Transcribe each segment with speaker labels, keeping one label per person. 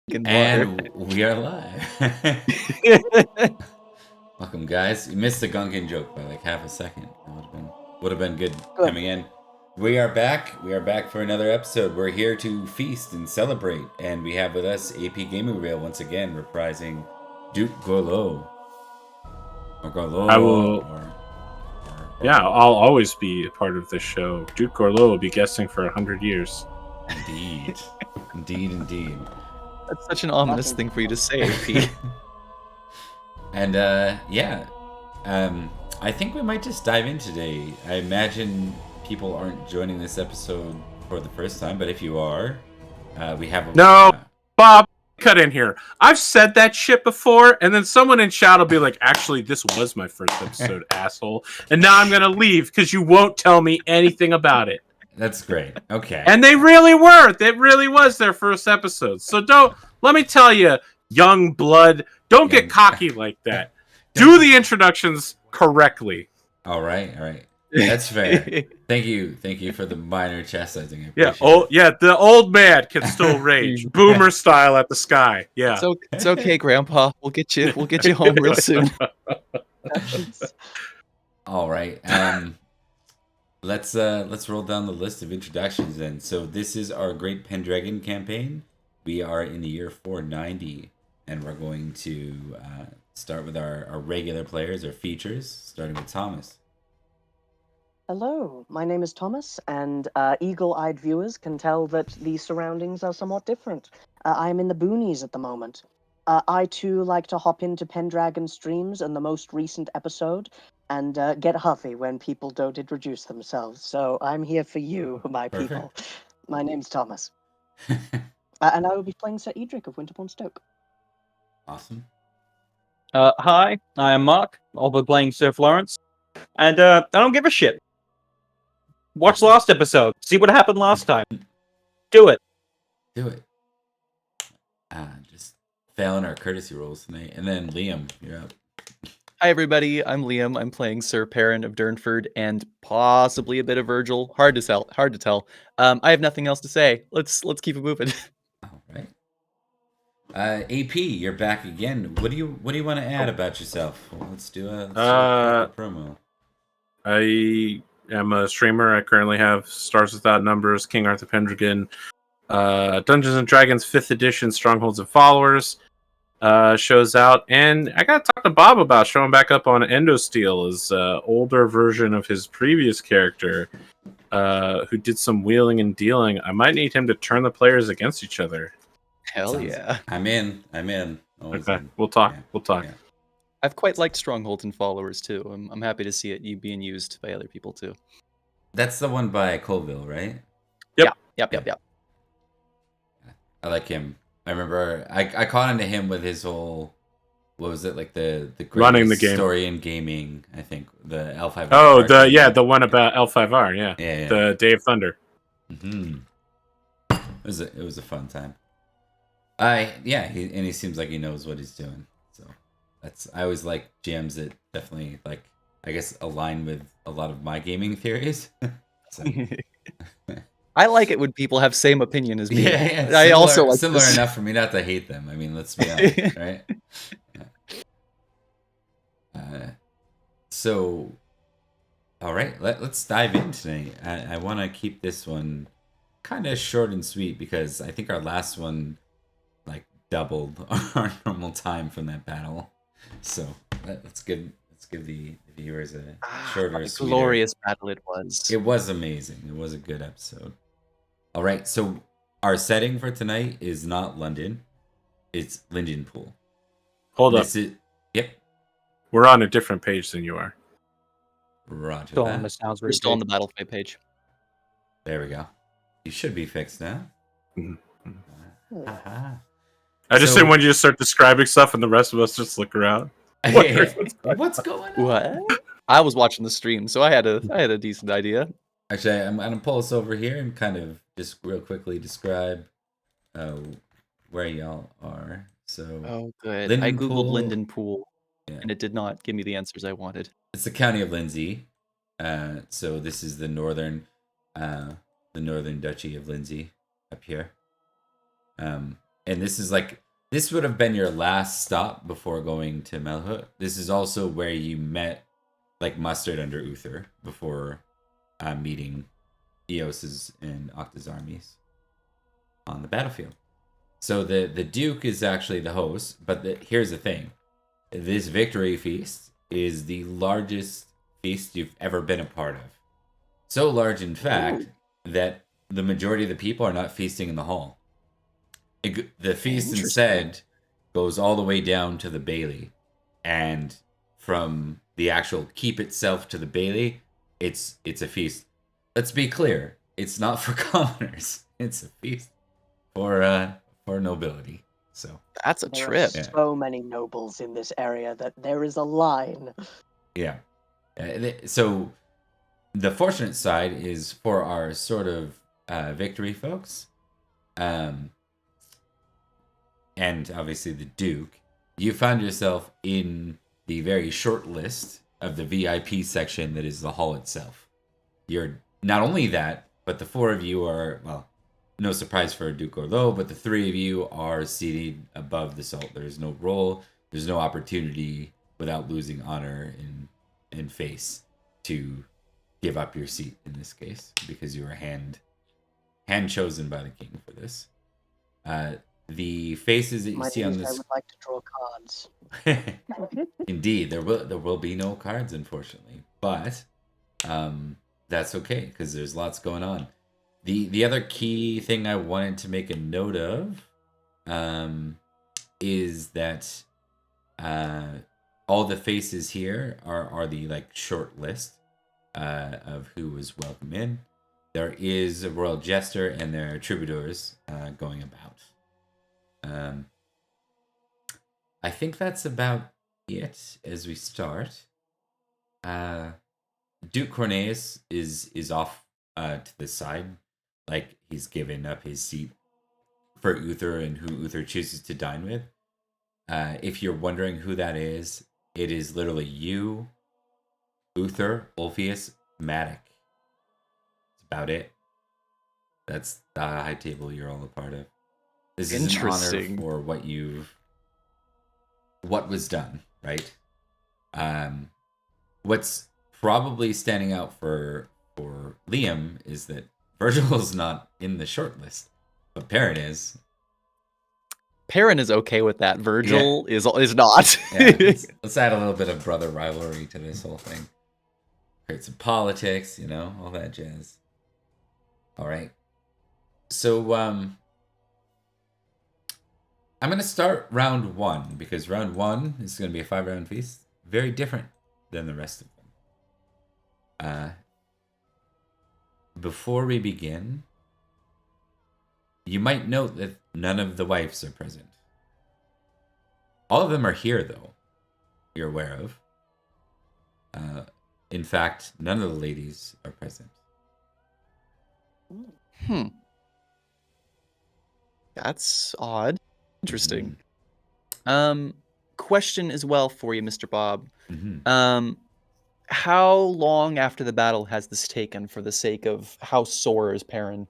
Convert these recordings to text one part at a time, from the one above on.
Speaker 1: And we are live. Welcome, guys. You missed the Gunkin joke by like half a second. That would have been good coming in. We are back. We are back for another episode. We're here to feast and celebrate, and we have with us AP Gaming Rail once again, reprising Duke Gorlo. Or Gorlo.
Speaker 2: I will. Yeah, I'll always be a part of this show. Duke Gorlo will be guesting for 100 years.
Speaker 1: Indeed. Indeed.
Speaker 3: That's such an ominous thing for you to say, Pete.
Speaker 1: And I think we might just dive in today. I imagine people aren't joining this episode for the first time, but if you are, we have
Speaker 2: Bob, cut in here. I've said that shit before, and then someone in chat will be like, actually, this was my first episode, asshole. And now I'm gonna leave because you won't tell me anything about it.
Speaker 1: That's great. Okay.
Speaker 2: And they really were. It really was their first episode. So let me tell you, young blood, don't get cocky like that. Do the introductions correctly.
Speaker 1: All right. That's fair. Thank you for the minor chastising.
Speaker 2: The old man can still rage. Boomer style at the sky. Yeah.
Speaker 3: It's okay, Grandpa. We'll get you home real soon.
Speaker 1: All right. Let's roll down the list of introductions then. So this is our Great Pendragon campaign. We are in the year 490, and we're going to start with our regular players, our features, starting with Thomas.
Speaker 4: Hello, my name is Thomas, and eagle-eyed viewers can tell that the surroundings are somewhat different. I am in the boonies at the moment. I too like to hop into Pendragon streams in the most recent episode, and get huffy when people don't introduce themselves. So I'm here for you, my people. My name's Thomas. And I will be playing Sir Edrich of Winterbourne, Stoke.
Speaker 1: Awesome.
Speaker 5: Hi, I am Mark. I'll be playing Sir Florence. And I don't give a shit. Watch last episode. See what happened last time. Do it.
Speaker 1: Just failing our courtesy rolls tonight. And then Liam, you're up.
Speaker 3: Hi, everybody. I'm Liam. I'm playing Sir Perin of Durnford and possibly a bit of Virgil. Hard to tell. I have nothing else to say. Let's keep it moving.
Speaker 1: All right. AP, you're back again. What do you want to add about yourself? Well, let's do a promo.
Speaker 2: I am a streamer. I currently have Stars Without Numbers, King Uther Pendragon, Dungeons and Dragons 5th edition, Strongholds and Followers. Shows out, and I gotta talk to Bob about showing back up on Endosteel, his older version of his previous character, who did some wheeling and dealing. I might need him to turn the players against each other.
Speaker 3: Hell yeah.
Speaker 1: I'm in. Always
Speaker 2: okay,
Speaker 1: in.
Speaker 2: we'll talk.
Speaker 1: Yeah.
Speaker 2: We'll talk.
Speaker 1: Yeah.
Speaker 3: I've quite liked Strongholds and Followers too. I'm happy to see it being used by other people too.
Speaker 1: That's the one by Colville, right?
Speaker 3: Yep.
Speaker 1: I like him. I remember I caught into him with his whole, what was it, like the
Speaker 2: running the game
Speaker 1: story in gaming, I think, the L5R.
Speaker 2: Oh, the one about L5R, yeah. The Day of Thunder.
Speaker 1: Mm-hmm. It was a fun time. He seems like he knows what he's doing. So I always like GMs that definitely, like, I guess, align with a lot of my gaming theories.
Speaker 3: I like it when people have same opinion as me.
Speaker 1: Yeah.
Speaker 3: I also like
Speaker 1: similar
Speaker 3: this.
Speaker 1: enough for me not to hate them. I mean, let's be honest, right? Yeah. So, all right, let's dive in today. I want to keep this one kind of short and sweet because I think our last one like doubled our normal time from that battle. So let's give the viewers a shorter, sweeter.
Speaker 3: Glorious battle it was.
Speaker 1: It was amazing. It was a good episode. All right, so our setting for tonight is not London. It's Lindenpool.
Speaker 2: Hold up.
Speaker 1: Yep.
Speaker 2: We're on a different page than you are.
Speaker 1: Roger
Speaker 5: Still
Speaker 1: that.
Speaker 5: on the sounds
Speaker 3: We're still on the battlefield page.
Speaker 1: There we go. You should be fixed now.
Speaker 2: Mm-hmm. I just didn't want you to start describing stuff and the rest of us just look around.
Speaker 1: What's going on?
Speaker 3: What? I was watching the stream, so I had a decent idea.
Speaker 1: Actually, I'm gonna pull us over here and kind of just real quickly describe where y'all are. So,
Speaker 3: oh, good.
Speaker 1: Lindenpool,
Speaker 3: I googled Lindenpool,
Speaker 1: yeah.
Speaker 3: and it did not give me the answers I wanted.
Speaker 1: It's the county of Lindsey. So this is the northern duchy of Lindsey up here. and this would have been your last stop before going to Melhut. This is also where you mustered under Uther before meeting Eos's and Octa's armies on the battlefield. So the Duke is actually the host, but here's the thing. This victory feast is the largest feast you've ever been a part of. So large, in fact, that the majority of the people are not feasting in the hall. The feast instead goes all the way down to the Bailey. And from the actual keep itself to the Bailey, it's a feast. Let's be clear. It's not for commoners. It's a feast for nobility. So
Speaker 3: That's a
Speaker 4: There
Speaker 3: trip.
Speaker 4: are so many nobles in this area that there is a line.
Speaker 1: yeah. So the fortunate side is for our sort of victory folks, and obviously the Duke, you found yourself in the very short list of the VIP section that is the hall itself. You're not only that, but the four of you are, well, no surprise for Duke Orlo, but the three of you are seated above the salt. There's no roll, there's no opportunity without losing honor and face to give up your seat in this case, because you were hand chosen by the king for this. The faces that you see on
Speaker 4: I
Speaker 1: this,
Speaker 4: would like to draw cards.
Speaker 1: indeed, there will be no cards, unfortunately, but that's okay because there's lots going on. The other key thing I wanted to make a note of is that all the faces here are the short list of who was welcome in. There is a royal jester and there are troubadours going about. I think that's about it as we start. Duke Cornelius is off to the side, he's given up his seat for Uther and who Uther chooses to dine with. If you're wondering who that is, it is literally you, Uther, Ulfius, Matic. That's about it. That's the high table you're all a part of. This is an honor for what was done, right? What's probably standing out for Liam is that Virgil's not in the short list, but Perin is.
Speaker 3: Perin is okay with that. Virgil is not.
Speaker 1: Yeah, let's add a little bit of brother rivalry to this whole thing. Create some politics, all that jazz. All right. So I'm going to start round 1 because round 1 is going to be a 5-round feast. Very different than the rest of them. Before we begin, you might note that none of the wives are present. All of them are here, though, you're aware of. In fact, none of the ladies are present.
Speaker 3: That's odd. Interesting.
Speaker 1: Mm-hmm.
Speaker 3: Question as well for you, Mr. Bob.
Speaker 1: Mm-hmm.
Speaker 3: How long after the battle has this taken for the sake of how sore is Perin?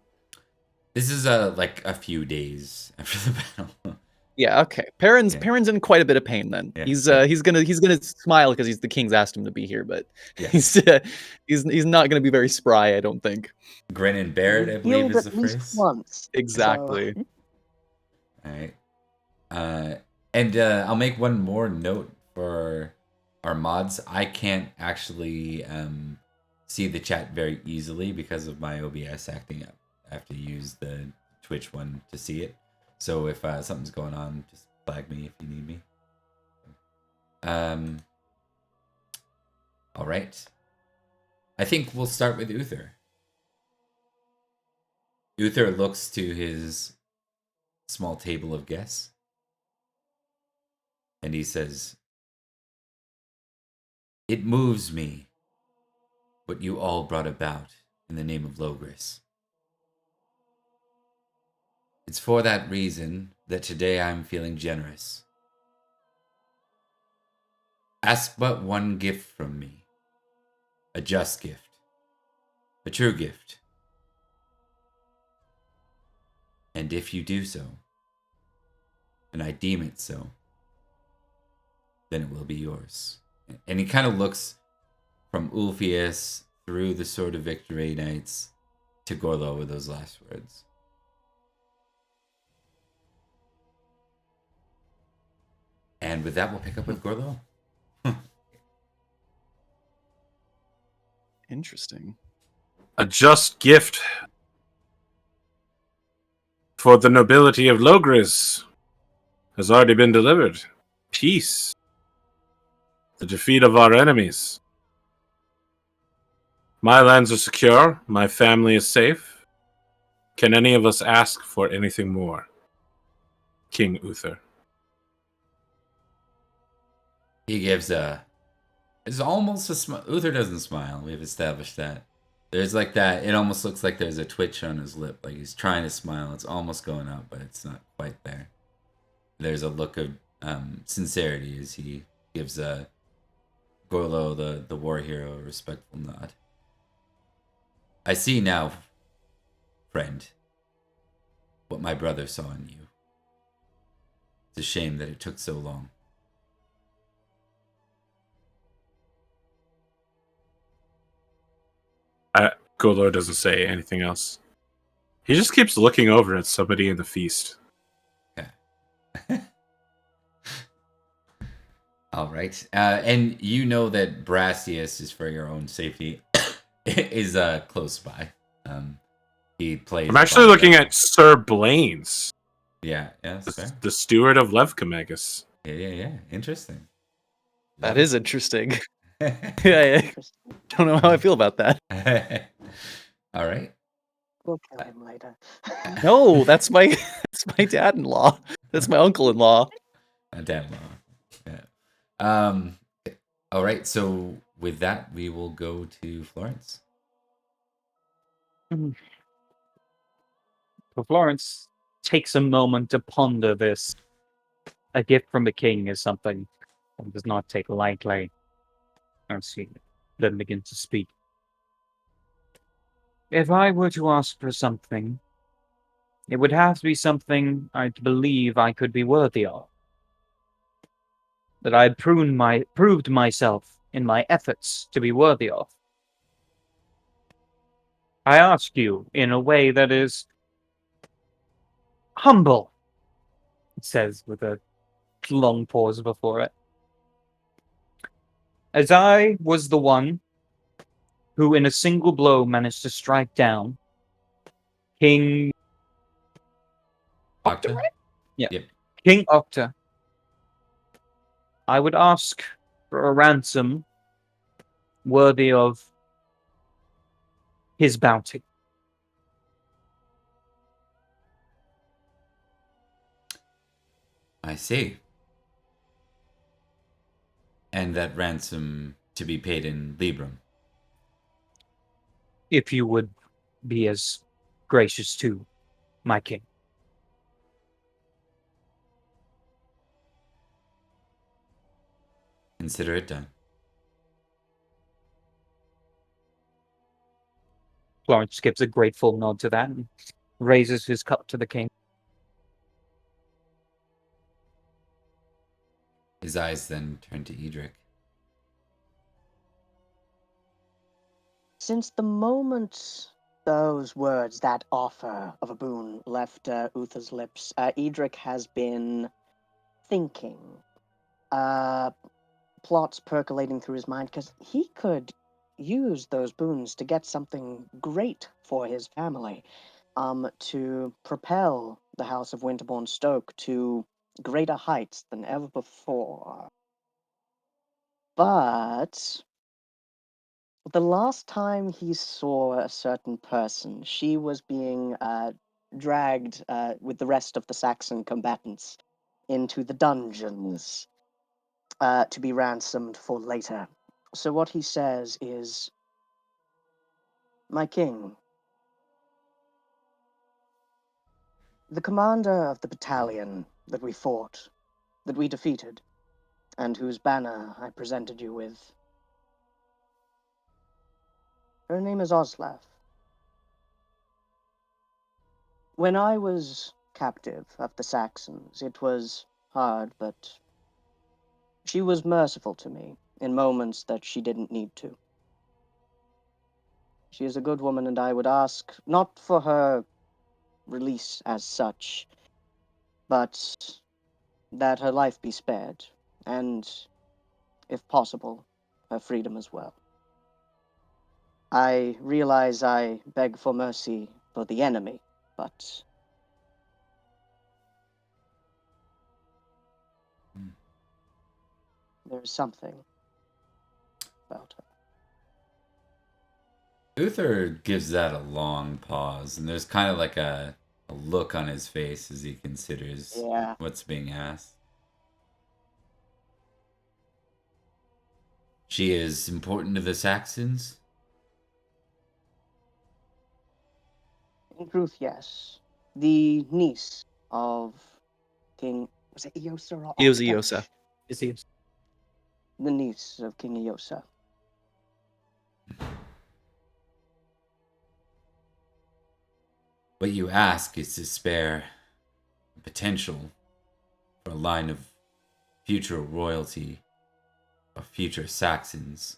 Speaker 1: This is a few days after the battle.
Speaker 3: Yeah, okay. Perin's in quite a bit of pain then.
Speaker 1: Yeah.
Speaker 3: He's gonna smile because the king's asked him to be here, but he's not gonna be very spry, I don't think.
Speaker 1: Grin and bear it, I believe is the phrase.
Speaker 4: Once.
Speaker 3: Exactly.
Speaker 4: So.
Speaker 1: All right. And I'll make one more note for our mods. I can't actually see the chat very easily because of my OBS acting up. I have to use the Twitch one to see it. So if something's going on, just flag me if you need me. All right. I think we'll start with Uther. Uther looks to his small table of guests. And he says, "It moves me what you all brought about in the name of Logres. It's for that reason that today I'm feeling generous. Ask but one gift from me. A just gift. A true gift. And if you do so, and I deem it so, then it will be yours. And he kind of looks from Ulfius through the Sword of Victory Knights to Gorlo with those last words. And with that, we'll pick up with Gorlo.
Speaker 3: Interesting.
Speaker 2: A just gift for the nobility of Logres has already been delivered. Peace. The defeat of our enemies. My lands are secure. My family is safe. Can any of us ask for anything more? King Uther.
Speaker 1: He gives it's almost a smile. Uther doesn't smile. We've established that. There's like that. It almost looks like there's a twitch on his lip. Like he's trying to smile. It's almost going out, but it's not quite there. There's a look of sincerity as he gives Gorlo, the war hero, a respectful nod. I see now, friend, what my brother saw in you. It's a shame that it took so long.
Speaker 2: Gorlo doesn't say anything else. He just keeps looking over at somebody in the feast.
Speaker 1: Yeah. All right. And you know that Brassius is for your own safety. Is close by. He plays.
Speaker 2: I'm actually looking at Sir Blaine's.
Speaker 1: Yeah,
Speaker 2: The steward of Levcomagus.
Speaker 1: Yeah. Interesting.
Speaker 3: That is interesting.
Speaker 1: Yeah.
Speaker 3: I don't know how I feel about that.
Speaker 1: All right.
Speaker 4: We'll kill him later.
Speaker 3: No, that's my dad-in-law. That's my uncle-in-law.
Speaker 1: Dad-in-law. Yeah. All right. So with that, we will go to Florence.
Speaker 5: So Florence takes a moment to ponder this. A gift from the king is something one does not take lightly. As she then begins to speak. If I were to ask for something, it would have to be something I believe I could be worthy of. That I had proved myself in my efforts to be worthy of. I ask you in a way that is humble, it says with a long pause before it. As I was the one who in a single blow managed to strike down King Octa, right? Yeah.
Speaker 1: Yep.
Speaker 5: King Octa, I would ask for a ransom worthy of his bounty.
Speaker 1: I see. And that ransom to be paid in Librum.
Speaker 5: If you would be as gracious to my king.
Speaker 1: Consider it done.
Speaker 5: Florence gives a grateful nod to that and raises his cup to the king.
Speaker 1: His eyes then turn to Edrich.
Speaker 4: Since the moment those words, that offer of a boon, left Uther's lips, Edrich has been thinking. Plots percolating through his mind, because he could use those boons to get something great for his family, to propel the House of Winterbourne Stoke to greater heights than ever before. But the last time he saw a certain person, she was being dragged with the rest of the Saxon combatants into the dungeons to be ransomed for later. So what he says is, "My king, the commander of the battalion that we fought, that we defeated, and whose banner I presented you with, her name is Oslaf. When I was captive of the Saxons. It was hard, but she was merciful to me in moments that she didn't need to. She is a good woman, and I would ask not for her release as such, but that her life be spared, and, if possible, her freedom as well. I realize I beg for mercy for the enemy, but there is something about her.
Speaker 1: Uther gives that a long pause, and there's kind of like a look on his face as he considers what's being asked. She is important to the Saxons?
Speaker 4: In truth, yes. The niece of King... Was it Eosa or
Speaker 3: It was
Speaker 4: Octodec?
Speaker 3: Eosa.
Speaker 5: Is he?
Speaker 4: The niece of King Eosa.
Speaker 1: What you ask is to spare the potential for a line of future royalty of future Saxons,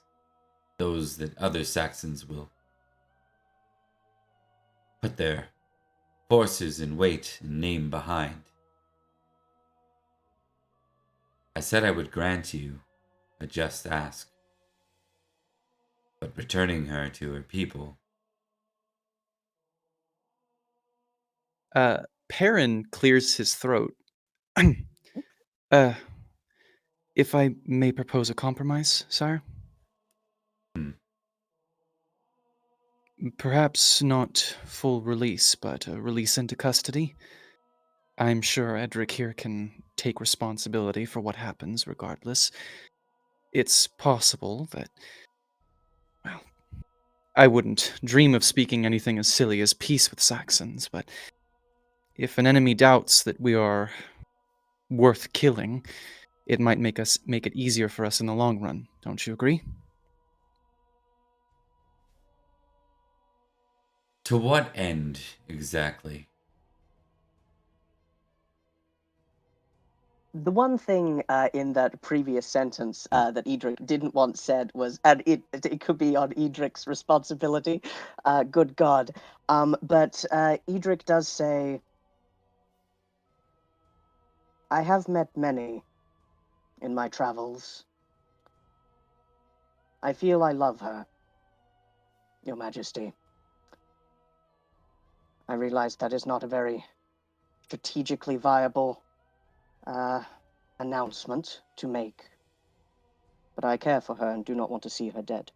Speaker 1: those that other Saxons will put their forces and weight and name behind. I said I would grant you a just ask, but returning her to her people.
Speaker 3: Perin clears his throat. If I may propose a compromise, sire? Perhaps not full release, but a release into custody. I'm sure Edrich here can take responsibility for what happens regardless. It's possible that, well, I wouldn't dream of speaking anything as silly as peace with Saxons, but if an enemy doubts that we are worth killing, it might make it easier for us in the long run. Don't you agree?
Speaker 1: To what end, exactly?
Speaker 4: The one thing in that previous sentence that Edrich didn't want said was, and it could be on Edrich's responsibility, good God. But Edrich does say, I have met many in my travels. I feel I love her, Your Majesty. I realize that is not a very strategically viable announcement to make, but I care for her and do not want to see her dead.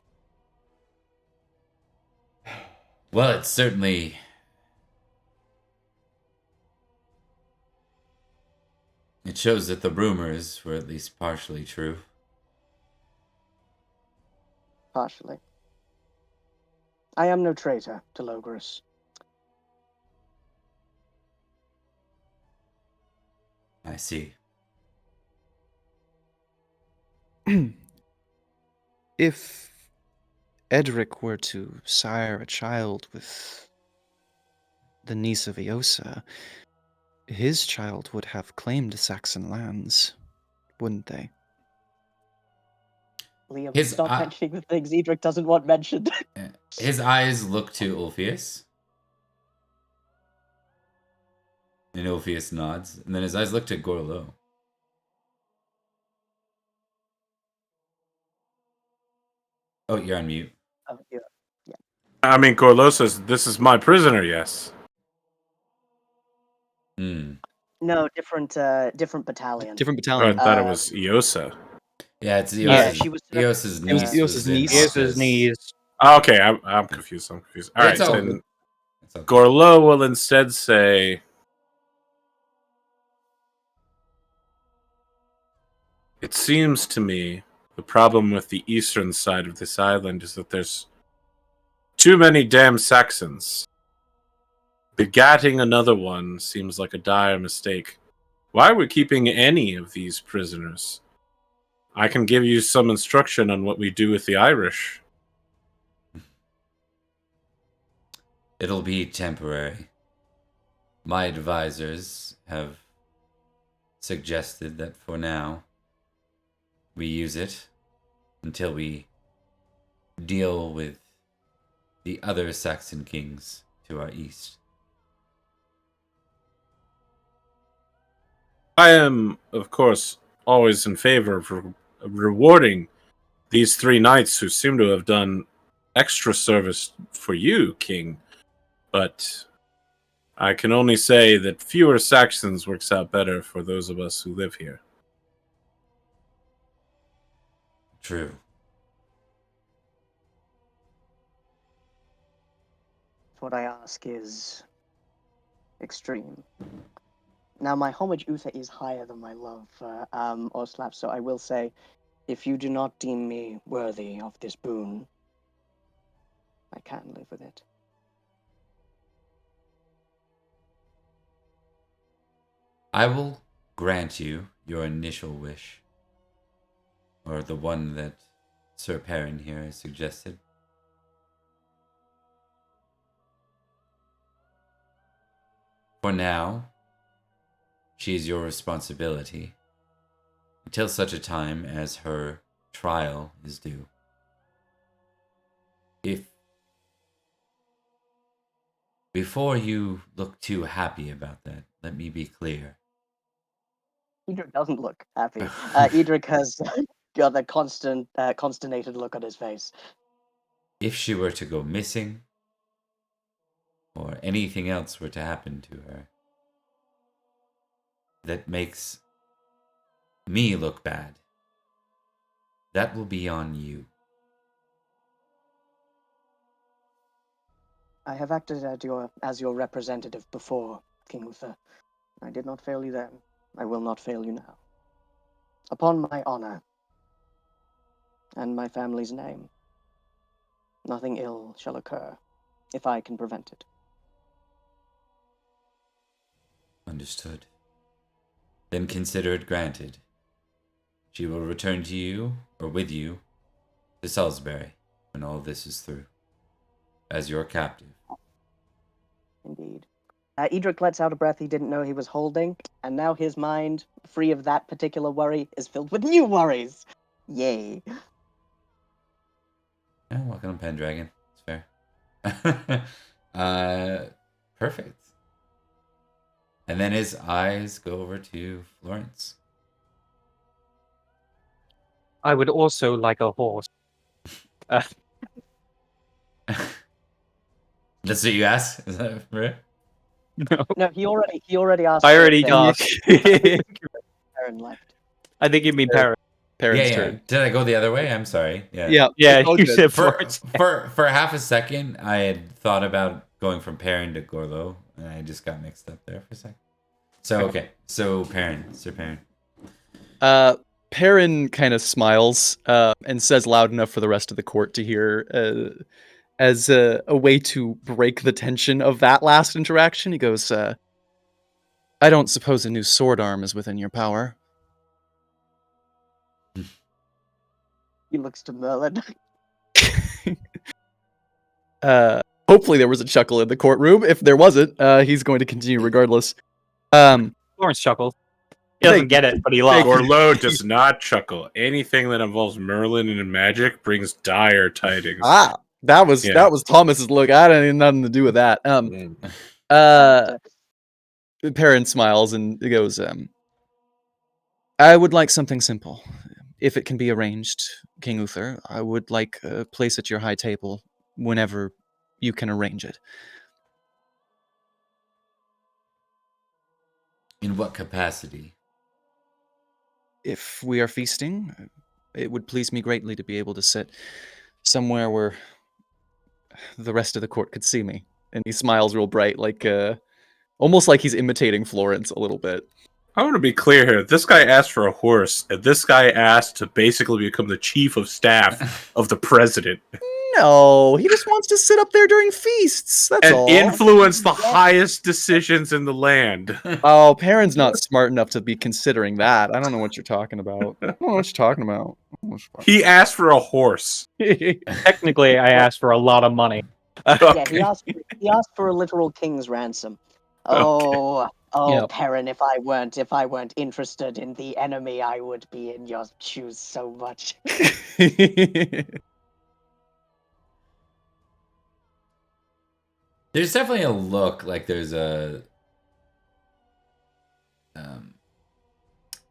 Speaker 1: Well, it's certainly... It shows that the rumors were at least partially true.
Speaker 4: Partially. I am no traitor to Logres.
Speaker 1: I see.
Speaker 3: If Edrich were to sire a child with the niece of Eosa, his child would have claimed Saxon lands, wouldn't they?
Speaker 4: Liam, stop mentioning the things Edrich doesn't want mentioned.
Speaker 1: His eyes look to Ulfius. And Ulfius nods. And then his eyes look to Gorlo. Oh, you're on mute.
Speaker 4: Oh, yeah.
Speaker 2: I mean, Gorlo says, this is my prisoner, yes.
Speaker 4: No, different battalion.
Speaker 3: Different
Speaker 2: Oh,
Speaker 3: battalion.
Speaker 2: I thought it was Eosa.
Speaker 1: Yeah, it's Eosa's,
Speaker 4: Yeah, she was
Speaker 1: Eosa's
Speaker 3: It was
Speaker 1: niece.
Speaker 3: Eosa's niece.
Speaker 5: Eosa's niece.
Speaker 2: Oh, okay, I'm confused. All right,
Speaker 1: It's all
Speaker 2: then
Speaker 1: good. It's all good.
Speaker 2: Gorlo will instead say, it seems to me the problem with the eastern side of this island is that there's too many damn Saxons. Begatting another one seems like a dire mistake. Why are we keeping any of these prisoners? I can give you some instruction on what we do with the Irish.
Speaker 1: It'll be temporary. My advisors have suggested that for now, we use it until we deal with the other Saxon kings to our east.
Speaker 2: I am, of course, always in favor of rewarding these 3 knights who seem to have done extra service for you, King. But I can only say that fewer Saxons works out better for those of us who live here.
Speaker 1: True.
Speaker 4: What I ask is extreme. Now, my homage Uther is higher than my love for Oslav, so I will say, if you do not deem me worthy of this boon, I can live with it.
Speaker 1: I will grant you your initial wish, or the one that Sir Perin here has suggested. For now, she is your responsibility until such a time as her trial is due. If before you look too happy about that, let me be clear.
Speaker 4: Edrich doesn't look happy. Edrich has got a consternated look on his face.
Speaker 1: If she were to go missing, or anything else were to happen to her that makes me look bad, that will be on you.
Speaker 4: I have acted as your representative before, King Uther. I did not fail you then. I will not fail you now. Upon my honor and my family's name, nothing ill shall occur if I can prevent it.
Speaker 1: Understood. Then consider it granted. She will return to you, or with you, to Salisbury when all this is through, as your captive.
Speaker 4: Indeed. Edrich lets out a breath he didn't know he was holding, and now his mind, free of that particular worry, is filled with new worries. Yay.
Speaker 1: Yeah, welcome to Pendragon. It's fair. Perfect. And then his eyes go over to Florence.
Speaker 5: I would also like a horse.
Speaker 1: That's what you asked? Is that right?
Speaker 4: No, he already asked.
Speaker 5: I already
Speaker 4: for it.
Speaker 5: asked.
Speaker 4: Perin left.
Speaker 5: I think you mean Perin.
Speaker 3: Perin's
Speaker 1: Yeah.
Speaker 3: turn.
Speaker 1: Did I go the other way? I'm sorry. Yeah.
Speaker 5: Yeah,
Speaker 3: it's all
Speaker 5: you
Speaker 3: good.
Speaker 5: said
Speaker 1: For,
Speaker 5: Florence.
Speaker 1: for half a second, I had thought about going from Perin to Gorlo, and I just got mixed up there for a second. So, okay. So, Perin. Sir Perin.
Speaker 3: Perin kind of smiles and says loud enough for the rest of the court to hear, as a way to break the tension of that last interaction. He goes, I don't suppose a new sword arm is within your power.
Speaker 4: He looks to Merlin.
Speaker 3: Hopefully there was a chuckle in the courtroom. If there wasn't, he's going to continue regardless.
Speaker 5: Florence chuckles. He doesn't
Speaker 3: Thank
Speaker 5: get it, but he laughs.
Speaker 2: Gorlo does not chuckle. Anything that involves Merlin and magic brings dire tidings.
Speaker 3: That was Thomas's look. I had nothing to do with that. Perrin smiles and goes, I would like something simple. If it can be arranged, King Uther, I would like a place at your high table whenever you can arrange it.
Speaker 1: In what capacity?
Speaker 3: If we are feasting, it would please me greatly to be able to sit somewhere where the rest of the court could see me. And he smiles real bright, like almost like he's imitating Florence a little bit.
Speaker 2: I want to be clear here. This guy asked for a horse, and this guy asked to basically become the chief of staff of the president.
Speaker 3: No, he just wants to sit up there during feasts. That's
Speaker 2: and
Speaker 3: all.
Speaker 2: influence the highest decisions in the land.
Speaker 3: Oh, Perrin's not smart enough to be considering that. I don't know what you're talking about. I don't know what you're talking about.
Speaker 2: He asked for a horse.
Speaker 5: Technically, I asked for a lot of money.
Speaker 4: Yeah, he asked for a literal king's ransom. Oh,
Speaker 3: Yep.
Speaker 4: Perin, if I weren't interested in the enemy, I would be in your shoes so much.
Speaker 1: There's definitely a look like there's a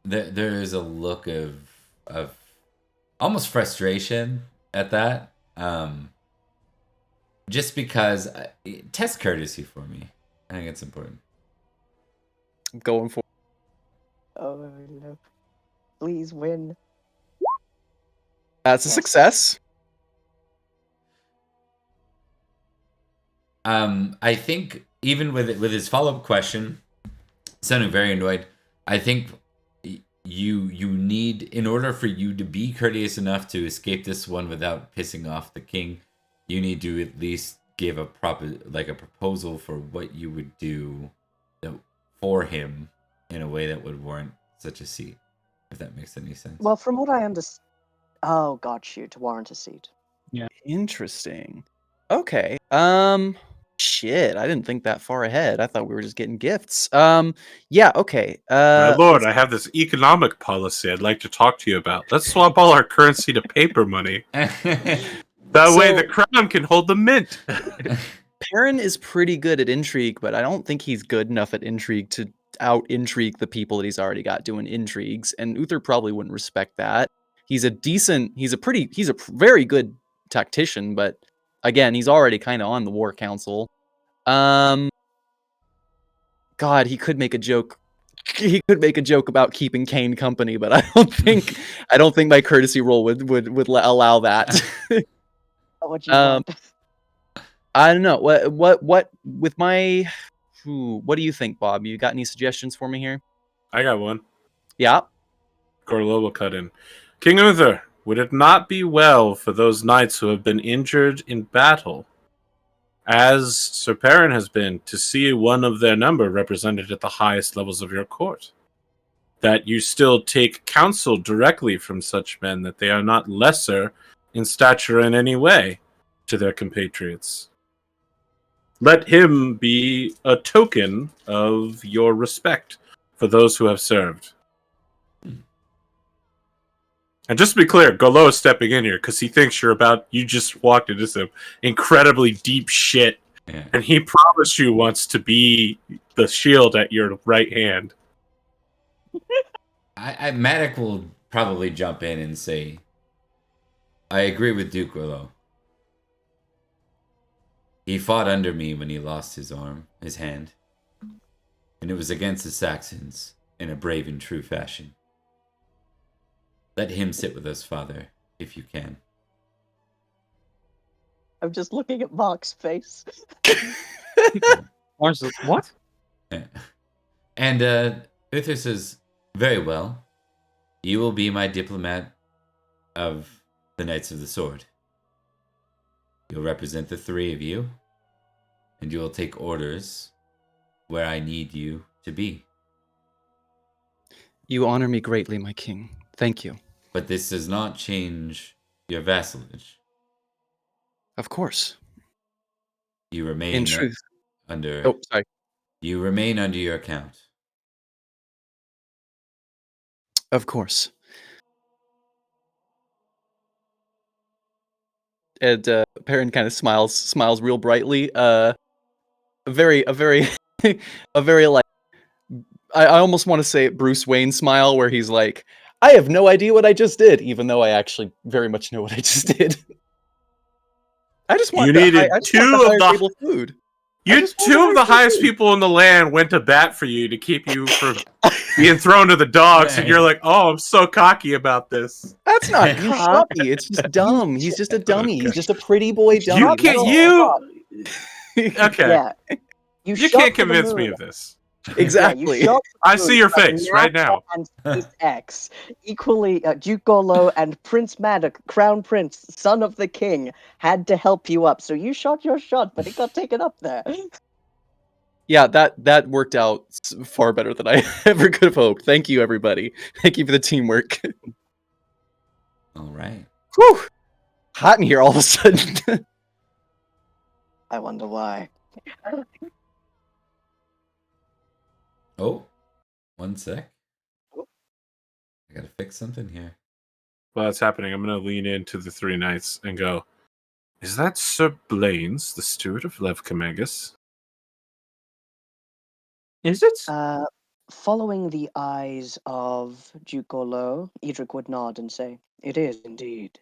Speaker 1: there's a look of almost frustration at that. Just because test courtesy for me. I think it's important.
Speaker 3: I'm going for.
Speaker 4: Oh no! Please win.
Speaker 3: That's a
Speaker 4: Yes.
Speaker 3: success.
Speaker 1: I think even with his follow up question, sounding very annoyed. I think you need, in order for you to be courteous enough to escape this one without pissing off the king, you need to at least give a proposal for what you would do for him in a way that would warrant such a seat, if that makes any sense.
Speaker 4: Well, from what I understand, oh god, shoot, to warrant a seat.
Speaker 3: Interesting. Okay. Shit, I didn't think that far ahead. I thought we were just getting gifts. Yeah, okay.
Speaker 2: My lord, I have this economic policy I'd like to talk to you about. Let's swap all our currency to paper money. That way the crown can hold the mint.
Speaker 3: Perin is pretty good at intrigue, but I don't think he's good enough at intrigue to out-intrigue the people that he's already got doing intrigues, and Uther probably wouldn't respect that. He's a very good tactician, but again, he's already kind of on the war council. God, he could make a joke. He could make a joke about keeping Kane company, but I don't think my courtesy roll would allow that.
Speaker 4: What you want?
Speaker 3: I don't know. What with my what do you think, Bob? You got any suggestions for me here?
Speaker 2: I got one.
Speaker 3: Yeah.
Speaker 2: Gorlo will cut in. King Uther, would it not be well for those knights who have been injured in battle, as Sir Perin has been, to see one of their number represented at the highest levels of your court? That you still take counsel directly from such men, that they are not lesser in stature in any way to their compatriots. Let him be a token of your respect for those who have served. And just to be clear, Golo is stepping in here because he thinks you just walked into some incredibly deep shit.
Speaker 1: Yeah.
Speaker 2: And he promised you once to be the shield at your right hand.
Speaker 1: Matic will probably jump in and say, I agree with Duke Willow. He fought under me when he lost his hand. And it was against the Saxons in a brave and true fashion. Let him sit with us, Father, if you can.
Speaker 4: I'm just looking at Mark's face.
Speaker 5: What?
Speaker 1: Yeah. And Uther says, very well. You will be my diplomat of the Knights of the Sword. You'll represent the three of you, and you will take orders where I need you to be.
Speaker 3: You honor me greatly, my king. Thank you.
Speaker 1: But this does not change your vassalage.
Speaker 3: Of course.
Speaker 1: You remain
Speaker 3: In truth.
Speaker 1: under.
Speaker 3: Oh, sorry.
Speaker 1: You remain under your account.
Speaker 3: Of course. And Perin kind of smiles real brightly. A very a very like, I almost want to say Bruce Wayne smile, where he's like, I have no idea what I just did, even though I actually very much know what I just did. I just want
Speaker 2: You needed two of the
Speaker 3: table food.
Speaker 2: Two of the highest people in the land went to bat for you to keep you from being thrown to the dogs, and you're like, "Oh, I'm so cocky about this."
Speaker 3: That's not cocky. It's just dumb. He's just a dummy. He's just a pretty boy dummy.
Speaker 2: You can't. Okay.
Speaker 4: Yeah.
Speaker 2: You
Speaker 4: shot
Speaker 2: can't
Speaker 4: for the
Speaker 2: convince me
Speaker 4: moon.
Speaker 2: of this.
Speaker 3: Exactly.
Speaker 4: Yeah, you shot
Speaker 2: I
Speaker 4: for the
Speaker 2: see
Speaker 4: moon,
Speaker 2: your
Speaker 4: but
Speaker 2: face right now.
Speaker 4: And Space X, equally, Duke Gorlo and Prince Maddox, Crown Prince, son of the king, had to help you up. So you shot your shot, but it got taken up there.
Speaker 3: Yeah, that worked out far better than I ever could have hoped. Thank you, everybody. Thank you for the teamwork.
Speaker 1: All right.
Speaker 3: Whew. Hot in here all of a sudden.
Speaker 4: I wonder why.
Speaker 1: Oh, one sec. I gotta fix something here.
Speaker 2: While that's happening, I'm going to lean into the three knights and go, is that Sir Blaines, the steward of Levcomagus?
Speaker 5: Is it?
Speaker 4: Following the eyes of Duke Gorlo, Edrich would nod and say, "It is indeed."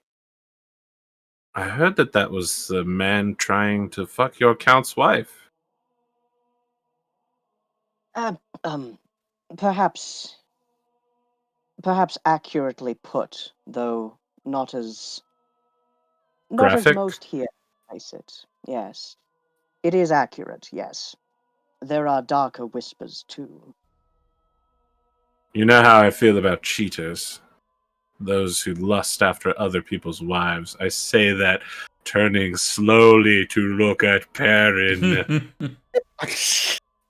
Speaker 2: I heard that was the man trying to fuck your count's wife.
Speaker 4: Uh, perhaps accurately put, though not as
Speaker 2: Graphic?
Speaker 4: most here place it. Yes, it is accurate. Yes, there are darker whispers too.
Speaker 2: You know how I feel about cheaters. Those who lust after other people's wives. I say that turning slowly to look at Perin.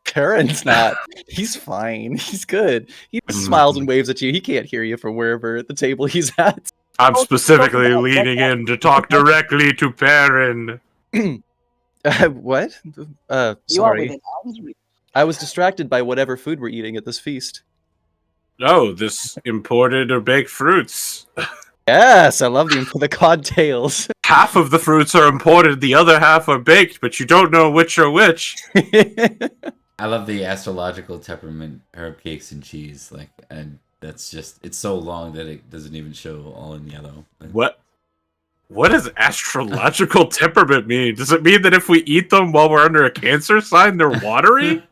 Speaker 3: Perin's not. He's fine. He's good. He just smiles and waves at you. He can't hear you from wherever at the table he's at.
Speaker 2: I'm specifically leaning in to talk directly to Perin.
Speaker 3: What?
Speaker 4: You are
Speaker 3: Sorry.
Speaker 4: within arm's reach.
Speaker 3: I was distracted by whatever food we're eating at this feast.
Speaker 2: Oh, this imported or baked fruits.
Speaker 3: Yes, I love the codtails.
Speaker 2: Half of the fruits are imported, the other half are baked, but you don't know which are which.
Speaker 1: I love the astrological temperament herb cakes and cheese. Like, and that's just, it's so long that it doesn't even show all in yellow.
Speaker 2: What does astrological temperament mean? Does it mean that if we eat them while we're under a Cancer sign, they're watery?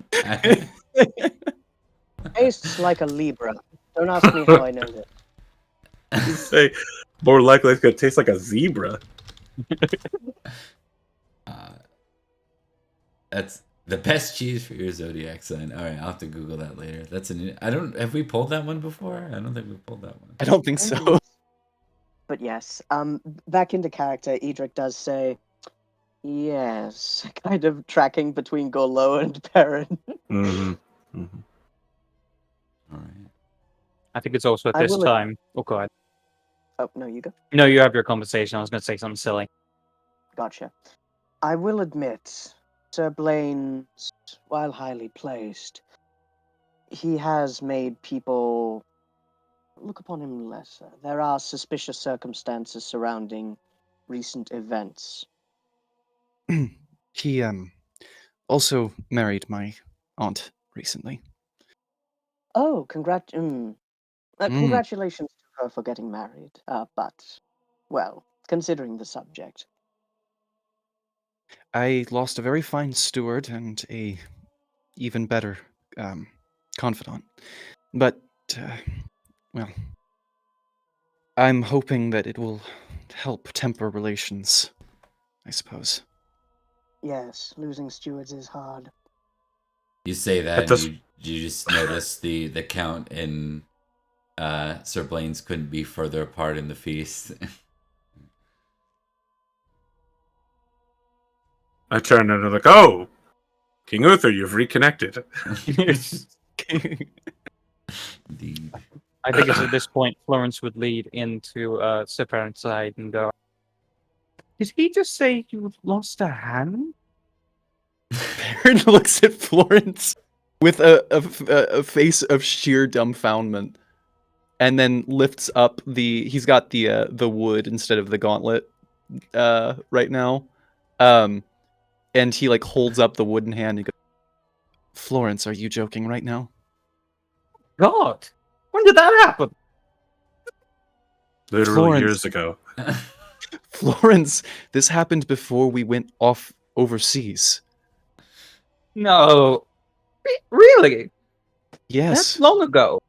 Speaker 4: Tastes like a Libra. Don't ask me how I know that.
Speaker 2: Say, more likely it's going to taste like a zebra.
Speaker 1: That's the best cheese for your zodiac sign. All right, I'll have to Google that later. Have we pulled that one before? I don't think we pulled that one.
Speaker 3: I don't think so.
Speaker 4: But yes, back into character, Edrich does say, yes, kind of tracking between Gorlo and Perin.
Speaker 2: Mm-hmm. Mm-hmm.
Speaker 1: All right.
Speaker 5: I think it's also at this time. Oh, God.
Speaker 4: Oh, no, you go.
Speaker 5: No, you have your conversation. I was going to say something silly.
Speaker 4: Gotcha. I will admit, Sir Blaines, while highly placed, he has made people look upon him lesser. There are suspicious circumstances surrounding recent events.
Speaker 3: He also married my aunt recently.
Speaker 4: Oh, congratulations to her for getting married. But, well, considering the subject.
Speaker 3: I lost a very fine steward and a even better confidant. But, well, I'm hoping that it will help temper relations, I suppose.
Speaker 4: Yes, losing stewards is hard.
Speaker 1: You say that, and you just notice the count and Sir Blaines couldn't be further apart in the feast.
Speaker 2: I turn and I'm like, oh, King Uther, you've reconnected.
Speaker 1: Indeed.
Speaker 5: I think it's at this point Florence would lead into Sir Peren's side and go, did he just say you lost a hand?
Speaker 3: Perin looks at Florence with a face of sheer dumbfoundment, and then lifts up he's got the wood instead of the gauntlet right now, and he like holds up the wooden hand and goes, Florence, are you joking right now?
Speaker 5: God, when did that happen?
Speaker 2: Literally
Speaker 3: Florence.
Speaker 2: years ago.
Speaker 3: Florence, this happened before we went off overseas.
Speaker 5: No. Really?
Speaker 3: Yes.
Speaker 5: That's long ago.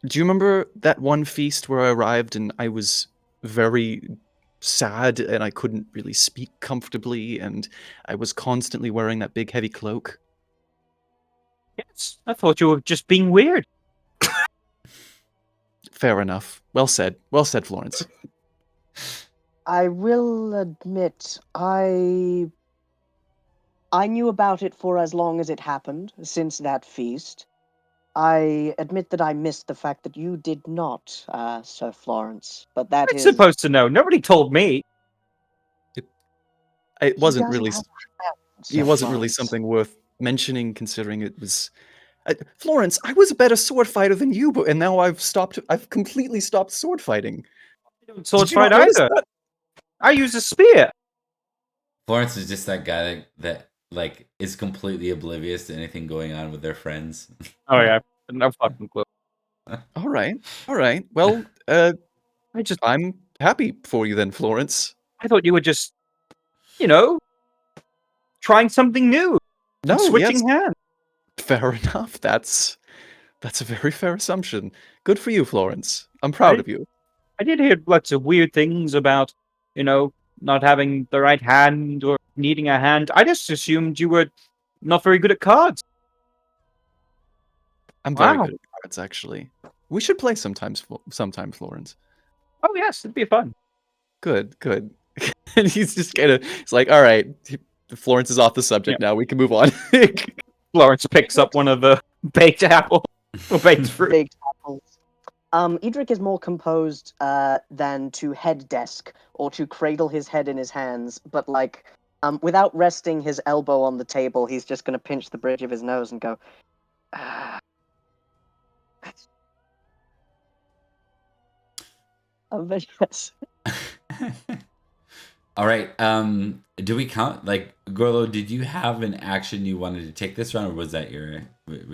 Speaker 3: Do you remember that one feast where I arrived and I was very sad and I couldn't really speak comfortably and I was constantly wearing that big heavy cloak?
Speaker 5: Yes, I thought you were just being weird.
Speaker 3: Fair enough. Well said, Florence.
Speaker 4: I will admit, I knew about it for as long as it happened, since that feast. I admit that I missed the fact that you did not, Sir Florence, but that
Speaker 5: I'm
Speaker 4: is...
Speaker 5: supposed to know. Nobody told me.
Speaker 3: It wasn't
Speaker 4: He
Speaker 3: really
Speaker 4: doesn't have
Speaker 3: it wasn't really
Speaker 4: Florence.
Speaker 3: something worth mentioning, considering it was Florence, I was a better sword fighter than you, and now I've completely stopped sword fighting.
Speaker 5: I don't sword
Speaker 3: Did you not
Speaker 5: fight
Speaker 3: notice
Speaker 5: either.
Speaker 3: that?
Speaker 5: I use a spear.
Speaker 1: Florence is just that guy that like is completely oblivious to anything going on with their friends.
Speaker 5: Oh yeah, no fucking clue.
Speaker 3: All right. Well, I'm happy for you then, Florence.
Speaker 5: I thought you were just, you know, trying something new.
Speaker 3: No,
Speaker 5: Switching
Speaker 3: yes,
Speaker 5: hands.
Speaker 3: fair enough. That's a very fair assumption. Good for you, Florence. I'm proud of you.
Speaker 5: I did hear lots of weird things about, not having the right hand or needing a hand. I just assumed you were not very good at cards.
Speaker 3: I'm very
Speaker 5: Wow.
Speaker 3: good at cards, actually. We should play sometime, Florence.
Speaker 5: Oh yes, it'd be fun.
Speaker 3: Good. And he's just he's like, all right, Florence is off the subject now. We can move on.
Speaker 5: Florence picks up one of the baked apple or baked fruit.
Speaker 4: Big apples. Edrich is more composed than to head desk or to cradle his head in his hands, but like without resting his elbow on the table, he's just going to pinch the bridge of his nose and go. But yes.
Speaker 1: All right. Do we count like Gorlo? Did you have an action you wanted to take this round, or was that were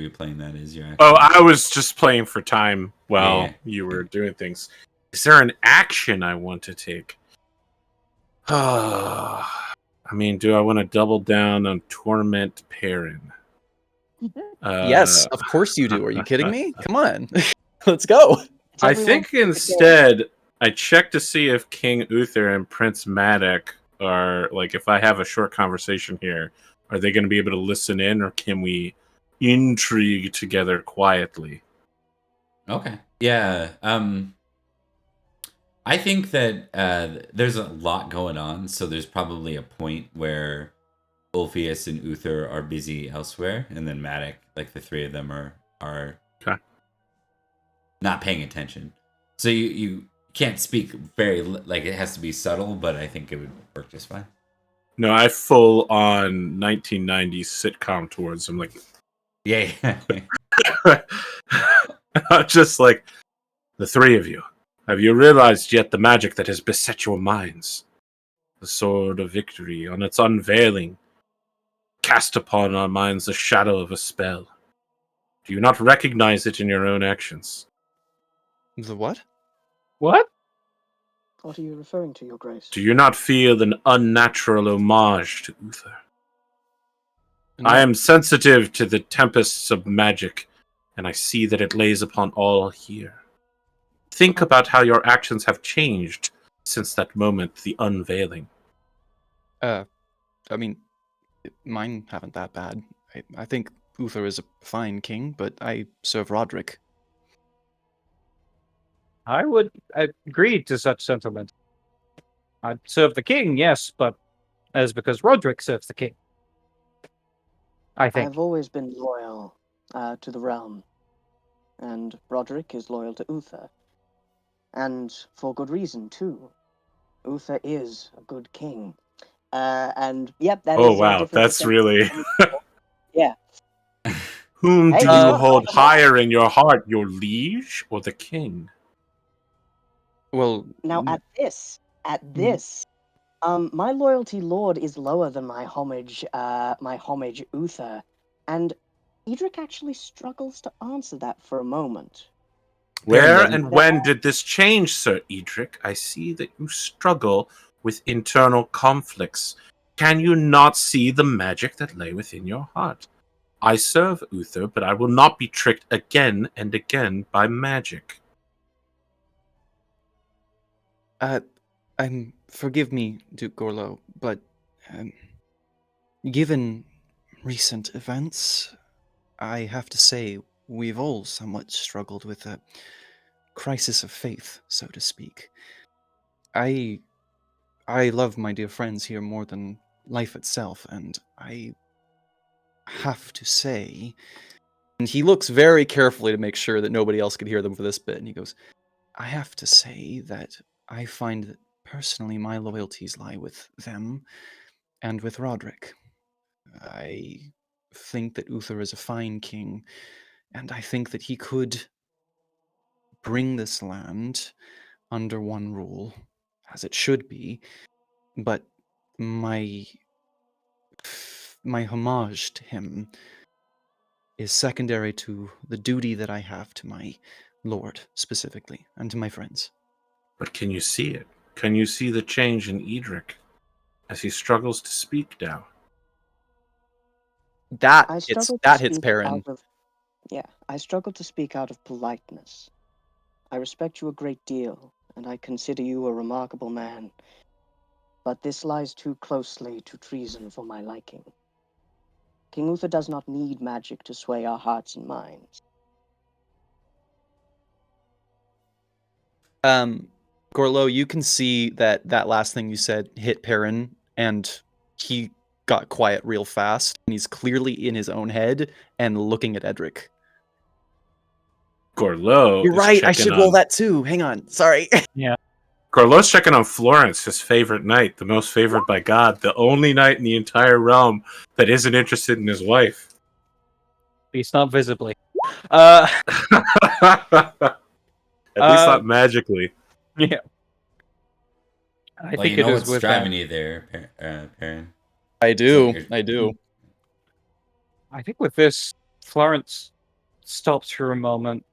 Speaker 1: you playing that as your action?
Speaker 2: Oh, I was just playing for time while
Speaker 1: Yeah.
Speaker 2: you were doing things. Is there an action I want to take? I mean, do I want to double down on Torment Perin?
Speaker 3: Yes, of course you do. Are you kidding me? Come on. Let's go.
Speaker 2: I think instead I check to see if King Uther and Prince Maddock are like, if I have a short conversation here, are they going to be able to listen in, or can we intrigue together quietly?
Speaker 1: Okay. Yeah. I think that there's a lot going on, so there's probably a point where Ulfius and Uther are busy elsewhere, and then Maddock, like the three of them are
Speaker 2: Okay.
Speaker 1: not paying attention. So you can't speak very like it has to be subtle, but I think it would work just fine.
Speaker 2: No, I full on 1990s sitcom towards them, like,
Speaker 1: Yeah.
Speaker 2: just like, the three of you. Have you realized yet the magic that has beset your minds? The sword of victory, on its unveiling, cast upon our minds the shadow of a spell. Do you not recognize it in your own actions?
Speaker 3: The what?
Speaker 5: What?
Speaker 4: What are you referring to, Your Grace?
Speaker 2: Do you not feel an unnatural homage to Uther?
Speaker 3: No.
Speaker 2: I am sensitive to the tempests of magic, and I see that it lays upon all here. Think about how your actions have changed since that moment, the unveiling.
Speaker 3: I mean, mine haven't that bad. I think Uther is a fine king, but I serve Roderick.
Speaker 5: I would agree to such sentiment. I'd serve the king, yes, but that is because Roderick serves the king. I think.
Speaker 4: I've always been loyal to the realm, and Roderick is loyal to Uther. And for good reason, too. Uther is a good king. And, yep, that is...
Speaker 2: Oh, wow,
Speaker 4: different
Speaker 2: that's really...
Speaker 4: Yeah.
Speaker 2: Whom
Speaker 4: Hey,
Speaker 2: do
Speaker 4: you
Speaker 2: you
Speaker 4: know,
Speaker 2: hold higher in your heart, your liege or the king?
Speaker 3: Well,
Speaker 4: Now, at this, my loyalty lord is lower than my homage Uther, and Edrich actually struggles to answer that for a moment.
Speaker 2: Where
Speaker 3: Perin,
Speaker 2: and when did this change, Sir Edrich? I see that you struggle with internal conflicts. Can you not see the magic that lay within your heart? I serve Uther, but I will not be tricked again and again by magic.
Speaker 3: forgive me, Duke Gorlo, but given recent events, I have to say we've all somewhat struggled with a crisis of faith, so to speak. I love my dear friends here more than life itself, and I have to say, and he looks very carefully to make sure that nobody else could hear them for this bit, and he goes, I have to say that I find that personally my loyalties lie with them and with Roderick. I think that Uther is a fine king, and I think that he could bring this land under one rule, as it should be, but my homage to him is secondary to the duty that I have to my lord, specifically, and to my friends.
Speaker 2: But can you see it? Can you see the change in Edrich as he struggles to speak now?
Speaker 3: That
Speaker 4: I
Speaker 3: hits
Speaker 4: struggle
Speaker 3: that
Speaker 4: to
Speaker 3: hits
Speaker 4: speak
Speaker 3: Perin.
Speaker 4: out of I struggle to speak out of politeness. I respect you a great deal, and I consider you a remarkable man. But this lies too closely to treason for my liking. King Uther does not need magic to sway our hearts and minds.
Speaker 3: Gorlo, you can see that last thing you said hit Perin, and he got quiet real fast, and he's clearly in his own head and looking at Edrich.
Speaker 2: Gorlo
Speaker 3: You're
Speaker 2: is
Speaker 3: right, I
Speaker 2: checking
Speaker 3: should roll that too. Hang on, sorry.
Speaker 2: Gorlo's checking on Florence, his favorite knight, the most favored by God, the only knight in the entire realm that isn't interested in his wife.
Speaker 5: At least not visibly.
Speaker 2: At least not magically.
Speaker 5: Yeah. I
Speaker 1: Well,
Speaker 5: think
Speaker 1: you know
Speaker 5: it is
Speaker 1: what's
Speaker 5: with
Speaker 1: driving you there, Perin.
Speaker 3: I do.
Speaker 1: It's like
Speaker 3: I do.
Speaker 5: I think with this, Florence stops for a moment.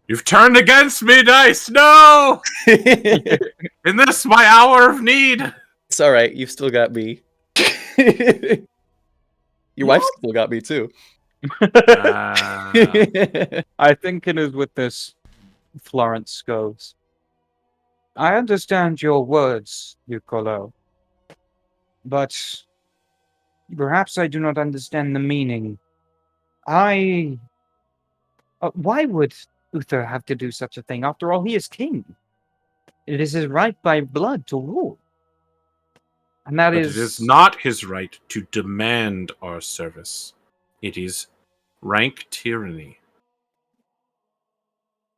Speaker 2: You've turned against me, dice! No! In this, my hour of need!
Speaker 3: It's all right. You've still got me. Your wife's still got me too.
Speaker 5: I think it is with this, Florence goes. I understand your words, Nicolo, but perhaps I do not understand the meaning. Why would Uther have to do such a thing? After all, he is king. It is his right by blood to rule. And that
Speaker 2: But
Speaker 5: is...
Speaker 2: it is not his right to demand our service. It is rank tyranny.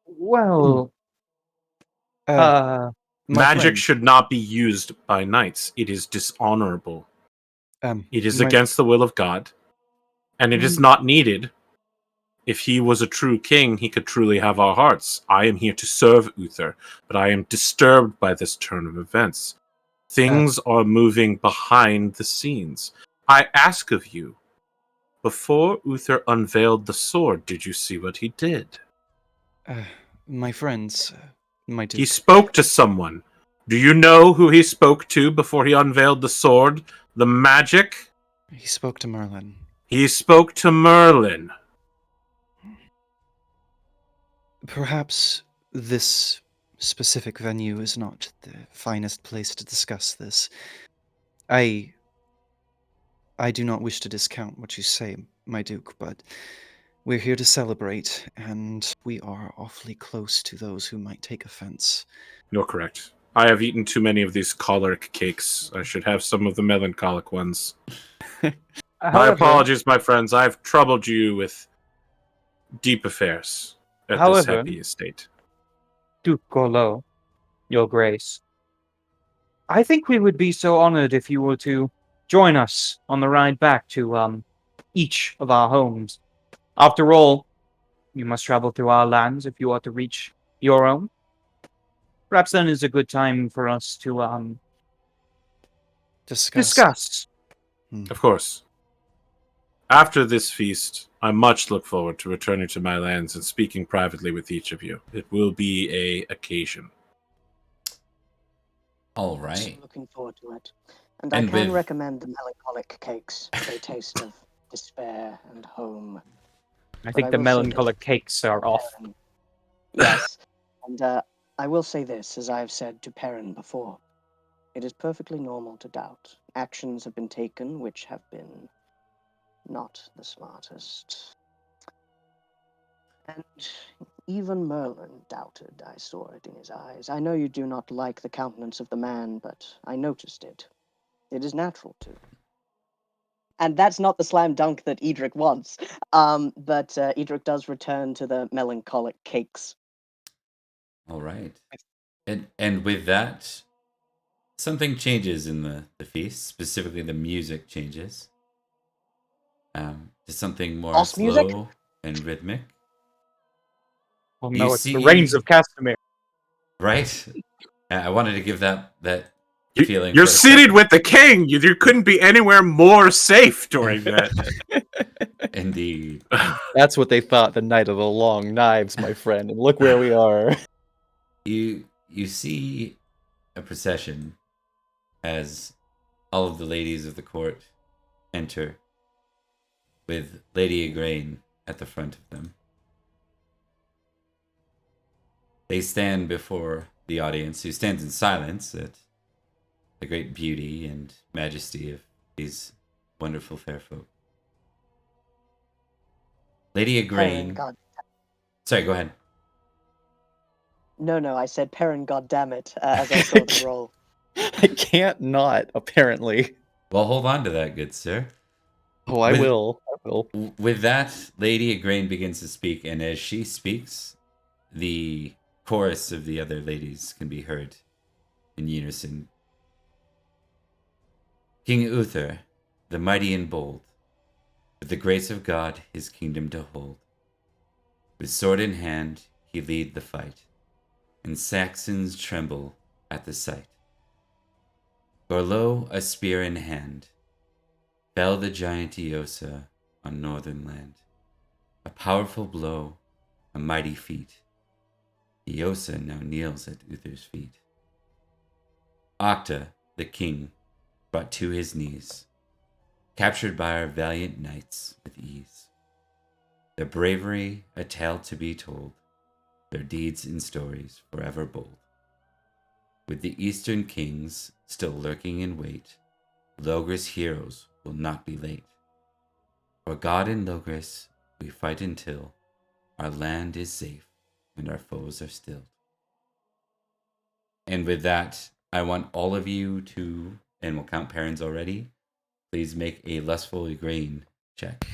Speaker 5: Well...
Speaker 3: My
Speaker 2: Magic
Speaker 3: friend,
Speaker 2: should not be used by knights. It is dishonorable. It is
Speaker 3: my-
Speaker 2: against the will of God. And it is not needed. If he was a true king, he could truly have our hearts. I am here to serve Uther, but I am disturbed by this turn of events. Things are moving behind the scenes. I ask of you, before Uther unveiled the sword, did you see what he did?
Speaker 3: my friends, my duke.
Speaker 2: He spoke to someone. Do you know who he spoke to before he unveiled the sword? The magic?
Speaker 3: He spoke to Merlin.
Speaker 2: He spoke to Merlin.
Speaker 3: Perhaps this specific venue is not the finest place to discuss this. I do not wish to discount what you say, my duke, but we're here to celebrate, and we are awfully close to those who might take offense.
Speaker 2: You're correct. I have eaten too many of these choleric cakes. I should have some of the melancholic ones. My apologies, my friends. I've troubled you with deep affairs at this happy estate.
Speaker 5: Duke Gorlo, your grace, I think we would be so honored if you were to join us on the ride back to each of our homes. After all, you must travel through our lands if you are to reach your own. Perhaps then is a good time for us to discuss.
Speaker 2: Of course. After this feast, I much look forward to returning to my lands and speaking privately with each of you. It will be a occasion.
Speaker 1: All right.
Speaker 4: Looking forward to it. And I can recommend the melancholic cakes. They taste of despair and home.
Speaker 5: I think the melancholic cakes are off.
Speaker 4: Yes. And I will say this, as I have said to Perin before. It is perfectly normal to doubt. Actions have been taken which have been not the smartest. And even Merlin doubted. I saw it in his eyes. I know you do not like the countenance of the man, but I noticed it. It is natural to. And that's not the slam dunk that Edrich wants. But Edrich does return to the melancholic cakes.
Speaker 1: All right. And with that, something changes in the feast. Specifically, the music changes. to something more
Speaker 4: False music?
Speaker 1: slow and rhythmic.
Speaker 5: Well,
Speaker 1: You
Speaker 5: no, it's the
Speaker 1: see-
Speaker 5: Reigns of Castamere.
Speaker 1: Right? I wanted to give that feeling.
Speaker 2: You're
Speaker 1: for a
Speaker 2: seated
Speaker 1: second.
Speaker 2: with the king. You couldn't be anywhere more safe during that.
Speaker 1: Indeed.
Speaker 3: That's what they thought the night of the long knives, my friend. And look where we are.
Speaker 1: You see a procession as all of the ladies of the court enter, with Lady Igraine at the front of them. They stand before the audience, who stands in silence at the great beauty and majesty of these wonderful fair folk. Lady
Speaker 4: Perrin,
Speaker 1: Igraine.
Speaker 4: God.
Speaker 1: Sorry, go ahead.
Speaker 4: No, I said Perrin, goddammit, as I saw them roll.
Speaker 3: I can't not, apparently.
Speaker 1: Well, hold on to that, good sir.
Speaker 3: Oh, I
Speaker 1: With-
Speaker 3: will.
Speaker 1: With that, Lady Igraine begins to speak, and as she speaks, the chorus of the other ladies can be heard in unison. King Uther, the mighty and bold, with the grace of God his kingdom to hold. With sword in hand, he lead the fight, and Saxons tremble at the sight. Gorlo, a spear in hand, fell the giant Eosa on northern land. A powerful blow, a mighty feat. Eosa now kneels at Uther's feet. Octa, the king, brought to his knees, captured by our valiant knights with ease. Their bravery a tale to be told, their deeds in stories forever bold. With the eastern kings still lurking in wait, Logres heroes will not be late. For God and Logres we fight until our land is safe and our foes are stilled. And with that, I want all of you to, and we'll count parents already, please make a lustful Igraine check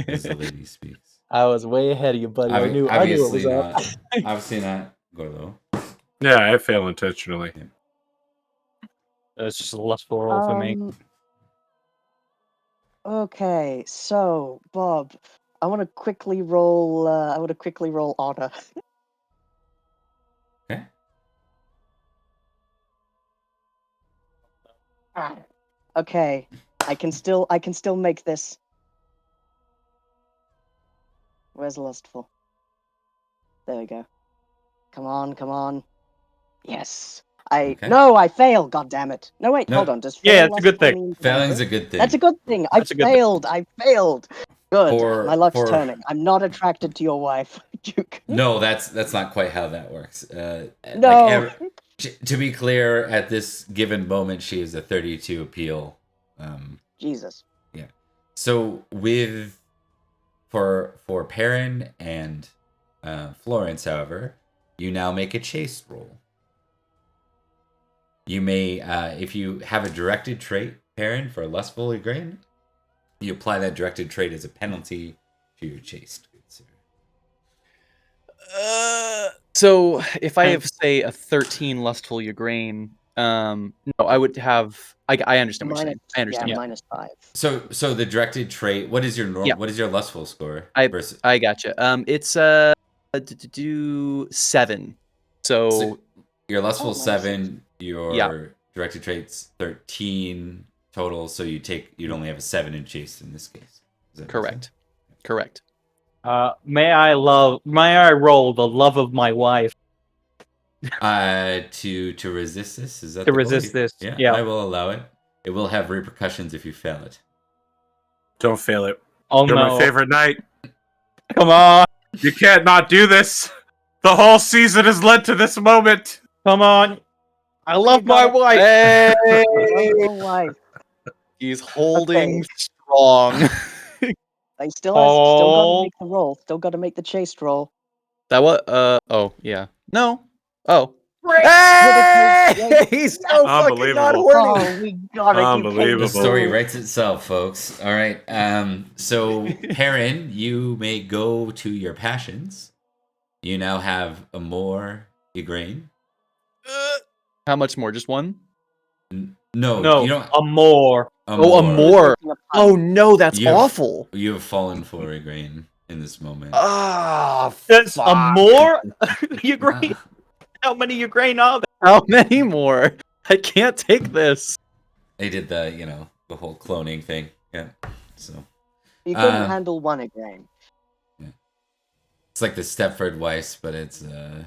Speaker 1: as the lady speaks.
Speaker 3: I was way ahead of you, buddy. I knew it was up.
Speaker 1: Obviously not, Gorlo.
Speaker 2: Yeah, I fail intentionally.
Speaker 5: It's just a lustful roll for me.
Speaker 4: Okay, so Bob, I want to quickly roll. Honor.
Speaker 1: Okay.
Speaker 4: Okay, I can still make this. Where's lustful? There we go. Come on. Yes. I fail. God damn it. No, wait,
Speaker 1: No.
Speaker 4: hold on. Does
Speaker 5: Yeah,
Speaker 4: fail
Speaker 5: it's a good
Speaker 4: lustful
Speaker 5: thing.
Speaker 4: mean
Speaker 1: Failing's a
Speaker 4: advantage?
Speaker 1: good thing.
Speaker 4: That's a good thing. I
Speaker 5: That's a good thing.
Speaker 4: failed. Good. My luck's
Speaker 1: For-
Speaker 4: turning. I'm not attracted to your wife, Duke.
Speaker 1: No, that's not quite how that works.
Speaker 4: No.
Speaker 1: To be clear, at this given moment, she is a 32 appeal.
Speaker 4: Jesus.
Speaker 1: Yeah. So for Perin and Florence, however, you now make a chaste roll. You may, if you have a directed trait, Perin, for lustful Igraine, you apply that directed trait as a penalty to your chaste.
Speaker 3: So if I have, say, a 13 lustful Igraine, no, I would have. I understand what you're saying. I understand.
Speaker 4: Yeah,
Speaker 3: what you're saying.
Speaker 4: -5.
Speaker 1: So the directed trait. What is your What is your lustful score? Versus...
Speaker 3: I gotcha. It's 7. So
Speaker 1: your lustful
Speaker 4: nice.
Speaker 1: 7. Your directed traits 13 total. So you'd only have a 7 in chaste in this case. Is that
Speaker 3: correct. Correct.
Speaker 5: May I roll the love of my wife
Speaker 1: to resist this? Is that
Speaker 5: to
Speaker 1: the
Speaker 5: resist
Speaker 1: goal?
Speaker 5: this?
Speaker 1: Yeah, I will allow it. It will have repercussions if you fail it.
Speaker 2: Don't fail it.
Speaker 5: Oh
Speaker 2: You're
Speaker 5: no!
Speaker 2: my favorite knight.
Speaker 5: Come on!
Speaker 2: You can't not do this. The whole season has led to this moment.
Speaker 5: Come on! I love my wife.
Speaker 3: Hey,
Speaker 4: Love your wife.
Speaker 3: he's holding strong.
Speaker 4: I still got to make the roll. Still got to make the chaste roll.
Speaker 3: That what? Oh yeah. No. Oh.
Speaker 4: Hey!
Speaker 3: He's so fucking not horny.
Speaker 4: Oh, we got it.
Speaker 2: Unbelievable.
Speaker 1: The story writes itself, folks. All right. So Perin, you may go to your passions. You now have a more Igraine.
Speaker 3: How much more? Just one?
Speaker 1: No, you don't.
Speaker 5: a more.
Speaker 3: Oh, a
Speaker 1: more.
Speaker 3: more.
Speaker 4: Making a pun.
Speaker 3: Oh no, that's
Speaker 1: You have-
Speaker 3: awful.
Speaker 1: You have fallen for a grain in this moment.
Speaker 3: Ah,
Speaker 5: That's a
Speaker 3: fuck.
Speaker 5: more Ukraine. How many Ukraine are there?
Speaker 3: How many more? I can't take this.
Speaker 1: They did the, the whole cloning thing. Yeah. So
Speaker 4: You couldn't handle one again.
Speaker 1: it's like the Stepford Weiss, but it's the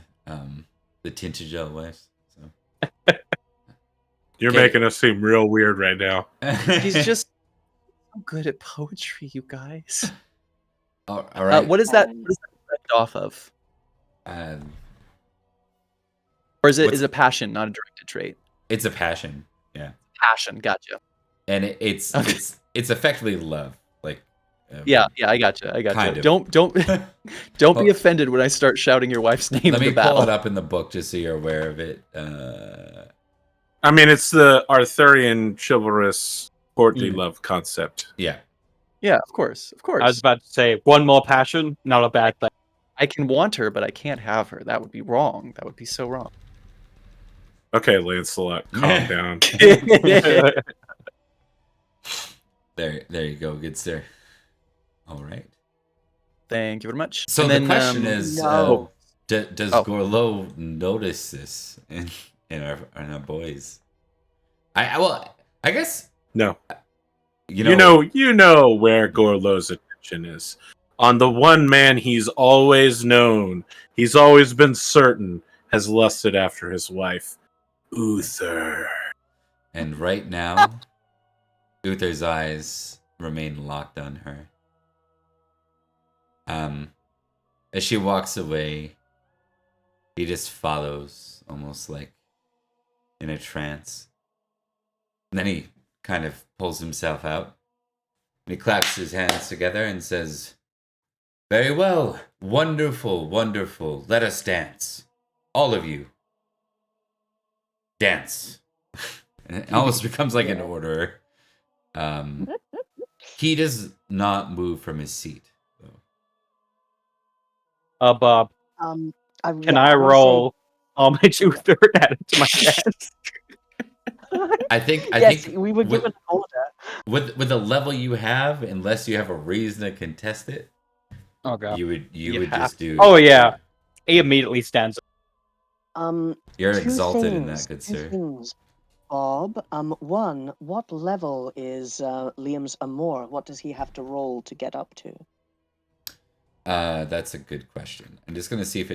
Speaker 1: Tintagel Weiss. So
Speaker 2: You're
Speaker 1: Okay.
Speaker 2: making us seem real weird right now.
Speaker 3: He's just so good at poetry, you guys.
Speaker 1: all right.
Speaker 3: What is that? What is that left off of? Or is it
Speaker 1: what's-
Speaker 3: a passion, not a directed trait?
Speaker 1: It's a passion. Yeah.
Speaker 3: Passion, gotcha.
Speaker 1: And it's
Speaker 3: Okay.
Speaker 1: it's effectively love. Like
Speaker 3: Yeah, I gotcha.
Speaker 1: Kind of.
Speaker 3: Don't be offended when I start shouting your wife's name
Speaker 1: Let
Speaker 3: in
Speaker 1: me
Speaker 3: the battle.
Speaker 1: pull it up in the book just so you're aware of it.
Speaker 2: I mean, it's the Arthurian chivalrous courtly love concept.
Speaker 1: Yeah.
Speaker 3: Yeah, of course.
Speaker 5: I was about to say one more passion, not a bad thing.
Speaker 3: I can want her, but I can't have her. That would be wrong. That would be so wrong.
Speaker 2: Okay, Lancelot, calm down.
Speaker 1: There you go, good sir. All right.
Speaker 3: Thank you very much.
Speaker 1: So
Speaker 3: And
Speaker 1: the
Speaker 3: then,
Speaker 1: question is,
Speaker 4: no.
Speaker 1: does Gorlo notice this in our boys? I guess
Speaker 2: No.
Speaker 1: you know
Speaker 2: where Gorlo's attention is. On the one man he's always known, he's always been certain, has lusted after his wife, Uther.
Speaker 1: And right now, Uther's eyes remain locked on her. As she walks away, he just follows, almost like in a trance. And then he kind of pulls himself out. And he claps his hands together and says, "Very well. Wonderful, wonderful. Let us dance. All of you. Dance." And it almost becomes like an order. He does not move from his seat.
Speaker 5: Bob, can I roll homage Uther and add it to my desk?
Speaker 1: I think
Speaker 4: we were given an order.
Speaker 1: with the level you have, unless you have a reason to contest it,
Speaker 5: Oh god.
Speaker 1: you would
Speaker 3: have
Speaker 1: just do.
Speaker 5: Oh yeah. He immediately stands up.
Speaker 1: You're
Speaker 4: Two
Speaker 1: exalted in that,
Speaker 4: things,
Speaker 1: good
Speaker 4: two
Speaker 1: sir.
Speaker 4: things. Bob, one, what level is Liam's amour? What does he have to roll to get up to?
Speaker 1: That's a good question. I'm just gonna see if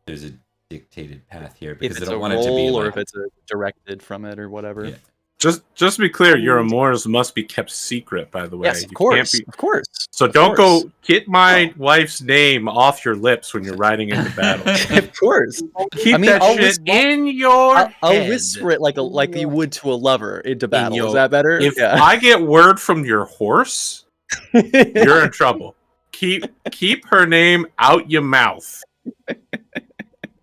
Speaker 1: there's a dictated path here
Speaker 3: If
Speaker 1: because I
Speaker 3: it's
Speaker 1: don't
Speaker 3: a
Speaker 1: want it to be
Speaker 3: roll or
Speaker 1: like,
Speaker 3: if it's a directed from it or whatever.
Speaker 1: Yeah.
Speaker 2: Just to be clear, your amours must be kept secret, by the way.
Speaker 3: Yes, of
Speaker 2: You
Speaker 3: course.
Speaker 2: can't be-
Speaker 3: Of course.
Speaker 2: So
Speaker 3: Of
Speaker 2: don't
Speaker 3: course.
Speaker 2: go get my wife's name off your lips when you're riding into battle.
Speaker 3: Of course.
Speaker 2: Keep
Speaker 3: I mean,
Speaker 2: that
Speaker 3: I'll
Speaker 2: shit
Speaker 3: whisper-
Speaker 2: in your
Speaker 3: I'll
Speaker 2: head.
Speaker 3: whisper it like you would to a lover into battle.
Speaker 2: your-
Speaker 3: Is that better?
Speaker 2: If
Speaker 3: Yeah.
Speaker 2: I get word from your horse, you're in trouble. Keep her name out your mouth.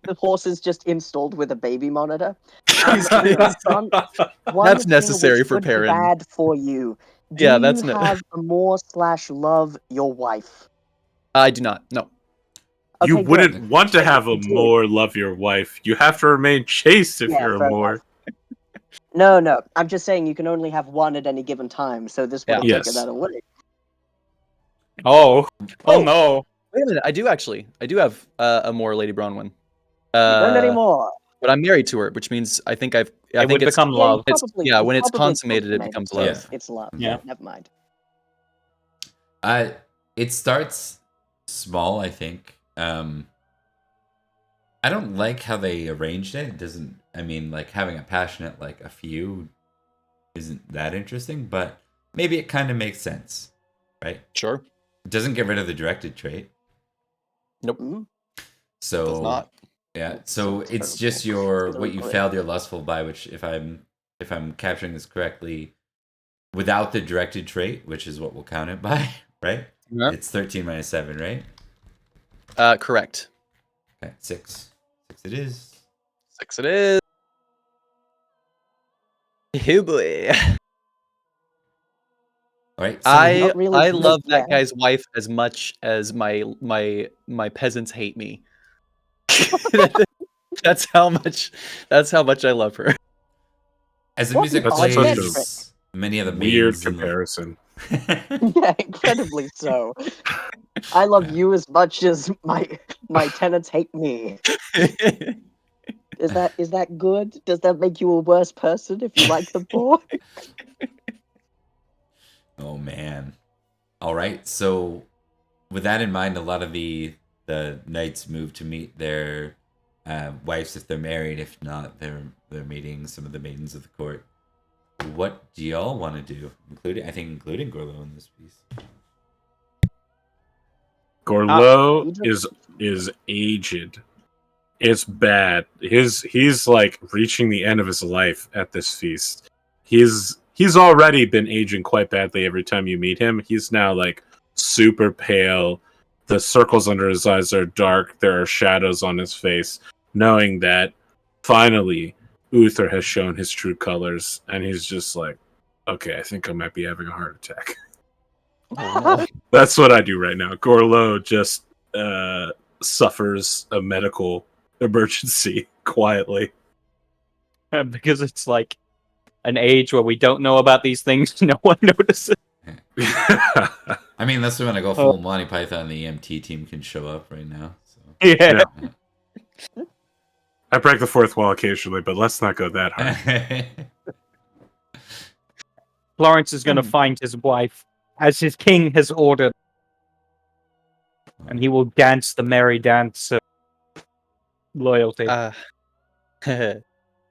Speaker 4: The horse is just installed with a baby monitor.
Speaker 3: He's-
Speaker 4: One
Speaker 3: That's
Speaker 4: thing
Speaker 3: necessary
Speaker 4: which
Speaker 3: for
Speaker 4: would be
Speaker 3: Perin.
Speaker 4: Bad for you. Do
Speaker 3: Yeah, that's
Speaker 4: you
Speaker 3: no-
Speaker 4: have amour/love your wife?
Speaker 3: I do not. No.
Speaker 2: You
Speaker 4: Okay,
Speaker 2: wouldn't
Speaker 4: good.
Speaker 2: want to have a
Speaker 4: You do.
Speaker 2: more love your wife. You have to remain chaste if
Speaker 4: Yeah,
Speaker 2: you're
Speaker 4: fair
Speaker 2: a more.
Speaker 4: No. I'm just saying you can only have one at any given time, so this would have
Speaker 2: Yeah.
Speaker 4: taken
Speaker 2: Yes.
Speaker 4: that away.
Speaker 5: Oh
Speaker 3: Oh.
Speaker 5: no.
Speaker 3: Wait a minute. I do actually. I do have a more Lady Bronwyn.
Speaker 4: You don't anymore.
Speaker 3: But I'm married to her, which means I think
Speaker 5: It
Speaker 3: think
Speaker 5: would
Speaker 3: it's
Speaker 5: become love.
Speaker 3: It's,
Speaker 4: Probably-
Speaker 3: yeah, when it's
Speaker 4: probably
Speaker 3: consummated, it
Speaker 4: consummated,
Speaker 3: becomes
Speaker 4: so
Speaker 3: love.
Speaker 1: Yeah.
Speaker 4: It's love.
Speaker 5: Yeah.
Speaker 4: Never mind.
Speaker 1: It starts small, I think. I don't like how they arranged it. It doesn't. I mean, like having a passionate like a few isn't that interesting, but maybe it kind of makes sense, right?
Speaker 3: Sure.
Speaker 1: It doesn't get rid of the directed trait,
Speaker 3: Nope.
Speaker 4: Mhm.
Speaker 1: so
Speaker 3: Does not.
Speaker 1: yeah. So
Speaker 4: Sounds
Speaker 1: it's
Speaker 4: terrible.
Speaker 1: just your
Speaker 4: So
Speaker 1: what you
Speaker 4: great.
Speaker 1: failed your lustful by, which if I'm capturing this correctly, without the directed trait, which is what we'll count it by, right?
Speaker 3: Yeah.
Speaker 1: It's 13 minus 7, right?
Speaker 3: Correct.
Speaker 1: Okay, 6 it is.
Speaker 3: 6 it is. Oh boy.
Speaker 1: All right. So
Speaker 3: I
Speaker 4: Not really
Speaker 3: I
Speaker 4: good
Speaker 3: love that
Speaker 4: yet.
Speaker 3: guy's wife as much as my peasants hate me. That's how much I love her.
Speaker 1: As the
Speaker 4: What
Speaker 1: music
Speaker 4: an
Speaker 2: odd
Speaker 1: plays, many of the
Speaker 2: Weird
Speaker 1: maidens in the
Speaker 2: comparison.
Speaker 4: Yeah, incredibly so. I love you as much as my tenants hate me. Is that good? Does that make you a worse person if you like them more?
Speaker 1: Oh man. All right. So with that in mind, a lot of the knights move to meet their wives if they're married. If not, they're meeting some of the maidens of the court. What do y'all want to do? Including Gorlo in this piece.
Speaker 2: Gorlo
Speaker 4: Idris-
Speaker 2: is aged. It's bad. He's like reaching the end of his life at this feast. He's already been aging quite badly every time you meet him. He's now like super pale. The circles under his eyes are dark. There are shadows on his face, knowing that finally Uther has shown his true colors, and he's just like, okay, I think I might be having a heart attack.
Speaker 3: Oh, no.
Speaker 2: That's what I do right now. Gorlo just suffers a medical emergency quietly.
Speaker 5: Because it's like an age where we don't know about these things. No one notices.
Speaker 1: I mean, unless we want to go full Monty Python, the EMT team can show up right now. So.
Speaker 5: Yeah.
Speaker 2: I break the fourth wall occasionally, but let's not go that hard.
Speaker 5: Florence is going to find his wife, as his king has ordered, and he will dance the merry dance of loyalty.
Speaker 3: What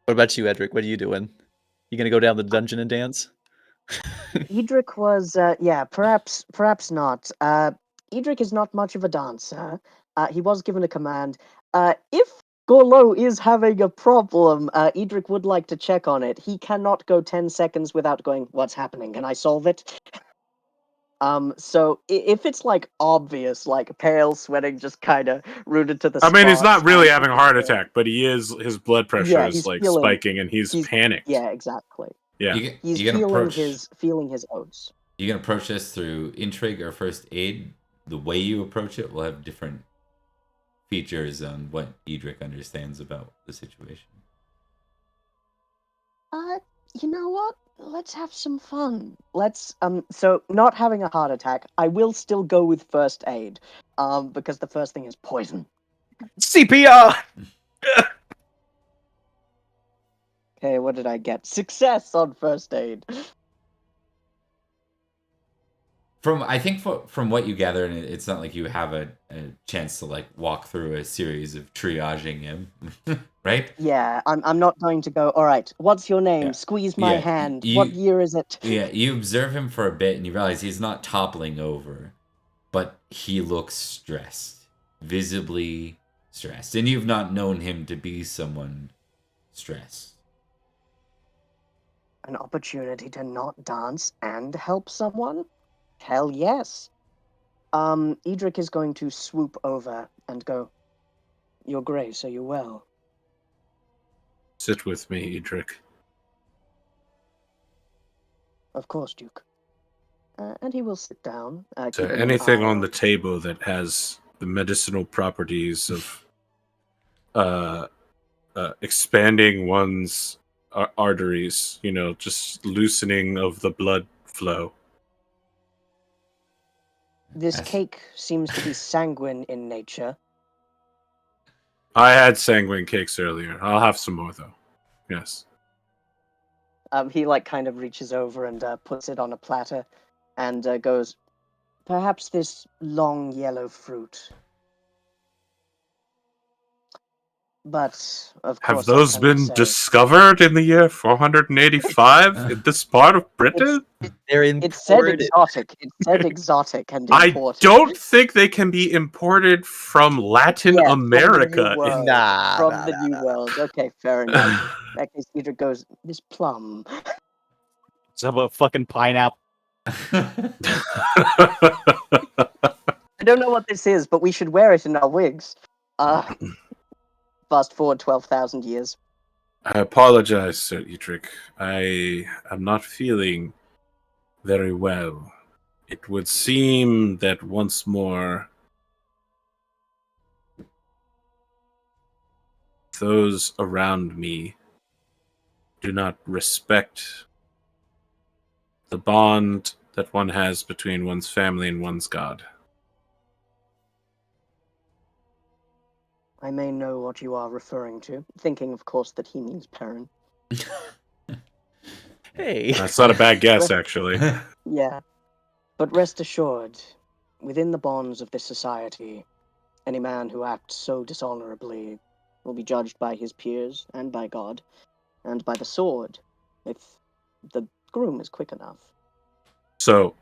Speaker 3: about you, Edric? What are you doing? You gonna go down the dungeon and dance?
Speaker 4: Edrich was, perhaps not. Edrich is not much of a dancer. He was given a command. If Gorlo is having a problem, Edrich would like to check on it. He cannot go 10 seconds without going, what's happening? Can I solve it? So if it's like obvious, like pale, sweating, just kind of rooted to the
Speaker 2: I mean, he's
Speaker 4: spot,
Speaker 2: not really having a heart attack, but his blood pressure
Speaker 4: Yeah,
Speaker 2: is
Speaker 4: he's
Speaker 2: like
Speaker 4: feeling-
Speaker 2: spiking and he's panicked.
Speaker 4: Yeah, exactly.
Speaker 2: Yeah.
Speaker 4: He's
Speaker 1: You can approach.
Speaker 4: feeling his oats.
Speaker 1: You can approach this through intrigue or first aid. The way you approach it will have different features on what Edric understands about the situation.
Speaker 4: You know what? Let's have some fun. Let's so not having a heart attack, I will still go with first aid. Because the first thing is poison.
Speaker 5: CPR!
Speaker 4: Okay, what did I get? Success on first aid.
Speaker 1: From what you gather, and it's not like you have a chance to like walk through a series of triaging him, right?
Speaker 4: Yeah, I'm not going to go, alright, what's your name?
Speaker 1: Yeah.
Speaker 4: Squeeze my
Speaker 1: Yeah,
Speaker 4: hand.
Speaker 1: you-
Speaker 4: What year is it?
Speaker 1: Yeah, you observe him for a bit, and you realize he's not toppling over, but he looks stressed, visibly stressed, and you've not known him to be someone stressed.
Speaker 4: An opportunity to not dance and help someone? Hell yes. Edric is going to swoop over and go, Your Grace, are you well?
Speaker 2: Sit with me, Edric.
Speaker 4: Of course, Duke. And he will sit down.
Speaker 2: Is there
Speaker 4: keeping an
Speaker 2: anything
Speaker 4: eye
Speaker 2: on the table that has the medicinal properties of expanding one's arteries, just loosening of the blood flow?
Speaker 4: This
Speaker 1: Yes.
Speaker 4: cake seems to be sanguine in nature.
Speaker 2: I had sanguine cakes earlier. I'll have some more, though. Yes.
Speaker 4: He kind of reaches over and puts it on a platter and goes, Perhaps this long yellow fruit. But, of
Speaker 2: Have
Speaker 4: course, I
Speaker 2: those
Speaker 4: cannot
Speaker 2: been
Speaker 4: say.
Speaker 2: discovered in the year 485 in this part of Britain?
Speaker 3: They're
Speaker 4: It said
Speaker 3: imported.
Speaker 4: exotic. It said exotic and
Speaker 2: I
Speaker 4: imported.
Speaker 2: don't think they can be imported from Latin
Speaker 4: Yeah,
Speaker 2: America.
Speaker 4: From the New World.
Speaker 3: Nah,
Speaker 4: From
Speaker 3: nah,
Speaker 4: the
Speaker 3: nah,
Speaker 4: New
Speaker 3: nah.
Speaker 4: World. Okay, fair enough. That case, Peter goes, This plum.
Speaker 5: It's about fucking pineapple.
Speaker 4: I don't know what this is, but we should wear it in our wigs. Fast forward 12,000 years.
Speaker 2: I apologize, Sir Edric. I am not feeling very well. It would seem that once more those around me do not respect the bond that one has between one's family and one's god.
Speaker 4: I may know what you are referring to, thinking, of course, that he means Perin.
Speaker 3: Hey.
Speaker 2: That's not a bad guess, actually.
Speaker 4: Yeah. But rest assured, within the bonds of this society, any man who acts so dishonorably will be judged by his peers and by God, and by the sword, if the groom is quick enough.
Speaker 2: So,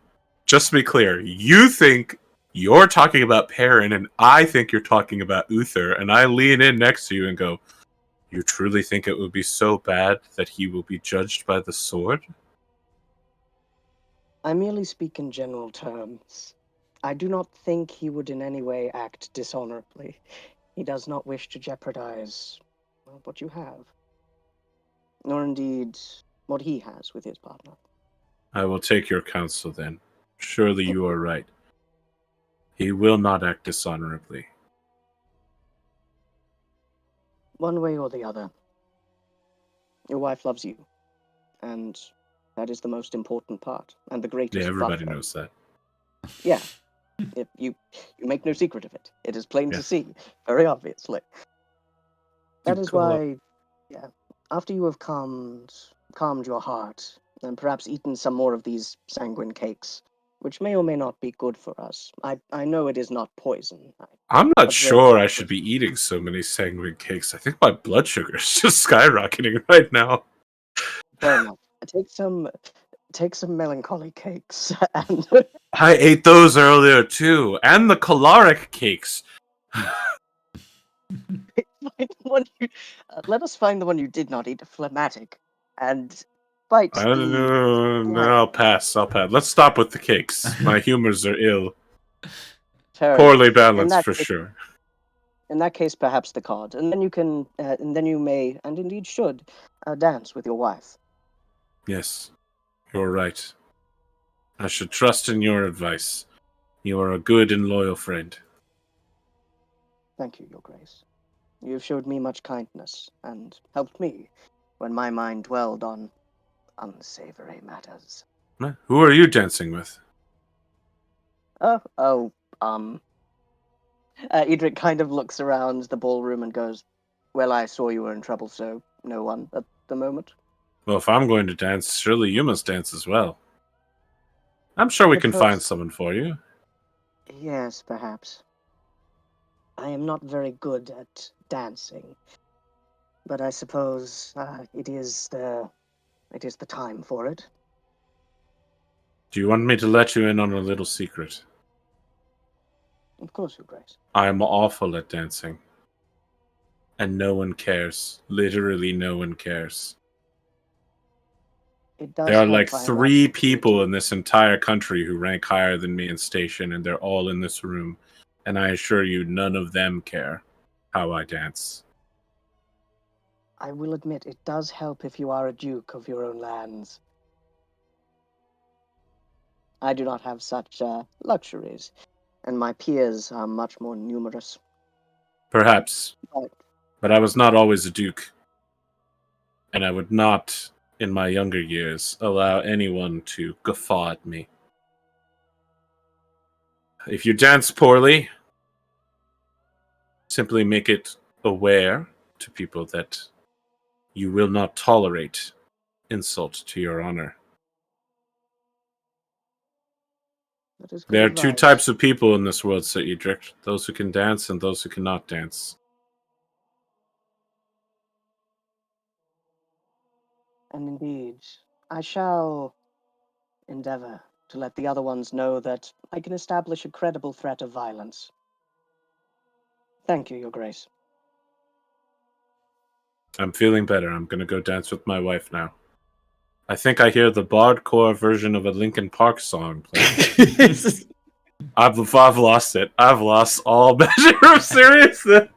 Speaker 2: just to be clear, you think you're talking about Perin, and I think you're talking about Uther, and I lean in next to you and go, you truly think it would be so bad that he will be judged by the sword?
Speaker 4: I merely speak in general terms. I do not think he would in any way act dishonorably. He does not wish to jeopardize what you have, nor indeed what he has with his partner.
Speaker 2: I will take your counsel then. Surely you are right. He will not act dishonorably.
Speaker 4: One way or the other. Your wife loves you, and that is the most important part, and the greatest
Speaker 2: Yeah, everybody
Speaker 4: buffer.
Speaker 2: knows that.
Speaker 4: Yeah. If you make no secret of it. It is plain
Speaker 2: Yeah.
Speaker 4: to see, very obviously. That
Speaker 2: You
Speaker 4: is
Speaker 2: call
Speaker 4: why, yeah, after you have calmed your heart, and perhaps eaten some more of these sanguine cakes, which may or may not be good for us. I know it is not poison.
Speaker 2: I'm not
Speaker 4: I've
Speaker 2: sure
Speaker 4: read-
Speaker 2: I should be eating so many sanguine cakes. I think my blood sugar is just skyrocketing right now.
Speaker 4: Fair enough. Take some melancholy cakes, and
Speaker 2: I ate those earlier too, and the caloric cakes.
Speaker 4: let us find the one you did not eat, phlegmatic, and bite
Speaker 2: I don't know. No, I'll pass. Let's stop with the cakes. My humors are ill.
Speaker 4: Fair
Speaker 2: Poorly
Speaker 4: enough.
Speaker 2: balanced for sure.
Speaker 4: In that case, perhaps the card, and then you can, and then you may, and indeed should, dance with your wife.
Speaker 2: Yes, you're right. I should trust in your advice. You are a good and loyal friend.
Speaker 4: Thank you, Your Grace. You have showed me much kindness, and helped me when my mind dwelled on unsavory matters.
Speaker 2: Who are you dancing with?
Speaker 4: Edrich kind of looks around the ballroom and goes, well, I saw you were in trouble, so no one at the moment.
Speaker 2: Well, if I'm going to dance, surely you must dance as well. I'm sure we can find someone for you.
Speaker 4: Yes, perhaps. I am not very good at dancing, but I suppose it is the time for it.
Speaker 2: Do you want me to let you in on a little secret?
Speaker 4: Of course, Your Grace.
Speaker 2: I'm awful at dancing. And no one cares. Literally no one cares.
Speaker 4: It does
Speaker 2: There are
Speaker 4: help,
Speaker 2: like
Speaker 4: I
Speaker 2: 3
Speaker 4: imagine,
Speaker 2: people in this entire country who rank higher than me in station, and they're all in this room. And I assure you, none of them care how I dance.
Speaker 4: I will admit, it does help if you are a duke of your own lands. I do not have such luxuries, and my peers are much more numerous.
Speaker 2: Perhaps.
Speaker 4: But
Speaker 2: But I was not always a duke. And I would not, in my younger years, allow anyone to guffaw at me. If you dance poorly, simply make it aware to people that you will not tolerate insult to your honor.
Speaker 4: that is good
Speaker 2: There are 2
Speaker 4: advice.
Speaker 2: types of people in this world, Sir Edrich. Those who can dance and those who cannot dance.
Speaker 4: And indeed, I shall endeavor to let the other ones know that I can establish a credible threat of violence. Thank you, Your Grace. I'm
Speaker 2: feeling better. I'm going to go dance with my wife now. I think I hear the bardcore version of a Linkin Park song playing. I've lost it. I've lost all measure of seriousness.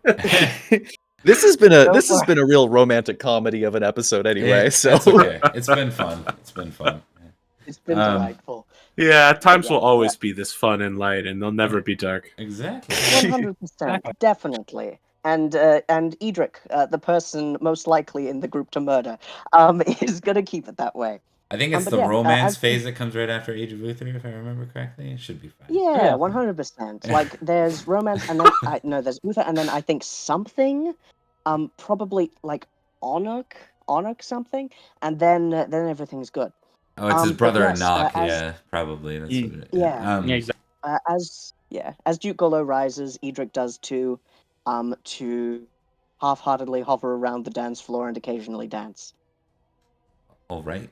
Speaker 3: This has been a real romantic comedy of an episode anyway. So
Speaker 1: it's okay. It's been fun. It's been fun.
Speaker 4: It's been delightful.
Speaker 2: Yeah, times will always be this fun and light, and they'll never be dark.
Speaker 1: Exactly.
Speaker 4: 100%. Definitely. and Edrich, the person most likely in the group to murder, is gonna keep it that way.
Speaker 1: I think it's
Speaker 4: But
Speaker 1: the
Speaker 4: yeah,
Speaker 1: romance phase that comes right after Age of Uther, if I remember correctly. It should be fine.
Speaker 4: Yeah,
Speaker 5: Yeah.
Speaker 4: 100%. Like there's romance, and then there's Uther, and then I think something, probably like Onuk something, and then everything's good.
Speaker 1: Oh, it's his
Speaker 4: But
Speaker 1: brother
Speaker 4: yes,
Speaker 1: Enoch.
Speaker 4: as
Speaker 1: Yeah, probably. That's
Speaker 5: Ye-
Speaker 1: what it.
Speaker 4: yeah,
Speaker 5: Yeah, exactly.
Speaker 4: as Duke Golo rises, Edric does too, to half-heartedly hover around the dance floor and occasionally dance.
Speaker 1: All right.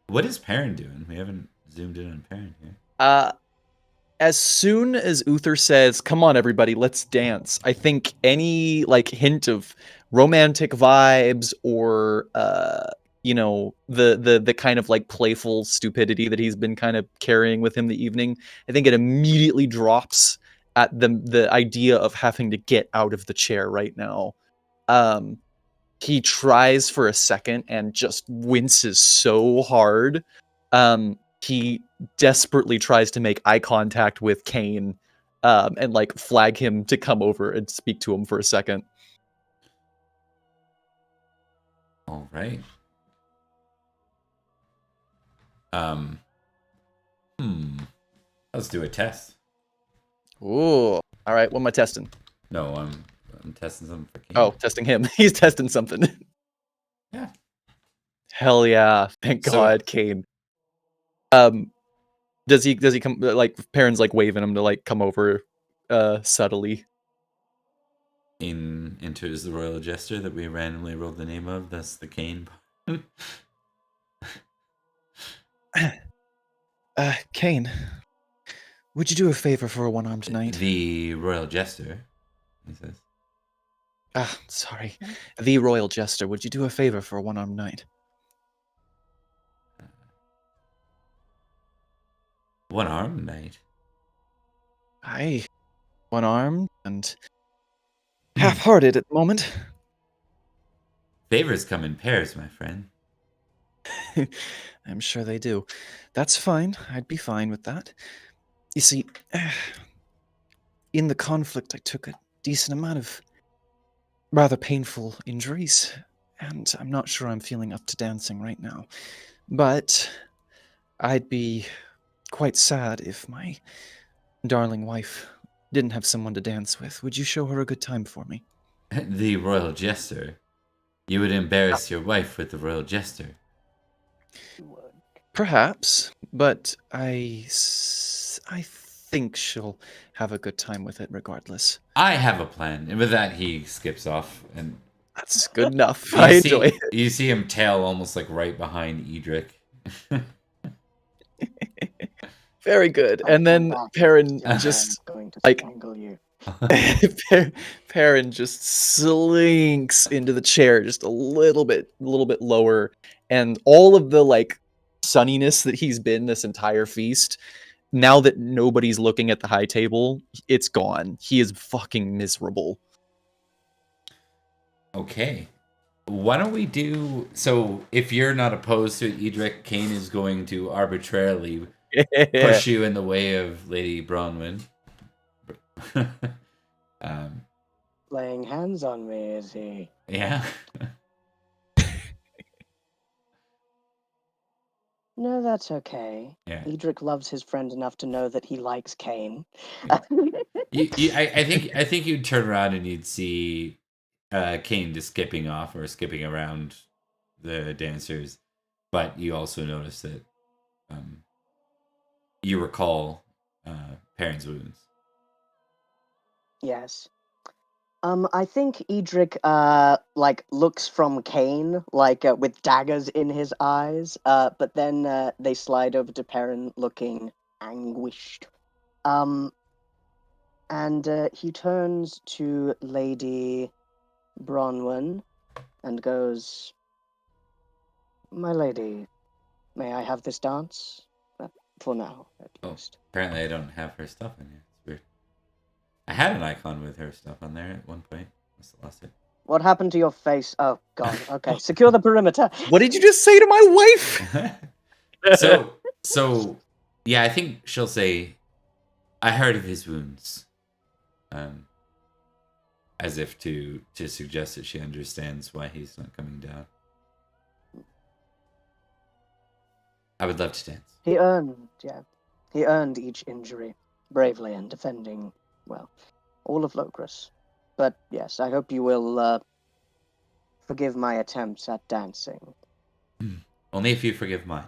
Speaker 1: What is Perin doing? We haven't zoomed in on Perin here.
Speaker 3: As soon as Uther says, "Come on, everybody, let's dance," I think any like hint of romantic vibes or the kind of like playful stupidity that he's been kind of carrying with him the evening, I think it immediately drops at the idea of having to get out of the chair right now. He tries for a second and just winces so hard. He desperately tries to make eye contact with Kane, and like flag him to come over and speak to him for a second.
Speaker 1: All right. Um. Let's do a test.
Speaker 3: Ooh. All right, what am I testing?
Speaker 1: No, I'm testing something for Kane.
Speaker 3: Oh, testing him. He's testing something.
Speaker 1: Yeah.
Speaker 3: Hell yeah. Thank
Speaker 1: So-
Speaker 3: God, Kane. Does he come like Perrin's like waving him to like come over subtly?
Speaker 1: Enters the royal jester that we randomly rolled the name of. That's the Kane.
Speaker 3: Kane, would you do a favor for a one-armed knight?
Speaker 1: The royal jester. He says.
Speaker 3: Ah, sorry. The royal jester, would you do a favor for a one-armed knight?
Speaker 1: One-armed knight.
Speaker 3: Aye. One-armed and half-hearted at the moment.
Speaker 1: Favors come in pairs, my friend.
Speaker 3: I'm sure they do. That's fine. I'd be fine with that. You see, in the conflict, I took a decent amount of rather painful injuries, and I'm not sure I'm feeling up to dancing right now. But I'd be quite sad if my darling wife didn't have someone to dance with. Would you show her a good time for me?
Speaker 1: The royal jester. You would embarrass your wife with the royal jester.
Speaker 3: Perhaps, but I think she'll have a good time with it regardless.
Speaker 1: I have a plan. And with that, he skips off. And
Speaker 3: That's good enough. I enjoy it.
Speaker 1: You see him tail almost like right behind Edrich.
Speaker 3: Very good. And then Perin
Speaker 4: I'm
Speaker 3: just
Speaker 4: going to
Speaker 3: like-
Speaker 4: strangle you.
Speaker 3: Perin just slinks into the chair just a little bit lower, and all of the like sunniness that he's been this entire feast, now that nobody's looking at the high table, it's gone. He is fucking miserable.
Speaker 1: Okay. Why don't we do... So, if you're not opposed to it, Edrich, Kane is going to arbitrarily push you in the way of Lady Bronwyn.
Speaker 4: Laying hands on me, is he?
Speaker 1: Yeah.
Speaker 4: No, that's okay.
Speaker 1: Yeah.
Speaker 4: Edric loves his friend enough to know that he likes Kane.
Speaker 1: I think you'd turn around and you'd see Kane just skipping off or skipping around the dancers, but you also notice that you recall Perrin's wounds.
Speaker 4: Yes. I think Edric like looks from Kane like with daggers in his eyes, but then they slide over to Perin looking anguished. And he turns to Lady Bronwyn and goes, "My lady, may I have this dance? For now, at least."
Speaker 1: Apparently I don't have her stuff in here. It's weird. I had an icon with her stuff on there at one point. Must have lost it.
Speaker 4: What happened to your face? Oh, God. Okay, secure the perimeter.
Speaker 3: What did you just say to my wife?
Speaker 1: So yeah, I think she'll say, I heard of his wounds. as if to suggest that she understands why he's not coming down. I would love to dance.
Speaker 4: He earned each injury bravely and defending, well, all of Logres. But yes, I hope you will forgive my attempts at dancing.
Speaker 1: Only if you forgive mine.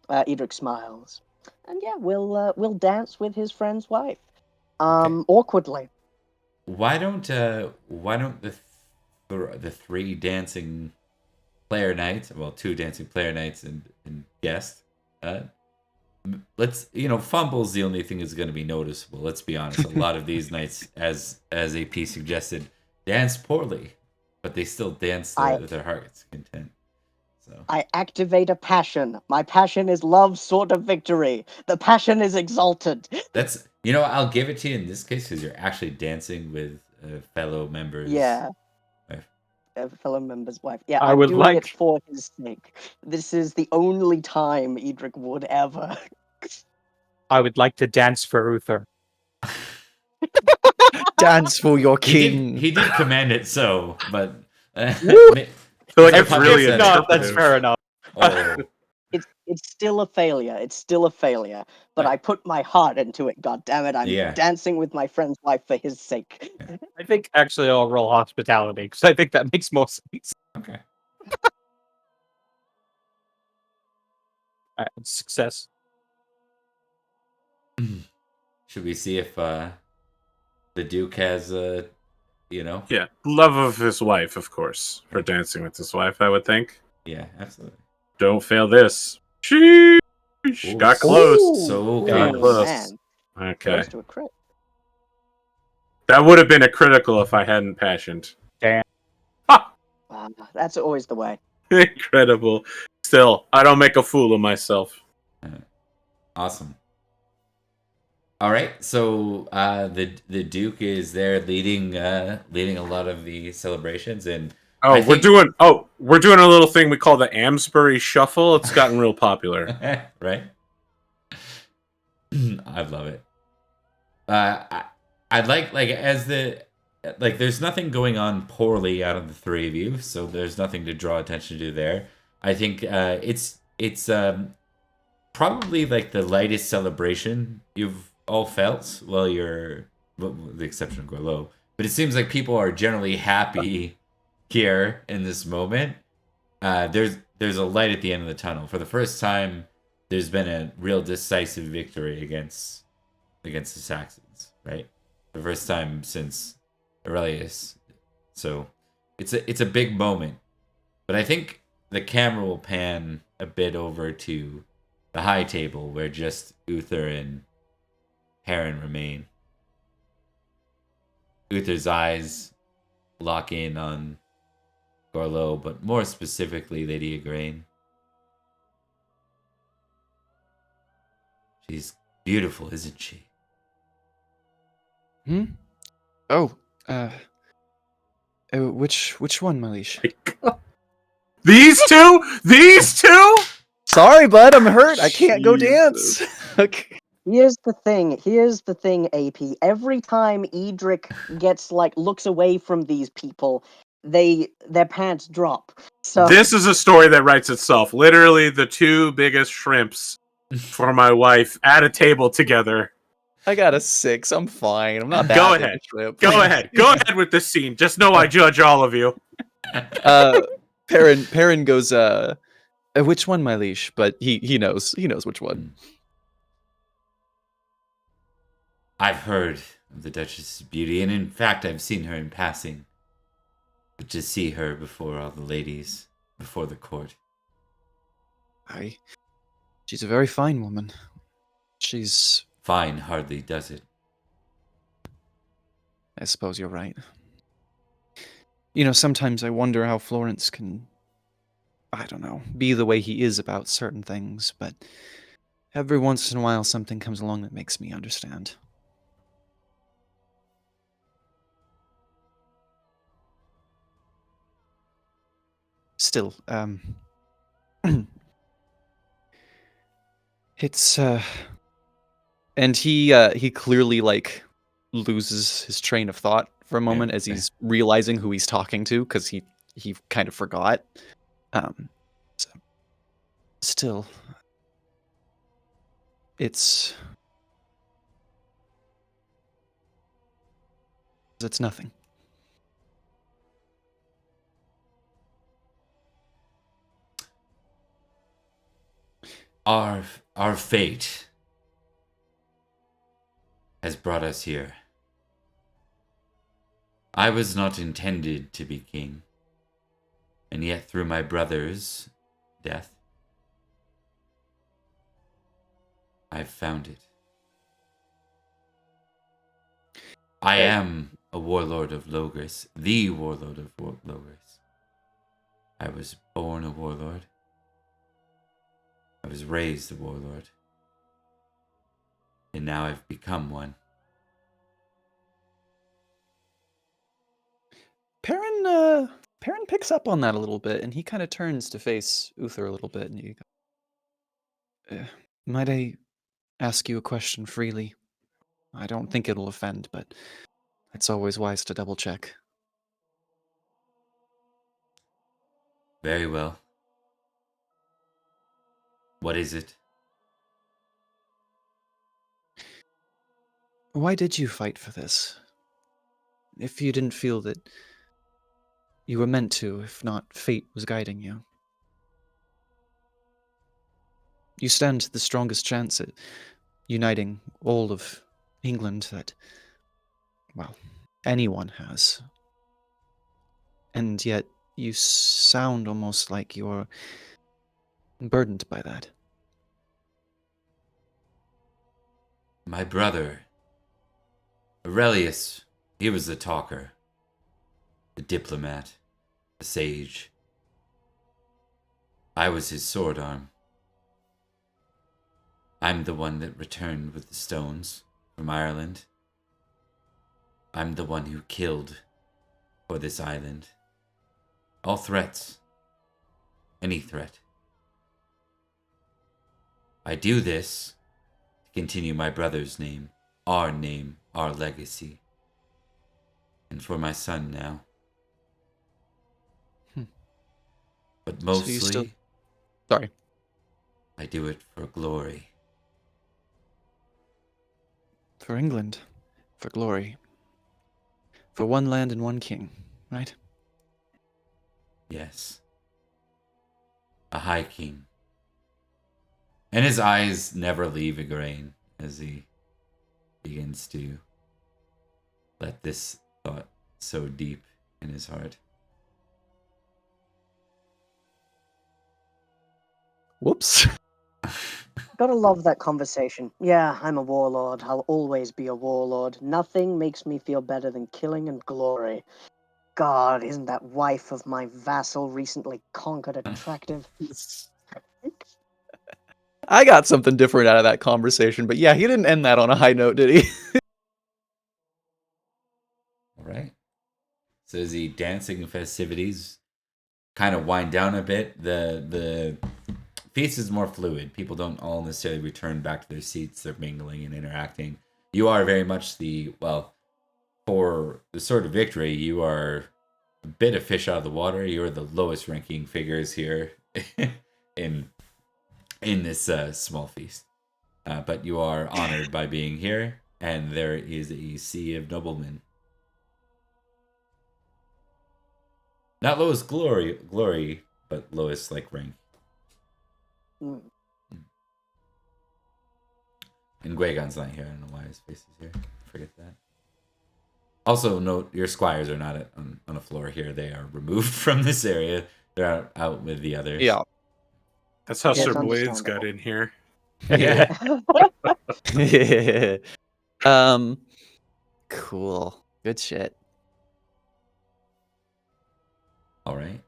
Speaker 4: Edrich smiles, and yeah, we'll dance with his friend's wife. Awkwardly.
Speaker 1: Why don't the three dancing player knights, well, two dancing player knights and guest, let's, fumble's the only thing that's going to be noticeable. Let's be honest. A lot of these knights, as AP suggested, dance poorly, but they still dance with their heart's content. So
Speaker 4: I activate a passion. My passion is love, sword of victory. The passion is exalted.
Speaker 1: that's, I'll give it to you in this case because you're actually dancing with fellow members.
Speaker 4: Yeah. A fellow member's wife. Yeah,
Speaker 5: I
Speaker 4: I'm
Speaker 5: would
Speaker 4: doing
Speaker 5: like-
Speaker 4: it for his sake. This is the only time Edrich would ever.
Speaker 5: I would like to dance for Uther.
Speaker 3: Dance for your king.
Speaker 1: He did command it so, but
Speaker 2: I feel like
Speaker 1: If
Speaker 2: it's really
Speaker 1: if
Speaker 5: not, that's
Speaker 2: interpretive.
Speaker 5: fair enough.
Speaker 1: oh,
Speaker 4: It's still a failure. It's still a failure. But I put my heart into it. God damn it! I'm
Speaker 1: Yeah.
Speaker 4: dancing with my friend's wife for his sake.
Speaker 5: I think actually I'll roll hospitality because I think that makes more sense.
Speaker 1: okay.
Speaker 5: Success.
Speaker 1: Should we see if the Duke has
Speaker 2: Yeah, love of his wife, of course, for dancing with his wife. I would think.
Speaker 1: Yeah, absolutely.
Speaker 2: Don't fail this. Sheesh.
Speaker 1: Ooh,
Speaker 2: Got close.
Speaker 1: So
Speaker 2: Got
Speaker 1: close.
Speaker 2: close.
Speaker 4: Man,
Speaker 2: Okay,
Speaker 4: close to a crit.
Speaker 2: that would have been a critical if I hadn't passioned.
Speaker 4: That's always the way.
Speaker 2: Incredible. Still, I don't make a fool of myself.
Speaker 1: Awesome. All right, so the Duke is there leading a lot of the celebrations, and
Speaker 2: Oh, we're doing a little thing we call the Amsbury Shuffle. It's gotten real popular.
Speaker 1: right? I love it. I'd like as there's nothing going on poorly out of the three of you, so there's nothing to draw attention to there. I think it's probably like the lightest celebration you've all felt. Well, with the exception of Gorlo, but it seems like people are generally happy here in this moment. There's a light at the end of the tunnel. For the first time, there's been a real decisive victory against the Saxons, right? The first time since Aurelius. So it's a big moment. But I think the camera will pan a bit over to the high table where just Uther and Perin remain. Uther's eyes lock in on Gorlo, but more specifically Lady Igraine. She's beautiful, isn't she?
Speaker 3: Oh, which one, my liege?
Speaker 2: These two? These two?
Speaker 3: Sorry, bud, I'm hurt. I can't go dance.
Speaker 2: Jesus.
Speaker 3: Okay.
Speaker 4: Here's the thing, AP. Every time Edrich looks away from these people, their pants drop. So
Speaker 2: This is a story that writes itself. Literally, the two biggest shrimps for my wife at a table together.
Speaker 3: I got a 6. I'm fine. I'm not that
Speaker 2: Go
Speaker 3: big
Speaker 2: ahead.
Speaker 3: a trip.
Speaker 2: Go ahead. Go ahead with this scene. Just know I judge all of you.
Speaker 3: Perin goes, which one, my liege? But he knows which one.
Speaker 1: I've heard of the Duchess's beauty, and in fact I've seen her in passing. But to see her before all the ladies, before the court.
Speaker 3: She's a very fine woman. She's...
Speaker 1: Fine hardly does it.
Speaker 3: I suppose you're right. Sometimes I wonder how Florence can, I don't know, be the way he is about certain things, but every once in a while something comes along that makes me understand. Still, it's, and he clearly, loses his train of thought for a moment as he's realizing who he's talking to, because he kind of forgot. So still, it's nothing.
Speaker 1: Our fate has brought us here. I was not intended to be king, and yet through my brother's death, I've found it. I am a warlord of Logres, the warlord of Logres. I was born a warlord. I was raised a warlord. And now I've become one.
Speaker 3: Perin picks up on that a little bit, and he kind of turns to face Uther a little bit, and he goes, might I ask you a question freely? I don't think it'll offend, but it's always wise to double check.
Speaker 1: Very well. What is it?
Speaker 3: Why did you fight for this? If you didn't feel that you were meant to, if not fate was guiding you. You stand the strongest chance at uniting all of England that, well, anyone has. And yet you sound almost like you're burdened by that.
Speaker 1: My brother, Aurelius, he was the talker, the diplomat, the sage. I was his sword arm. I'm the one that returned with the stones from Ireland. I'm the one who killed for this island. All threats. Any threat. I do this to continue my brother's name, our legacy. And for my son now. But mostly,
Speaker 3: Sorry.
Speaker 1: I do it for glory.
Speaker 3: For England. For glory. For one land and one king, right?
Speaker 1: Yes. A high king. And his eyes never leave Igraine as he begins to let this thought sow deep in his heart.
Speaker 3: Whoops.
Speaker 4: Gotta love that conversation. Yeah, I'm a warlord. I'll always be a warlord. Nothing makes me feel better than killing and glory. God, isn't that wife of my vassal recently conquered attractive?
Speaker 3: I got something different out of that conversation, but yeah, he didn't end that on a high note, did he?
Speaker 1: All right. So as the dancing festivities kind of wind down a bit, the feast is more fluid. People don't all necessarily return back to their seats. They're mingling and interacting. You are very much for the Sword of Victory, you are a bit of fish out of the water. You're the lowest ranking figures here in this small feast. But you are honored by being here, and there is a sea of noblemen. Not lowest glory, but lowest rank.
Speaker 4: Mm.
Speaker 1: And Gwagon's not here. I don't know why his face is here. Forget that. Also, note your squires are not on a floor here. They are removed from this area. They're out with the others.
Speaker 3: Yeah.
Speaker 2: That's how
Speaker 4: Yeah,
Speaker 2: Sir
Speaker 4: it's
Speaker 2: Blades got
Speaker 4: understandable.
Speaker 2: in here.
Speaker 3: Yeah. Cool. Good shit.
Speaker 1: All right.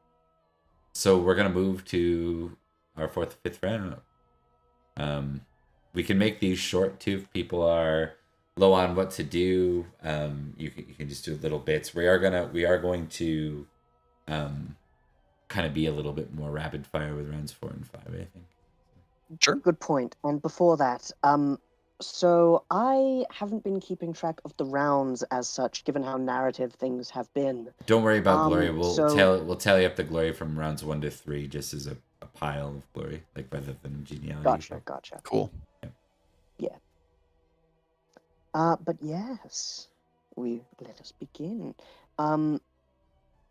Speaker 1: So we're gonna move to our fourth, fifth round. We can make these short too if people are low on what to do. You can just do little bits. We are going to kind of be a little bit more rapid fire with rounds 4 and 5, I think.
Speaker 3: Sure.
Speaker 4: Good point. And before that, So I haven't been keeping track of the rounds as such, given how narrative things have been.
Speaker 1: Don't worry about glory.
Speaker 4: So
Speaker 1: We'll tally up the glory from rounds 1 to 3, just as a pile of glory, like rather than genealogy.
Speaker 4: gotcha.
Speaker 3: Cool.
Speaker 4: Yeah. But yes, let us begin.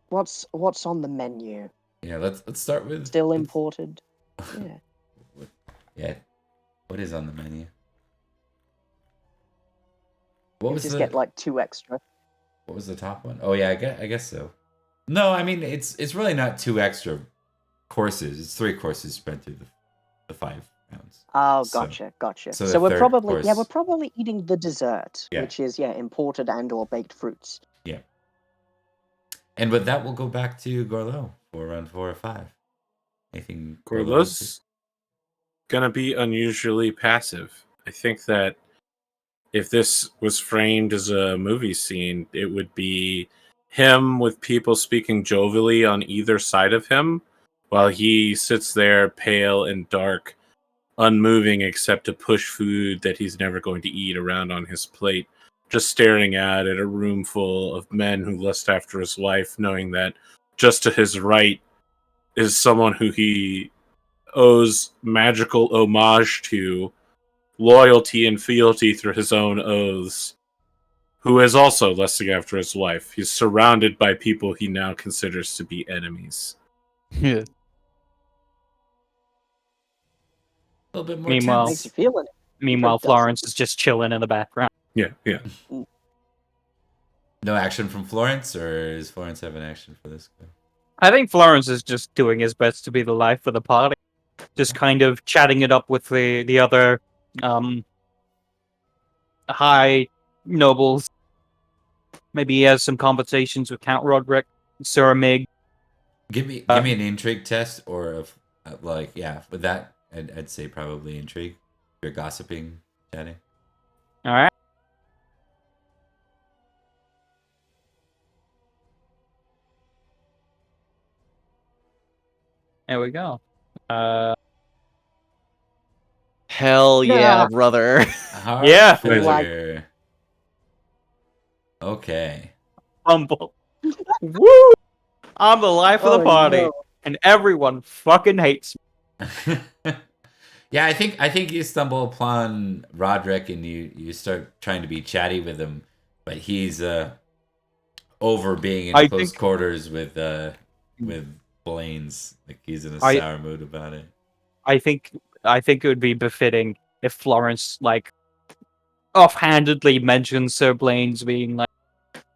Speaker 4: What's on the menu?
Speaker 1: Yeah, let's start with
Speaker 4: Still imported. Yeah.
Speaker 1: Yeah. What is on the menu? What
Speaker 4: You
Speaker 1: was
Speaker 4: just
Speaker 1: the
Speaker 4: get like 2 extra.
Speaker 1: What was the top one? Oh yeah, I guess so. No, I mean it's really not 2 extra courses. It's 3 courses spread through the 5 rounds.
Speaker 4: Oh,
Speaker 1: So-
Speaker 4: gotcha.
Speaker 1: so
Speaker 4: So,
Speaker 1: the
Speaker 4: we're
Speaker 1: third
Speaker 4: probably
Speaker 1: course-
Speaker 4: we're probably eating the dessert,
Speaker 1: Yeah.
Speaker 4: which is imported and or baked fruits.
Speaker 1: Yeah. And with that, we'll go back to Gorlo for round 4 or 5. Anything Gorlo wants to-
Speaker 2: Gorlo's gonna be unusually passive. I think that if this was framed as a movie scene, it would be him with people speaking jovially on either side of him, while he sits there pale and dark, unmoving except to push food that he's never going to eat around on his plate, just staring out at a room full of men who lust after his life, knowing that just to his right is someone who he owes magical homage to, loyalty and fealty through his own oaths, who is also lusting after his life. He's surrounded by people he now considers to be enemies.
Speaker 3: Yeah.
Speaker 1: A little bit more
Speaker 5: Meanwhile-
Speaker 4: Makes you
Speaker 1: tense.
Speaker 4: feel it.
Speaker 5: Meanwhile,
Speaker 4: It does.
Speaker 5: Florence is just chilling in the background.
Speaker 2: Yeah.
Speaker 1: No action from Florence, or does Florence have an action for this?
Speaker 5: I think Florence is just doing his best to be the life of the party, just kind of chatting it up with the other high nobles. Maybe he has some conversations with Count Roderick, Sir Mig.
Speaker 1: Give me an intrigue test, or with that, I'd say probably intrigue. You're gossiping, chatting.
Speaker 5: All right. There we go.
Speaker 3: Hell yeah, brother.
Speaker 5: Yeah.
Speaker 1: Fiddler. Okay.
Speaker 5: Humble. Woo! I'm the life of the
Speaker 4: Oh,
Speaker 5: party,
Speaker 4: no.
Speaker 5: and everyone fucking hates me.
Speaker 1: Yeah, I think you stumble upon Roderick and you start trying to be chatty with him, but he's over being in close quarters with Blaine's. Like he's in a sour mood about it.
Speaker 5: I think it would be befitting if Florence offhandedly mentions Sir Blaine's being like,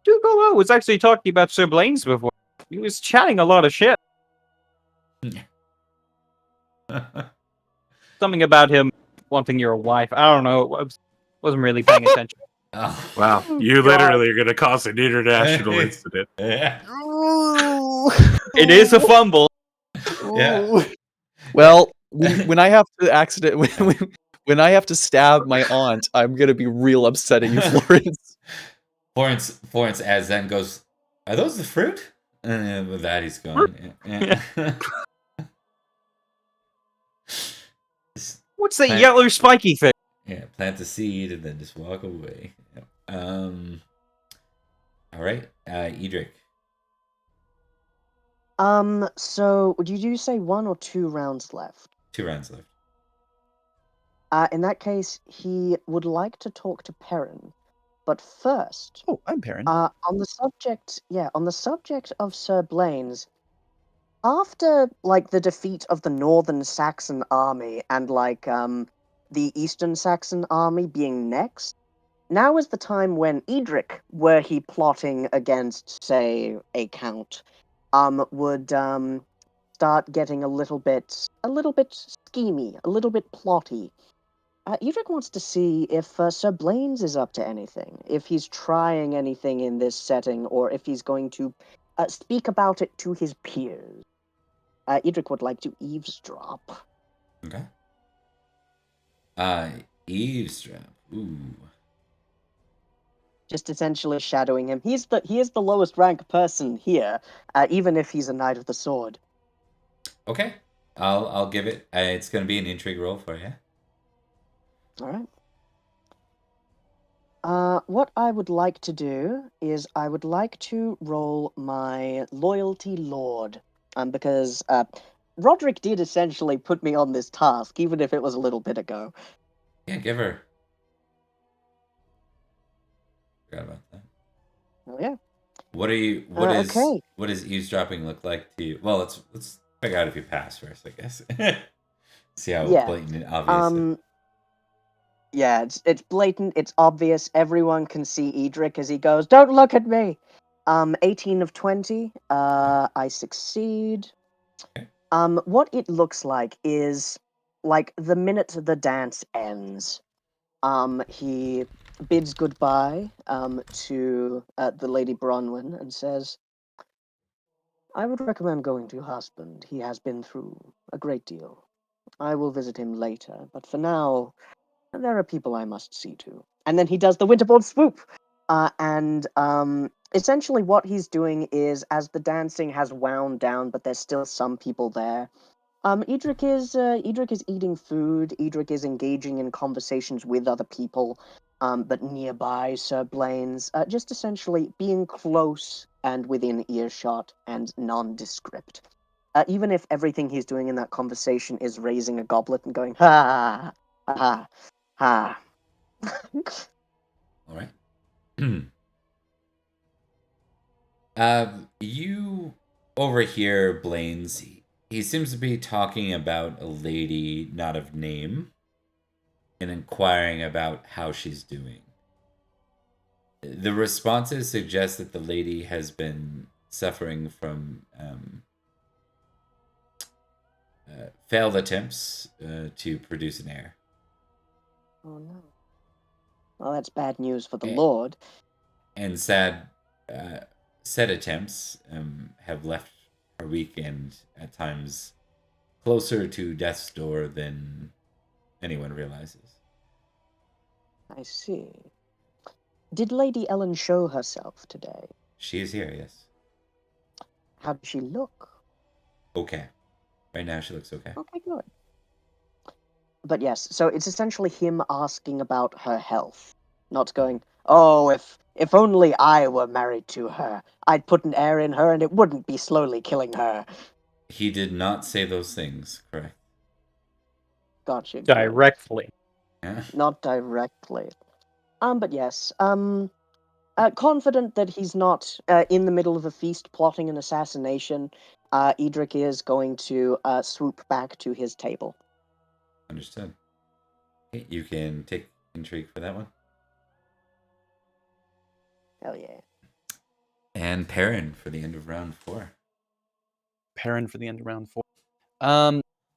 Speaker 5: Duke Gorlo was actually talking about Sir Blaine's before. He was chatting a lot of shit. Something about him wanting your wife. I don't know. I wasn't really paying attention.
Speaker 1: Oh.
Speaker 2: Wow. You literally are going to cause an international incident.
Speaker 1: Yeah.
Speaker 5: It is a fumble.
Speaker 1: Yeah.
Speaker 3: Well, when I have to when I have to stab my aunt, I'm gonna be real upsetting you, Florence.
Speaker 1: Florence as then goes, are those the fruit? And with that he's gone. Yeah.
Speaker 5: What's that yellow spiky thing?
Speaker 1: Yeah, plant the seed and then just walk away. All right, Edrich.
Speaker 4: So would you say 1 or 2 rounds left?
Speaker 1: 2 rounds left.
Speaker 4: In that case, he would like to talk to Perin, but first,
Speaker 3: Oh, I'm Perin.
Speaker 4: on the subject of Sir Blaine's, after the defeat of the Northern Saxon army and the Eastern Saxon army being next, now is the time when Edrich, were he plotting against, say, a count, would start getting a little bit schemy, a little bit plotty. Edrich wants to see if Sir Blaine's is up to anything, if he's trying anything in this setting, or if he's going to speak about it to his peers. Edrich would like to eavesdrop.
Speaker 1: Okay. Eavesdrop. Ooh.
Speaker 4: Just essentially shadowing him. He is the lowest rank person here, even if he's a Knight of the Sword.
Speaker 1: Okay. I'll give it. It's gonna be an intrigue roll for you.
Speaker 4: All right. What I would like to do is I would like to roll my loyalty lord, because Roderick did essentially put me on this task, even if it was a little bit ago.
Speaker 1: Yeah, give her. Forgot about that.
Speaker 4: Oh yeah.
Speaker 1: What are you?
Speaker 4: Okay.
Speaker 1: What does eavesdropping look like to you? Well, let's figure out if you pass first, I guess. See how
Speaker 4: Yeah.
Speaker 1: blatant and obvious.
Speaker 4: Yeah, it's blatant, it's obvious, everyone can see Edrich as he goes, "Don't look at me!" 18 of 20, I succeed.
Speaker 1: Okay.
Speaker 4: What it looks like is, like, the minute the dance ends, he bids goodbye, to, the Lady Bronwyn and says, "I would recommend going to your husband. He has been through a great deal. I will visit him later, but for now, there are people I must see to." And then he does the Winterbourne swoop. And essentially what he's doing is, as the dancing has wound down, but there's still some people there, Edrich is eating food. Edrich is engaging in conversations with other people, but nearby Sir Blaine's, just essentially being close and within earshot and nondescript. Even if everything he's doing in that conversation is raising a goblet and going, "Ha ha ha ha."
Speaker 1: All right. You overhear Blaine's. He seems to be talking about a lady not of name and inquiring about how she's doing. The responses suggest that the lady has been suffering from failed attempts to produce an heir.
Speaker 4: Oh no. Well, that's bad news for the
Speaker 1: Eh.
Speaker 4: Lord.
Speaker 1: And said attempts have left her weak and at times closer to death's door than anyone realizes.
Speaker 4: I see. Did Lady Ellen show herself today?
Speaker 1: She is here, yes.
Speaker 4: How does she look?
Speaker 1: Okay. Right now she looks okay.
Speaker 4: Okay, good. But yes, so it's essentially him asking about her health, not going, "Oh, if only I were married to her, I'd put an heir in her and it wouldn't be slowly killing her."
Speaker 1: He did not say those things, correct?
Speaker 4: Gotcha. Good.
Speaker 5: Directly.
Speaker 1: Yeah.
Speaker 4: Not directly. But yes, confident that he's not in the middle of a feast plotting an assassination, Edrich is going to swoop back to his table.
Speaker 1: Understood. Okay, you can take intrigue for that one.
Speaker 4: Hell yeah.
Speaker 1: And Perin for the end of round 4.
Speaker 3: Perin for the end of round 4.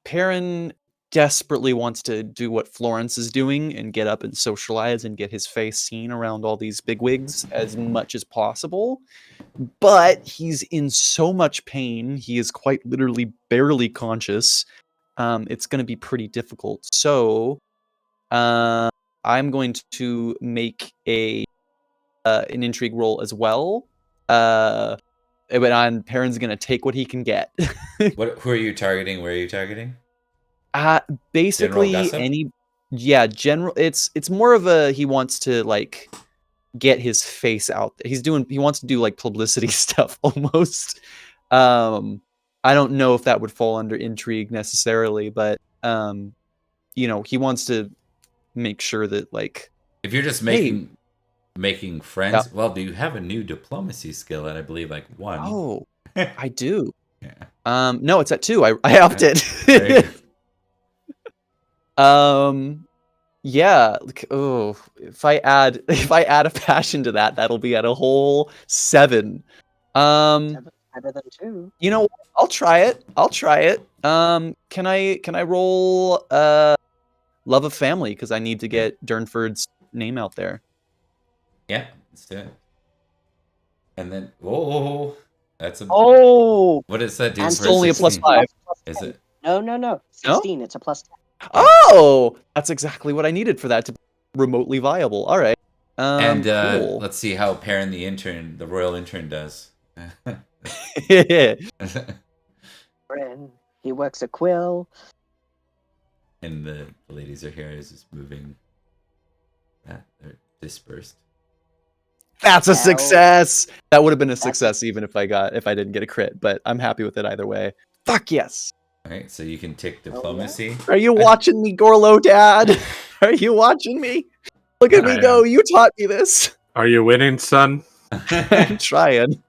Speaker 3: Perin desperately wants to do what Florence is doing and get up and socialize and get his face seen around all these bigwigs as much as possible. But he's in so much pain. He is quite literally barely conscious. It's going to be pretty difficult. So I'm going to make an intrigue roll as well. But Perin's going to take what he can get.
Speaker 1: Who are you targeting? Where are you targeting?
Speaker 3: Basically
Speaker 1: General gossip?
Speaker 3: it's more of a, he wants to like get his face out there. He wants to do like publicity stuff almost. I don't know if that would fall under intrigue necessarily, but he wants to make sure that, like,
Speaker 1: if you're just making friends, well, do you have a new diplomacy skill that I believe like 1?
Speaker 3: Oh, I do.
Speaker 1: Yeah.
Speaker 3: No, it's at 2. I upped it. Yeah. Oh, if I add a passion to that, that'll be at a whole 7.
Speaker 4: 7 better than 2.
Speaker 3: You know, I'll try it. Can I roll love of family, because I need to get Durnford's name out there.
Speaker 1: Yeah, let's do it. And then, whoa, that's a.
Speaker 4: Oh!
Speaker 1: What does that do
Speaker 4: And
Speaker 1: for
Speaker 3: only a
Speaker 1: 16?
Speaker 3: +5.
Speaker 1: Is it?
Speaker 4: No. 16, it's a +10.
Speaker 3: Oh! That's exactly what I needed for that to be remotely viable. All right.
Speaker 1: And
Speaker 3: cool.
Speaker 1: let's see how Perin the royal intern, does.
Speaker 4: He works a quill.
Speaker 1: And the ladies are here. Is just moving. dispersed.
Speaker 3: That's a
Speaker 4: Hell.
Speaker 3: success. That would have been a
Speaker 4: That's-
Speaker 3: success even if I didn't get a crit, but I'm happy with it either way. Fuck yes.
Speaker 1: All right, so you can tick
Speaker 4: yeah?
Speaker 1: diplomacy.
Speaker 3: Are you watching me, Gorlo Dad? Are you watching me? Look at me
Speaker 2: I
Speaker 3: go.
Speaker 2: am.
Speaker 3: You taught me this.
Speaker 2: Are you winning, son?
Speaker 3: I'm trying.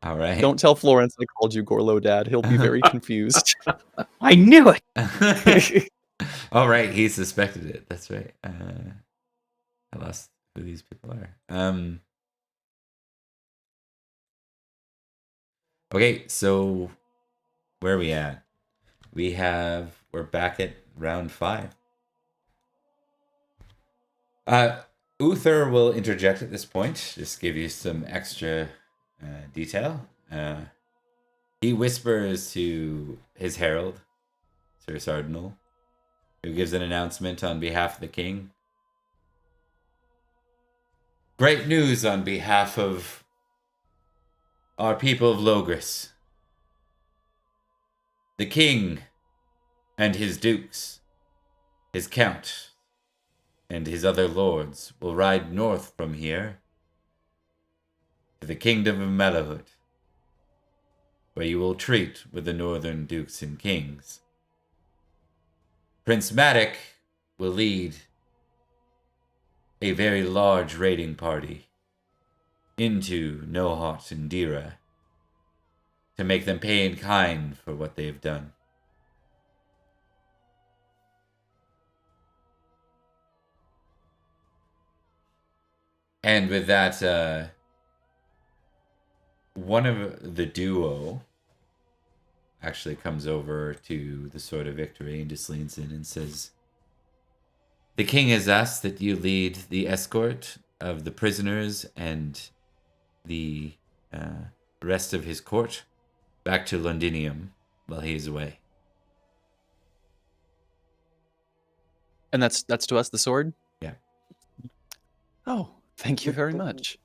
Speaker 1: All right.
Speaker 3: Don't tell Florence I called you Gorlo Dad. He'll be very confused.
Speaker 5: I knew it.
Speaker 1: All right, he suspected it. That's right. I lost who these people are. Okay, so where are we at? We're back at round 5. Uther will interject at this point, just give you some extra detail. He whispers to his herald, Sir Sardinal, who gives an announcement on behalf of the king. Great news on behalf of our people of Logres. The king and his dukes, his count, and his other lords will ride north from here to the kingdom of Mellowhood, where you will treat with the northern dukes and kings. Prince Matic will lead a very large raiding party into Nohot and Dira to make them pay in kind for what they've done. And with that, one of the duo actually comes over to the Sword of Victory and just leans in and says, "The king has asked that you lead the escort of the prisoners and the rest of his court back to Londinium while he is away."
Speaker 3: And that's to us, the sword?
Speaker 1: Yeah.
Speaker 3: Oh, thank you very much.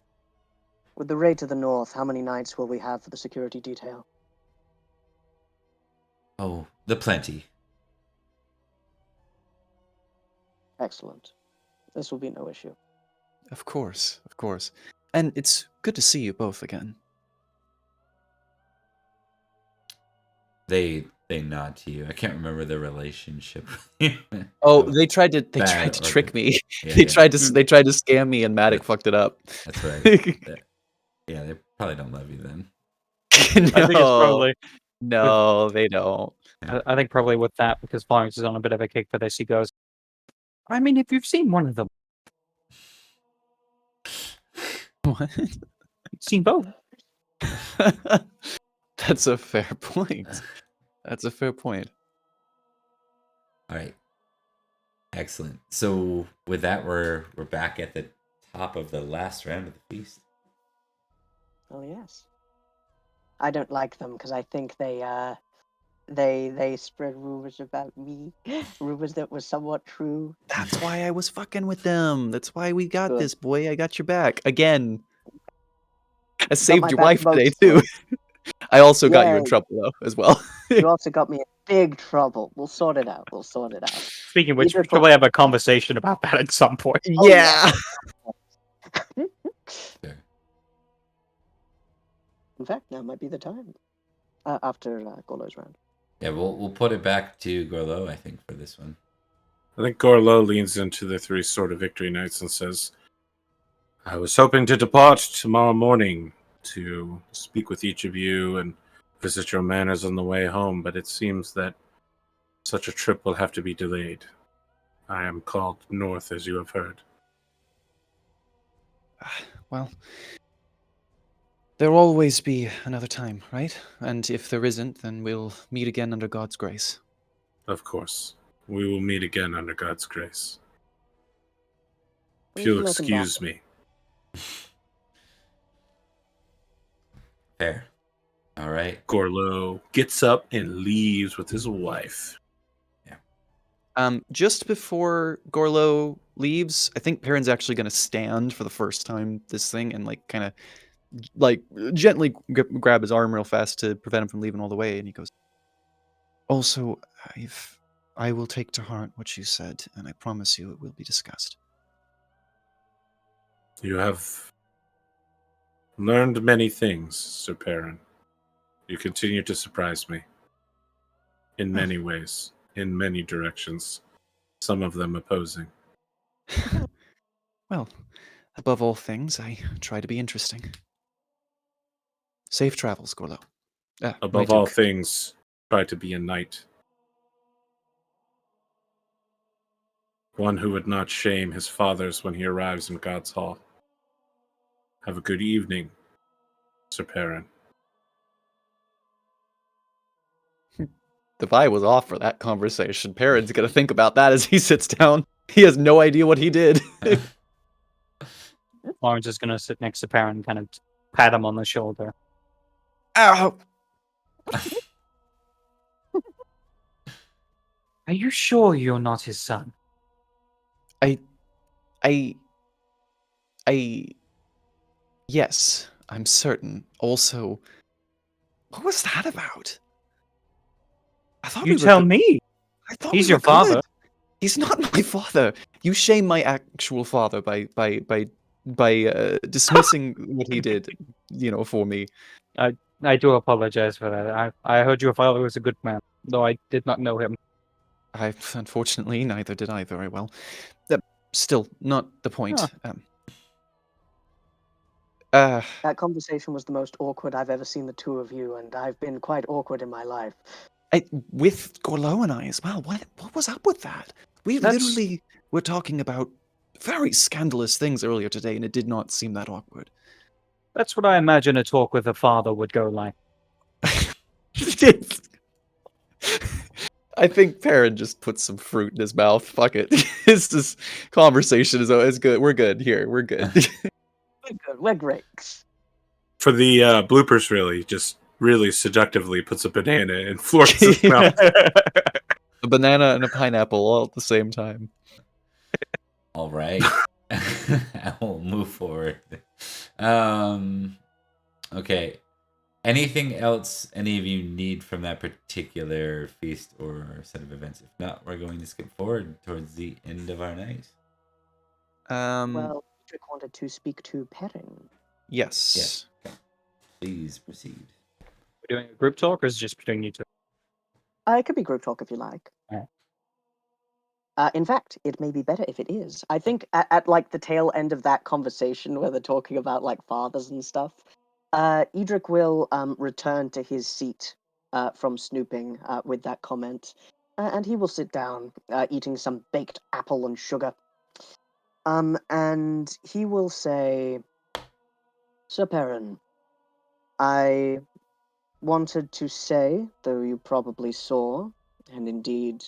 Speaker 4: With the raid to the north, how many nights will we have for the security detail?
Speaker 1: Oh, the plenty.
Speaker 4: Excellent. This will be no issue.
Speaker 3: Of course, of course. And it's good to see you both again.
Speaker 1: They nod to you. I can't remember their relationship.
Speaker 3: Oh, they tried to
Speaker 1: Bad or
Speaker 3: trick
Speaker 1: good.
Speaker 3: me.
Speaker 1: Yeah,
Speaker 3: they
Speaker 1: yeah.
Speaker 3: tried to scam me, and Matic fucked it up.
Speaker 1: That's right. Yeah, they probably don't love you then.
Speaker 3: No,
Speaker 5: I think it's probably.
Speaker 3: no, they don't.
Speaker 5: I think probably with that, because Florence is on a bit of a kick for this, he goes, I mean, if you've seen one of them,
Speaker 3: What?
Speaker 5: you've seen both.
Speaker 3: That's a fair point. That's a fair point.
Speaker 1: All right. Excellent. So with that, we're back at the top of the last round of the feast.
Speaker 4: Oh yes. I don't like them because I think they spread rumors about me, rumors that were somewhat true.
Speaker 3: That's why I was fucking with them. That's why we got
Speaker 4: Good.
Speaker 3: this, boy. I got your back again. I
Speaker 4: my
Speaker 3: saved your
Speaker 4: back
Speaker 3: wife today
Speaker 4: most
Speaker 3: too. I also got you in
Speaker 4: Yay.
Speaker 3: trouble though, as well.
Speaker 4: You also got me in big trouble. We'll sort it out.
Speaker 5: Speaking of which,
Speaker 4: Either
Speaker 5: we should probably have a conversation about that at some point.
Speaker 4: Oh,
Speaker 3: yeah.
Speaker 1: Sure.
Speaker 4: In fact, now might be the time. After Golo's round.
Speaker 1: Yeah, we'll put it back to Gorlo, I think, for this one.
Speaker 2: I think Gorlo leans into the 3 Sword of Victory Knights and says, I was hoping to depart tomorrow morning to speak with each of you and visit your manors on the way home, but it seems that such a trip will have to be delayed. I am called north, as you have heard.
Speaker 3: Well, there'll always be another time, right? And if there isn't, then we'll meet again under God's grace.
Speaker 2: Of course. We will meet again under God's grace. If
Speaker 4: Where's
Speaker 2: you'll
Speaker 4: the milk and
Speaker 2: excuse
Speaker 4: batter?
Speaker 2: me.
Speaker 1: Fair. All right.
Speaker 2: Gorlo gets up and leaves with his wife.
Speaker 3: Just before Gorlo leaves, I think Perin's actually going to stand for the first time this thing and kind of gently grab his arm real fast to prevent him from leaving all the way. And he goes, "Also, I've I will take to heart what you said, and I promise you it will be discussed.
Speaker 2: You have learned many things, Sir Perin. You continue to surprise me. In many ways. In many directions. Some of them opposing.
Speaker 3: Well, above all things, I try to be interesting. Safe travels, Gorlo. My
Speaker 2: Above all
Speaker 3: Duke.
Speaker 2: things, try to be a knight. One who would not shame his fathers when he arrives in God's Hall. Have a good evening, Sir Perin.
Speaker 3: The vibe was off for that conversation. Perin's gonna think about that as he sits down. He has no idea what he did.
Speaker 5: Florence is going to sit next to Perin and kind of pat him on the shoulder.
Speaker 3: Ow!
Speaker 5: Are you sure you're not his son?
Speaker 3: Yes, I'm certain. Also, what was that about? I thought
Speaker 5: You
Speaker 3: we were
Speaker 5: tell
Speaker 3: good.
Speaker 5: me.
Speaker 3: I thought
Speaker 5: He's
Speaker 3: we
Speaker 5: your
Speaker 3: were
Speaker 5: father.
Speaker 3: good. He's not my father. You shame my actual father by dismissing what he did, for me.
Speaker 5: I do apologize for that. I heard your father was a good man, though I did not know him.
Speaker 3: Unfortunately, neither did I very well. Still, not the point.
Speaker 4: That conversation was the most awkward I've ever seen the two of you, and I've been quite awkward in my life.
Speaker 3: With Gorlo and I as well. What was up with that? We literally were talking about very scandalous things earlier today, and it did not seem that awkward.
Speaker 5: That's what I imagine a talk with a father would go like.
Speaker 3: I think Perin just put some fruit in his mouth. Fuck it. This conversation is good. We're good here. We're good.
Speaker 4: We're good. We're great.
Speaker 2: For the bloopers, really seductively puts a banana in Florence's mouth.
Speaker 3: A banana and a pineapple all at the same time.
Speaker 1: All right. I will move forward. Okay. Anything else any of you need from that particular feast or set of events? If not, we're going to skip forward towards the end of our night.
Speaker 4: Well, Edrich wanted to speak to Perin.
Speaker 3: Yes.
Speaker 1: Yes. Okay. Please proceed.
Speaker 5: We're doing a group talk, or is it just between you two?
Speaker 4: It could be group talk if you like.
Speaker 5: Alright.
Speaker 4: In fact, it may be better if it is. I think at like the tail end of that conversation where they're talking about like fathers and stuff, Edrich will return to his seat from snooping with that comment, and he will sit down eating some baked apple and sugar. And he will say, Sir Perin, I wanted to say, though you probably saw, and indeed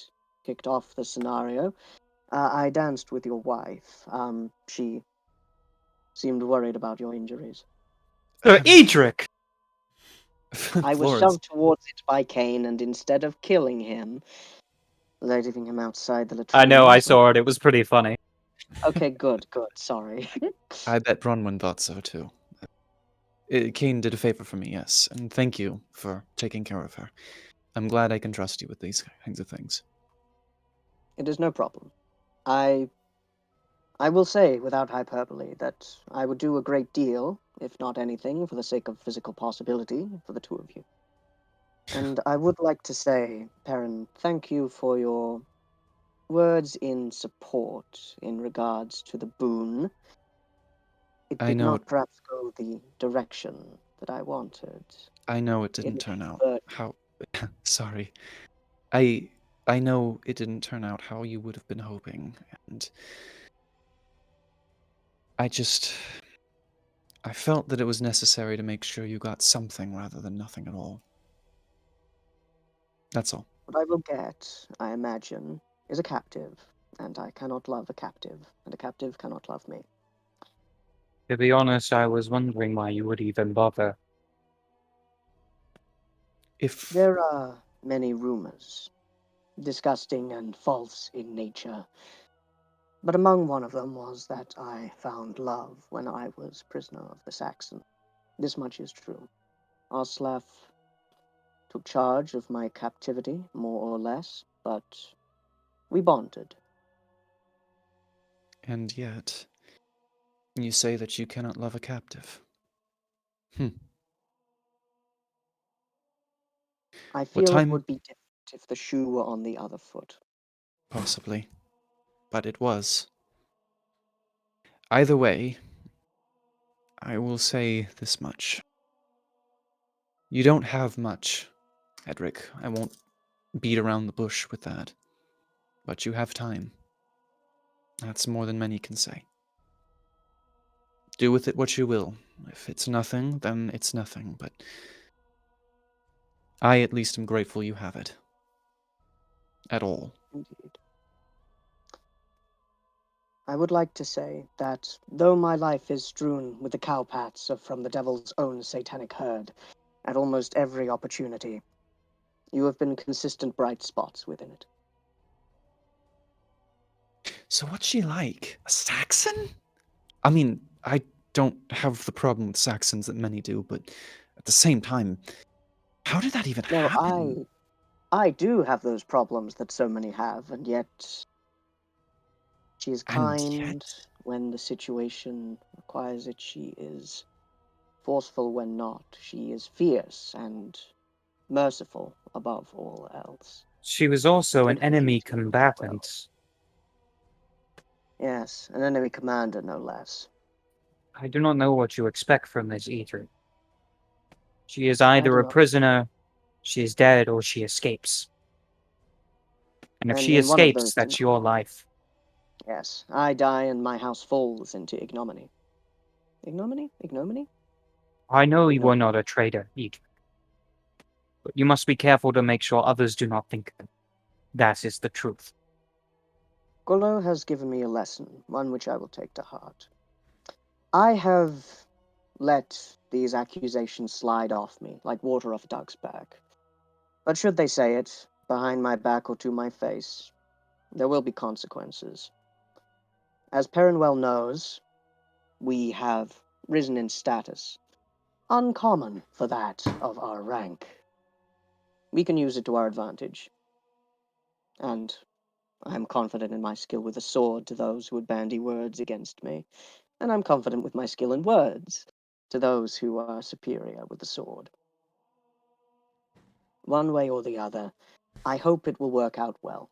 Speaker 4: kicked off the scenario, I danced with your wife. She seemed worried about your injuries.
Speaker 5: Edrich!
Speaker 4: I was
Speaker 3: Florence.
Speaker 4: shoved towards it by Kane, and instead of killing him, leaving him outside the latrine.
Speaker 5: I know, I saw it. It was pretty funny.
Speaker 4: Okay, good. Sorry.
Speaker 3: I bet Bronwyn thought so too. Kane did a favor for me, yes, and thank you for taking care of her. I'm glad I can trust you with these kinds of things.
Speaker 4: It is no problem. I will say, without hyperbole, that I would do a great deal, if not anything, for the sake of physical possibility for the two of you. And I would like to say, Perin, thank you for your words in support in regards to the boon. It
Speaker 3: I
Speaker 4: did
Speaker 3: know
Speaker 4: not perhaps go the direction that I wanted.
Speaker 3: I know it didn't turn out how. Sorry, I know it didn't turn out how you would have been hoping, and I felt that it was necessary to make sure you got something rather than nothing at all. That's all.
Speaker 4: What I will get, I imagine, is a captive, and I cannot love a captive, and a captive cannot love me.
Speaker 5: To be honest, I was wondering why you would even bother.
Speaker 3: If
Speaker 4: There are many rumors, disgusting and false in nature, but among one of them was that I found love when I was prisoner of the Saxon. This much is true. Oslaf took charge of my captivity, more or less, but We bonded.
Speaker 3: And yet, you say that you cannot love a captive.
Speaker 4: I
Speaker 3: What
Speaker 4: feel it
Speaker 3: time?
Speaker 4: would be different if the shoe were on the other foot.
Speaker 3: Possibly. But it was. Either way, I will say this much. You don't have much, Edrich. I won't beat around the bush with that. But you have time. That's more than many can say. Do with it what you will. If it's nothing, then it's nothing, but I at least am grateful you have it. At all.
Speaker 4: Indeed. I would like to say that, though my life is strewn with the cowpats from the devil's own satanic herd, at almost every opportunity, you have been consistent bright spots within it.
Speaker 3: So what's she like? A Saxon? I mean, I don't have the problem with Saxons that many do, but at the same time, how did that even
Speaker 4: No,
Speaker 3: happen?
Speaker 4: I do have those problems that so many have, and yet she is
Speaker 3: And
Speaker 4: kind
Speaker 3: yet,
Speaker 4: when the situation requires it. She is forceful when not. She is fierce and merciful above all else.
Speaker 5: She was also an
Speaker 4: Don't confuse
Speaker 5: enemy
Speaker 4: me with well.
Speaker 5: combatant.
Speaker 4: Yes, an enemy commander, no less.
Speaker 5: I do not know what you expect from this eater. She is
Speaker 4: I
Speaker 5: either
Speaker 4: do
Speaker 5: a
Speaker 4: not.
Speaker 5: prisoner, she is dead, or she escapes. And if
Speaker 4: And
Speaker 5: she
Speaker 4: in one of
Speaker 5: escapes,
Speaker 4: those
Speaker 5: that's your
Speaker 4: scenarios,
Speaker 5: life.
Speaker 4: yes, I die and my house falls into ignominy. Ignominy? Ignominy?
Speaker 5: I know you are
Speaker 4: Ignominy.
Speaker 5: not a traitor, Edrich. But you must be careful to make sure others do not think that is the truth.
Speaker 4: Golo has given me a lesson, one which I will take to heart. I have let these accusations slide off me like water off a duck's back. But should they say it, behind my back or to my face, there will be consequences. As Perin well knows, we have risen in status, uncommon for that of our rank. We can use it to our advantage. And I am confident in my skill with a sword to those who would bandy words against me, and I'm confident with my skill in words to those who are superior with the sword. One way or the other, I hope it will work out well.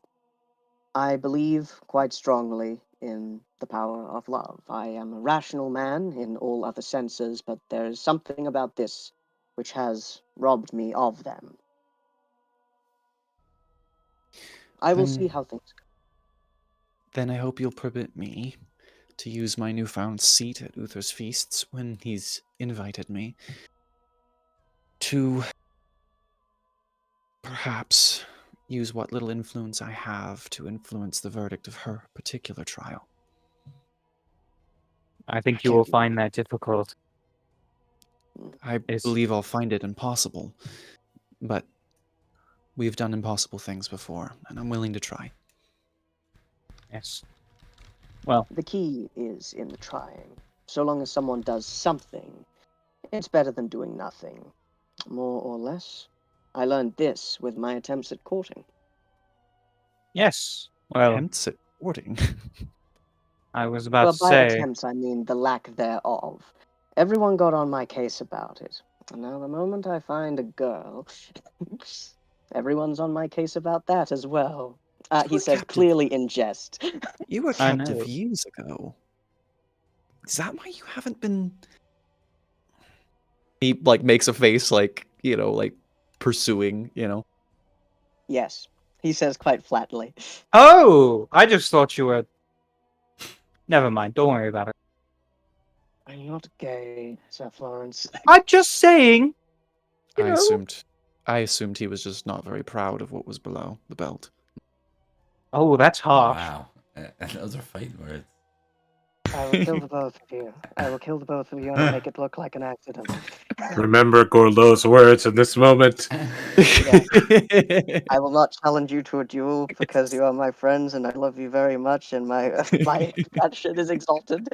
Speaker 4: I believe quite strongly in the power of love. I am a rational man in all other senses, but there is something about this which has robbed me of them. I will see how things go.
Speaker 3: Then I hope you'll permit me to use my newfound seat at Uther's feasts when he's invited me to perhaps use what little influence I have to influence the verdict of her particular trial.
Speaker 5: I think you
Speaker 3: can't
Speaker 5: will
Speaker 3: do
Speaker 5: find that difficult.
Speaker 3: I
Speaker 5: It's-
Speaker 3: believe I'll find it impossible, but we've done impossible things before, and I'm willing to try.
Speaker 5: Yes. Well,
Speaker 4: The key is in the trying. So long as someone does something, it's better than doing nothing. More or less. I learned this with my attempts at courting.
Speaker 5: yes. Well,
Speaker 3: Attempts at courting.
Speaker 5: I was about
Speaker 4: Well,
Speaker 5: to
Speaker 4: by
Speaker 5: say,
Speaker 4: attempts, I mean the lack thereof. Everyone got on my case about it. And now the moment I find a girl, everyone's on my case about that as well.
Speaker 3: You
Speaker 4: He
Speaker 3: were
Speaker 4: says
Speaker 3: captive.
Speaker 4: clearly in jest.
Speaker 3: You were
Speaker 5: I
Speaker 3: captive
Speaker 5: know.
Speaker 3: years ago. Is that why you haven't been? He makes a face like pursuing.
Speaker 4: Yes, he says quite flatly.
Speaker 5: Oh, I just thought you were. Never mind. Don't worry about it.
Speaker 4: I'm not gay, Sir Florence.
Speaker 5: I'm just saying. You
Speaker 3: I
Speaker 5: know.
Speaker 3: assumed he was just not very proud of what was below the belt.
Speaker 5: Oh, that's
Speaker 1: Oh,
Speaker 5: harsh.
Speaker 1: wow. Those are fighting words.
Speaker 4: I will kill the both of you. I will kill the both of you and make it look like an accident.
Speaker 2: Remember Gorlo's words in this moment.
Speaker 4: Yeah. I will not challenge you to a duel because you are my friends and I love you very much and my my passion is exalted.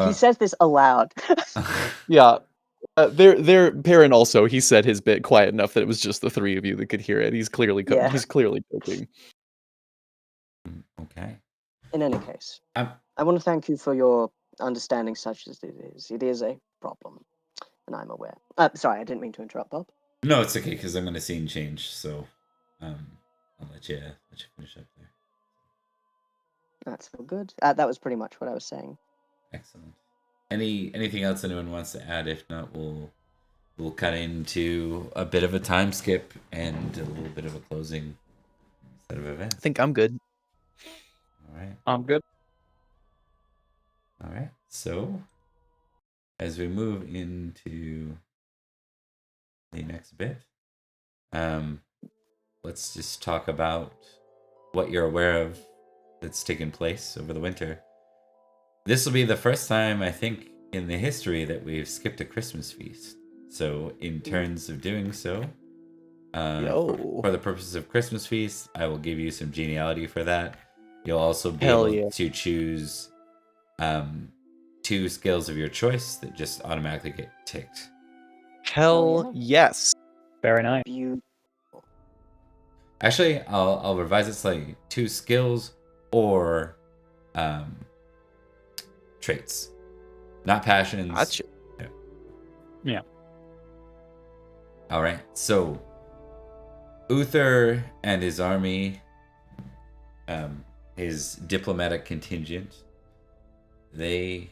Speaker 4: He says this aloud.
Speaker 3: Yeah. Perin also, he said his bit quiet enough that it was just the three of you that could hear it. He's clearly
Speaker 4: Yeah.
Speaker 3: he's clearly joking.
Speaker 1: Okay.
Speaker 4: In any case,
Speaker 1: Um,
Speaker 4: I want to thank you for your understanding such as it is. It is a problem, and I'm aware. Sorry, I didn't mean to interrupt, Bob.
Speaker 1: no, it's okay because I'm going to scene change, so I'll let you finish up there.
Speaker 4: That's all good. That was pretty much what I was saying.
Speaker 1: Excellent. Anything else anyone wants to add? If not, we'll cut into a bit of a time skip and a little bit of a closing set of events.
Speaker 3: I think I'm good.
Speaker 1: All right.
Speaker 5: I'm good.
Speaker 1: All right. So, as we move into the next bit, let's just talk about what you're aware of that's taken place over the winter. This will be the first time, I think, in the history that we've skipped a Christmas feast. So, in terms of doing so, for the purposes of Christmas feast, I will give you some geniality for that. You'll also be able to choose 2 skills of your choice that just automatically get ticked.
Speaker 3: Hell yes.
Speaker 5: Very nice.
Speaker 4: You
Speaker 1: Actually, I'll revise it slightly. 2 skills or traits, not passions.
Speaker 3: Gotcha.
Speaker 5: Yeah.
Speaker 1: All right. So, Uther and his army, his diplomatic contingent, they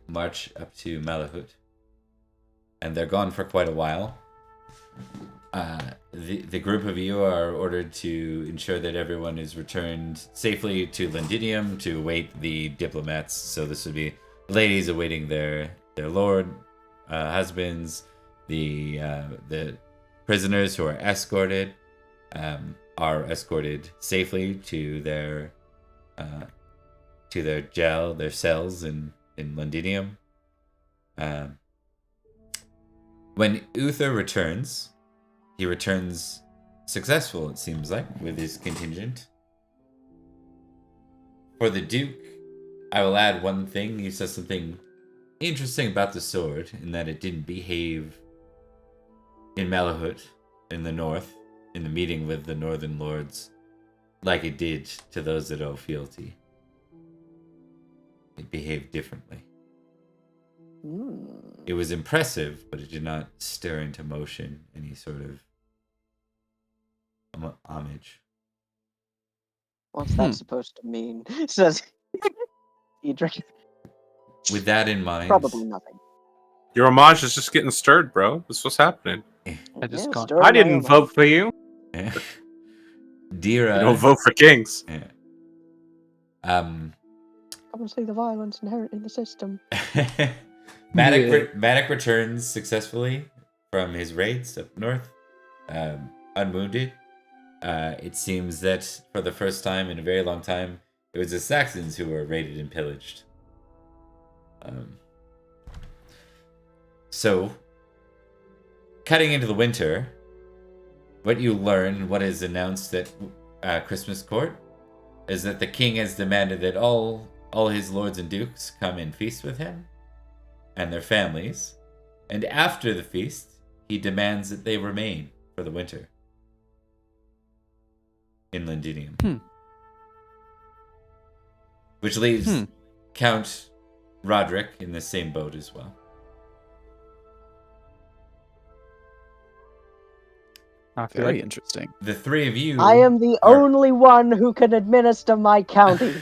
Speaker 1: march up to Malahut, and they're gone for quite a while. The group of you are ordered to ensure that everyone is returned safely to Londinium to await the diplomats. So this would be ladies awaiting their lord, husbands, the prisoners who are escorted safely to their jail, their cells in Londinium. When Uther returns, he returns successful, it seems like, with his contingent. For the Duke, I will add one thing. He says something interesting about the sword, in that it didn't behave in Malahut, in the north, in the meeting with the northern lords, like it did to those that owe fealty. It behaved differently. It was impressive, but it did not stir into motion any sort of homage.
Speaker 4: What's that supposed to mean? Says Edrich.
Speaker 1: With that in mind,
Speaker 4: Probably nothing.
Speaker 2: Your homage is just getting stirred, bro. That's what's happening.
Speaker 5: I just
Speaker 4: Yeah,
Speaker 5: can't.
Speaker 4: stir
Speaker 5: I
Speaker 4: my
Speaker 5: didn't
Speaker 4: own
Speaker 5: vote for you.
Speaker 1: Dira,
Speaker 2: You don't vote for kings.
Speaker 4: Come and see the violence inherent in the system.
Speaker 1: Maddock returns successfully from his raids up north, unwounded. It seems that for the first time in a very long time, it was the Saxons who were raided and pillaged. So, cutting into the winter, what you learn, what is announced at Christmas Court, is that the king has demanded that all his lords and dukes come and feast with him and their families, and after the feast, he demands that they remain for the winter in Londinium. Which leaves Count Roderick in the same boat as well.
Speaker 3: Very interesting.
Speaker 1: The 3 of you...
Speaker 4: I am the only one who can administer my county.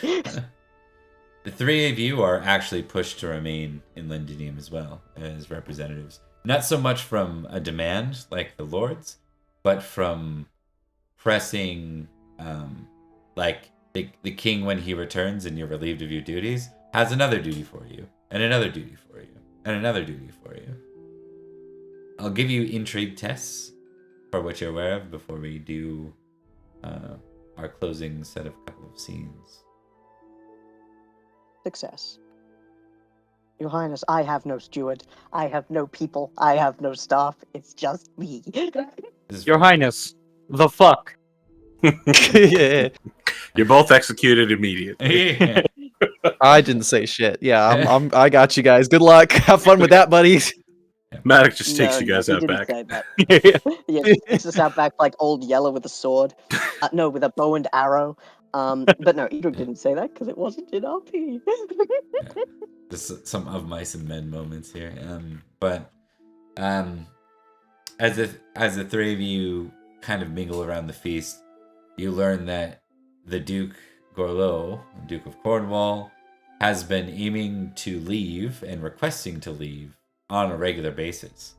Speaker 1: The 3 of you are actually pushed to remain in Londinium as well as representatives. Not so much from a demand like the lords, but from pressing, like the king, when he returns and you're relieved of your duties, has another duty for you, and another duty for you, and another duty for you. I'll give you intrigue tests for what you're aware of before we do our closing set of couple of scenes.
Speaker 4: Success. Your Highness, I have no steward. I have no people. I have no staff. It's just me.
Speaker 5: Your Highness, the fuck.
Speaker 3: Yeah.
Speaker 2: You're both executed immediately.
Speaker 1: Yeah.
Speaker 3: I didn't say shit. Yeah, I got you guys. Good luck. Have fun with that, buddies.
Speaker 2: Maddox just takes
Speaker 4: No,
Speaker 2: you guys
Speaker 4: he
Speaker 2: out
Speaker 4: didn't
Speaker 2: back.
Speaker 4: say that. Yeah, he takes us out back like Old Yeller with a sword. No, with a bow and arrow. But no, Edrich didn't say that because it wasn't in RP.
Speaker 1: Just some of mice and men moments here. But as the three of you kind of mingle around the feast, you learn that the Duke Gorlo, Duke of Cornwall, has been aiming to leave and requesting to leave on a regular basis,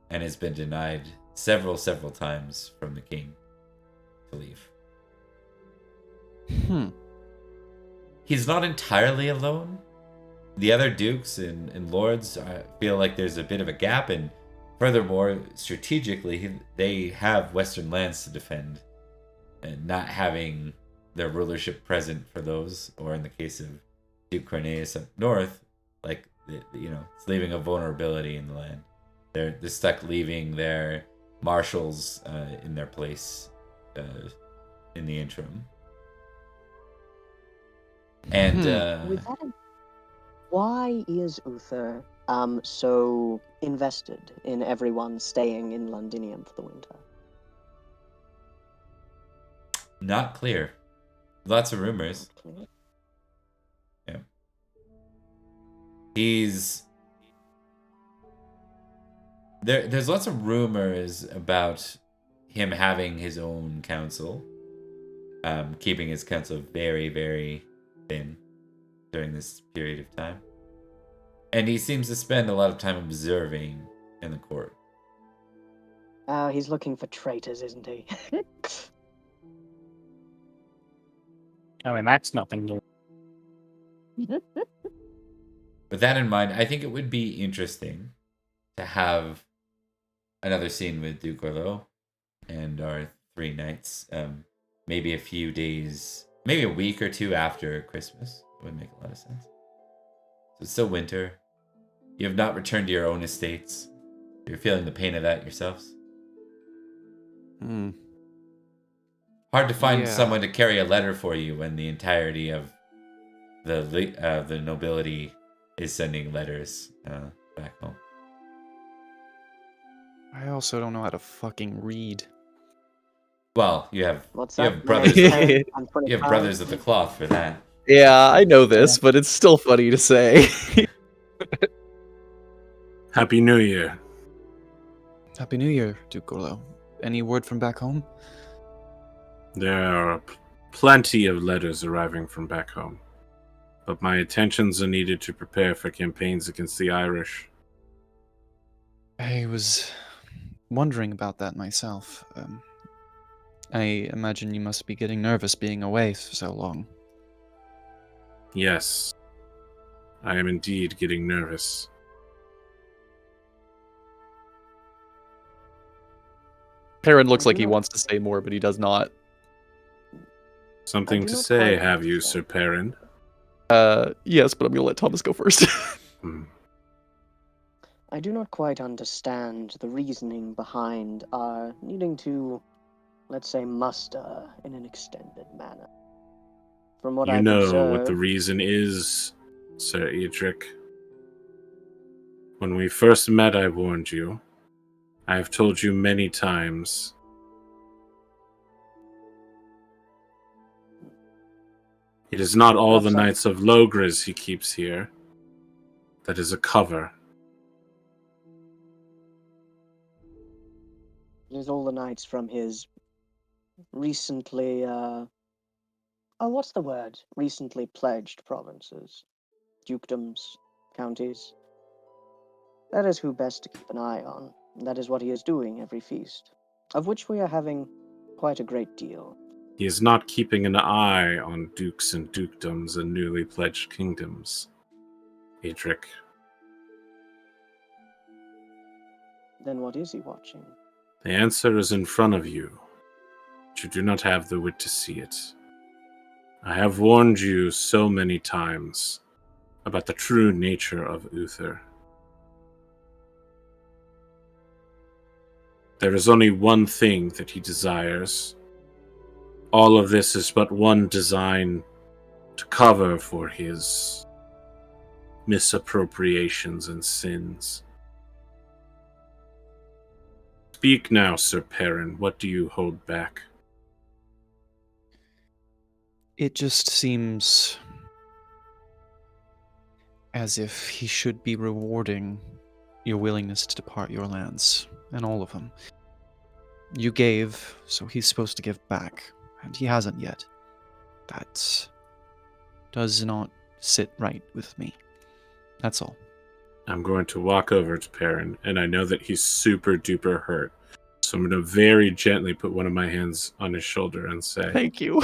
Speaker 1: and has been denied several times from the king to leave. He's not entirely alone. The other dukes and lords feel like there's a bit of a gap, and furthermore, strategically, they have western lands to defend, and not having their rulership present for those, or in the case of Duke Cornelius up north, like, it's leaving a vulnerability in the land. They're stuck leaving their marshals in their place in the interim. And
Speaker 4: With that, why is Uther so invested in everyone staying in Londinium for the winter?
Speaker 1: not clear. Lots of rumors. Yeah. There's lots of rumors about him having his own council, keeping his council very, very thin during this period of time. And he seems to spend a lot of time observing in the court.
Speaker 4: He's looking for traitors, isn't he?
Speaker 5: I mean, that's nothing new.
Speaker 1: With that in mind, I think it would be interesting to have another scene with Duke Orlo and our three knights. Maybe a few days, maybe a week or two after Christmas. It would make a lot of sense. So it's still winter. You have not returned to your own estates. You're feeling the pain of that yourselves. Hard to find someone to carry a letter for you when the entirety of the nobility is sending letters back home.
Speaker 3: I also don't know how to fucking read.
Speaker 1: Well, you have
Speaker 4: What's
Speaker 1: you
Speaker 4: up,
Speaker 1: have brothers.
Speaker 4: man?
Speaker 1: You have brothers of the cloth for that.
Speaker 6: Yeah, I know this, but it's still funny to say.
Speaker 2: Happy New Year.
Speaker 3: Happy New Year, Duke Orlo. Any word from back home?
Speaker 2: There are plenty of letters arriving from back home, but my attentions are needed to prepare for campaigns against the Irish.
Speaker 3: I was wondering about that myself. I imagine you must be getting nervous being away for so long.
Speaker 2: Yes, I am indeed getting nervous.
Speaker 6: Perin looks like he wants to say more, but he does not.
Speaker 2: Something
Speaker 4: do
Speaker 2: to
Speaker 4: not
Speaker 2: say,
Speaker 4: quite
Speaker 2: have you,
Speaker 4: understand.
Speaker 2: Sir Perin?
Speaker 6: Yes, but I'm gonna let Thomas go first.
Speaker 4: I do not quite understand the reasoning behind our needing to, let's say, muster in an extended manner. From what
Speaker 2: You
Speaker 4: I've
Speaker 2: know
Speaker 4: observed,
Speaker 2: what the reason is, Sir Edrich. When we first met, I warned you. I have told you many times. It is not all the
Speaker 4: Perhaps
Speaker 2: Knights of Logres he keeps here. That is a cover.
Speaker 4: it is all the knights from his recently, what's the word? Recently pledged provinces, dukedoms, counties. That is who best to keep an eye on. That is what he is doing every feast, of which we are having quite a great deal.
Speaker 2: He is not keeping an eye on dukes and dukedoms and newly pledged kingdoms. Edrich.
Speaker 4: Then what is he watching?
Speaker 2: The answer is in front of you, but you do not have the wit to see it. I have warned you so many times about the true nature of Uther. There is only one thing that he desires. All of this is but one design to cover for his misappropriations and sins. Speak now, Sir Perin. What do you hold back?
Speaker 3: It just seems as if he should be rewarding your willingness to depart your lands, and all of them. You gave, so he's supposed to give back, and he hasn't yet. That does not sit right with me. That's all.
Speaker 2: I'm going to walk over to Perin, and I know that he's super duper hurt. So I'm going to very gently put one of my hands on his shoulder and say,
Speaker 6: Thank you.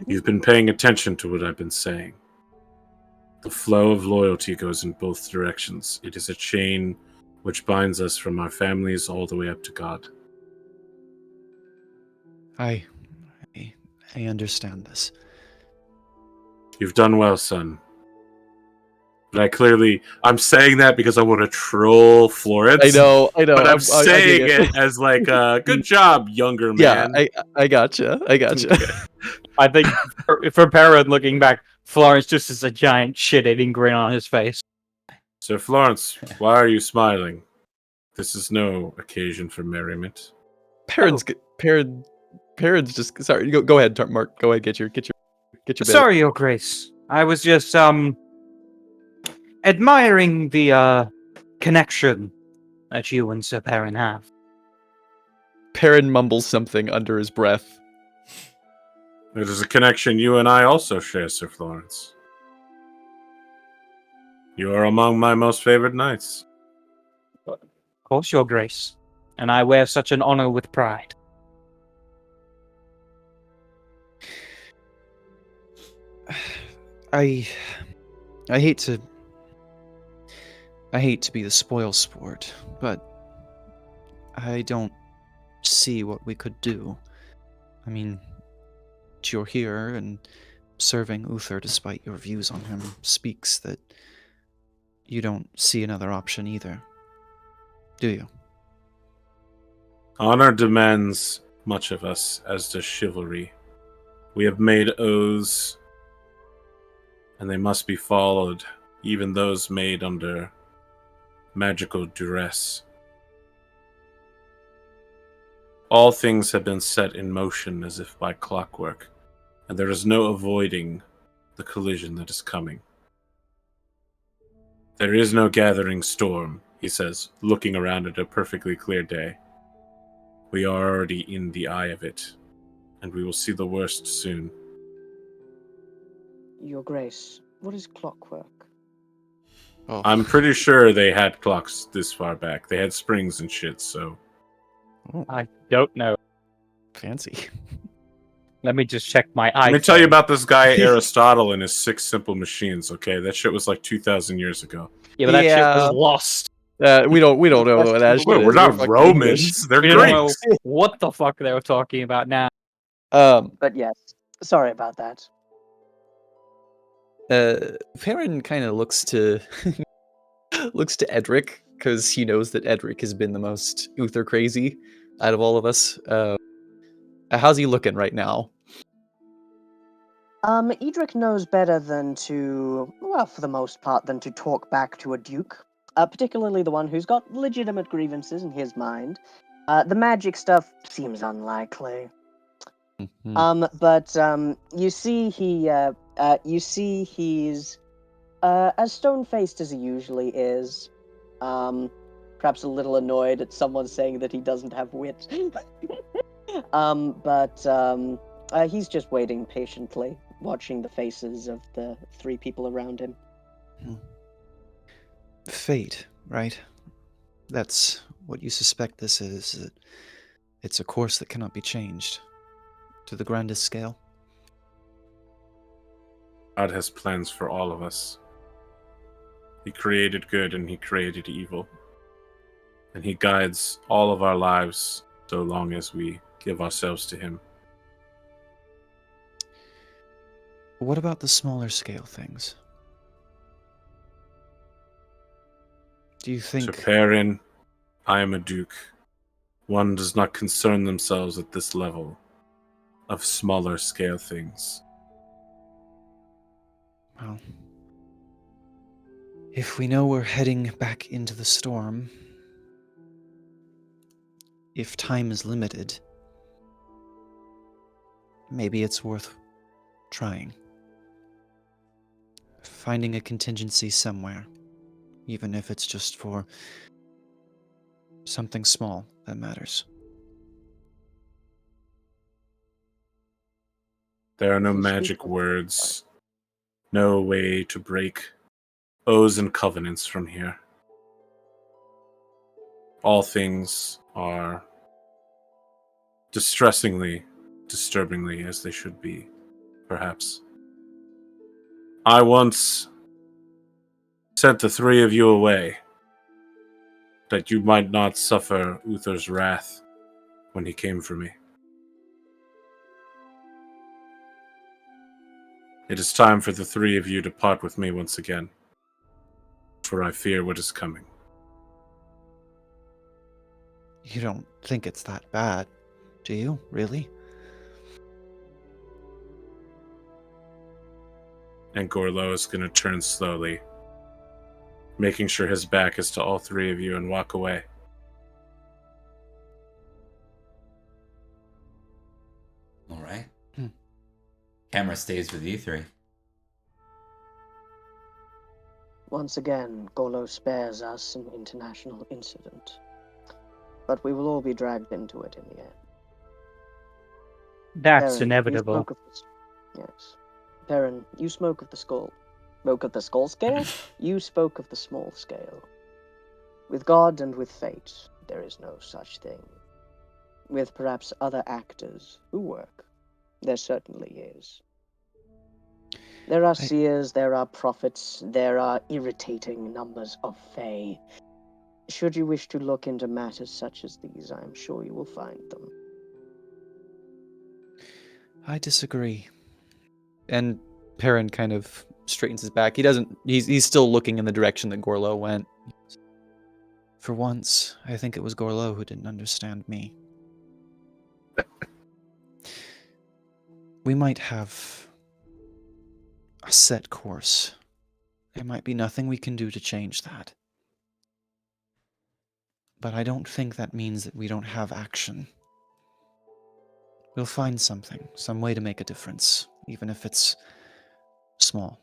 Speaker 2: "You've been paying attention to what I've been saying. The flow of loyalty goes in both directions. It is a chain which binds us from our families all the way up to God."
Speaker 3: I understand this.
Speaker 2: You've done well, son. But I'm saying that because I want to troll Florence.
Speaker 6: I know.
Speaker 2: But I'm saying
Speaker 6: I get
Speaker 2: it as like, good job, younger
Speaker 6: Yeah,
Speaker 2: man.
Speaker 6: I gotcha.
Speaker 5: I think for Perin looking back, Florence just has a giant shit-eating grin on his face.
Speaker 2: So, Florence, why are you smiling? This is no occasion for merriment.
Speaker 6: Perrin's just sorry. Go ahead, Mark. Go ahead, get your bit.
Speaker 5: Sorry, Your Grace. I was just admiring the connection that you and Sir Perin have.
Speaker 6: Perrin mumbles something under his breath.
Speaker 2: It is a connection you and I also share, Sir Florence. You are among my most favored knights.
Speaker 5: Of course, Your Grace. And I wear such an honor with pride.
Speaker 3: I hate to be the spoil sport, but I don't see what we could do. I mean, you're here and serving Uther despite your views on him speaks that you don't see another option either. Do you?
Speaker 2: Honor demands much of us, as does chivalry. We have made oaths, and they must be followed, even those made under magical duress. All things have been set in motion as if by clockwork, and there is no avoiding the collision that is coming. There is no gathering storm, he says, looking around at a perfectly clear day. We are already in the eye of it, and we will see the worst soon.
Speaker 4: Your Grace, what is clockwork?
Speaker 3: Oh,
Speaker 2: I'm pretty sure they had clocks this far back. They had springs and shit, so...
Speaker 5: I don't know.
Speaker 3: fancy.
Speaker 5: Let me just check my eye.
Speaker 2: Let me tell you about this guy Aristotle and his 6 simple machines, okay? That shit was like 2,000 years ago.
Speaker 5: Yeah, but that shit
Speaker 6: Yeah.
Speaker 5: was lost.
Speaker 6: We don't know what that shit
Speaker 2: Wait,
Speaker 6: is.
Speaker 2: we're not
Speaker 6: fucking
Speaker 2: Romans.
Speaker 6: English.
Speaker 2: They're
Speaker 5: We don't know
Speaker 2: Greeks.
Speaker 5: what the fuck they were talking about now.
Speaker 4: But yes, sorry about that.
Speaker 3: Perrin kind of looks to Edrich because he knows that Edrich has been the most Uther crazy out of all of us. How's he looking right now?
Speaker 4: Edrich knows better than to, well, for the most part, than to talk back to a duke. Particularly the one who's got legitimate grievances in his mind. The magic stuff seems unlikely. But you see he's as stone-faced as he usually is. Perhaps a little annoyed at someone saying that he doesn't have wit. But he's just waiting patiently, watching the faces of the 3 people around him.
Speaker 3: Fate, right? That's what you suspect this is. That it's a course that cannot be changed to the grandest scale.
Speaker 2: God has plans for all of us. He created good and he created evil. And he guides all of our lives so long as we give ourselves to him.
Speaker 3: What about the smaller scale things? Do you think...
Speaker 2: Sir Perin, I am a duke. One does not concern themselves at this level of smaller scale things.
Speaker 3: Well, if we know we're heading back into the storm, if time is limited, maybe it's worth trying. Finding a contingency somewhere, even if it's just for something small that matters.
Speaker 2: There are no
Speaker 4: You speak
Speaker 2: magic
Speaker 4: of-
Speaker 2: words, no way to break oaths and covenants from here. All things are distressingly, disturbingly as they should be, perhaps. I once sent the three of you away, that you might not suffer Uther's wrath when he came for me. It is time for the three of you to part with me once again, for I fear what is coming.
Speaker 3: You don't think it's that bad, do you, really?
Speaker 2: And Gorlo is going to turn slowly, making sure his back is to all three of you, and walk away.
Speaker 1: All right.
Speaker 3: Hmm.
Speaker 1: Camera stays with you three.
Speaker 4: Once again, Golo spares us an international incident. But we will all be dragged into it in the end.
Speaker 5: That's
Speaker 4: Perin, you
Speaker 5: inevitable.
Speaker 4: spoke of the... Yes. Perin, you spoke of the skull. Spoke of the skull scale? You spoke of the small scale. With God and with fate, there is no such thing. With perhaps other actors who work, there certainly is. There are seers, there are prophets, there are irritating numbers of fae. Should you wish to look into matters such as these, I am sure you will find them.
Speaker 3: I disagree. And Perrin kind of straightens his back. He's still looking in the direction that Gorlo went. For once, I think it was Gorlo who didn't understand me. We might have a set course. There might be nothing we can do to change that. But I don't think that means that we don't have action. We'll find something, some way to make a difference, even if it's small.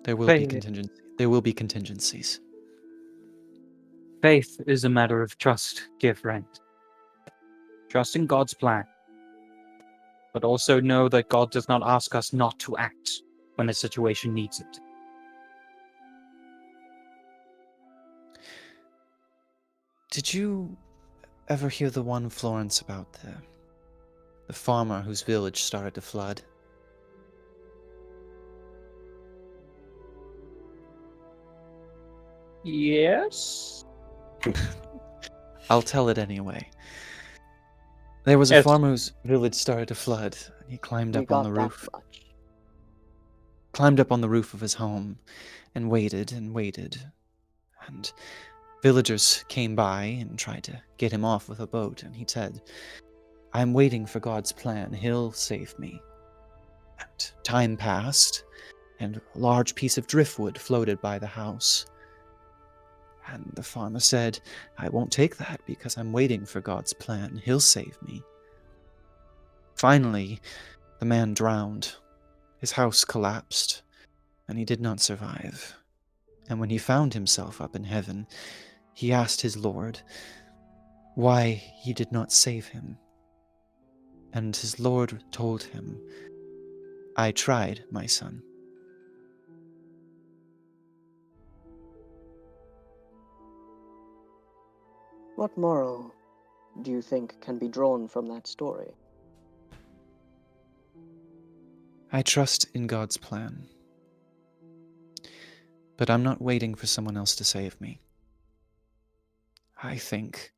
Speaker 3: There will be contingencies.
Speaker 5: Faith is a matter of trust, dear friend. Trust in God's plan. But also know that God does not ask us not to act when a situation needs it.
Speaker 3: Did you ever hear the one, Florence, about the farmer whose village started to flood?
Speaker 5: Yes?
Speaker 3: I'll tell it anyway. There was a
Speaker 5: Yes.
Speaker 3: farmer whose village started to flood, and he climbed
Speaker 4: We
Speaker 3: up on
Speaker 4: got
Speaker 3: the
Speaker 4: that
Speaker 3: roof.
Speaker 4: much.
Speaker 3: Climbed up on the roof of his home and waited and waited. And villagers came by and tried to get him off with a boat, and he said, I'm waiting for God's plan. He'll save me. And time passed, and a large piece of driftwood floated by the house. And the farmer said, I won't take that because I'm waiting for God's plan. He'll save me. Finally, the man drowned. His house collapsed, and he did not survive. And when he found himself up in heaven, he asked his Lord why he did not save him. And his Lord told him, I tried, my son.
Speaker 4: What moral do you think can be drawn from that story?
Speaker 3: I trust in God's plan. But I'm not waiting for someone else to save me. I think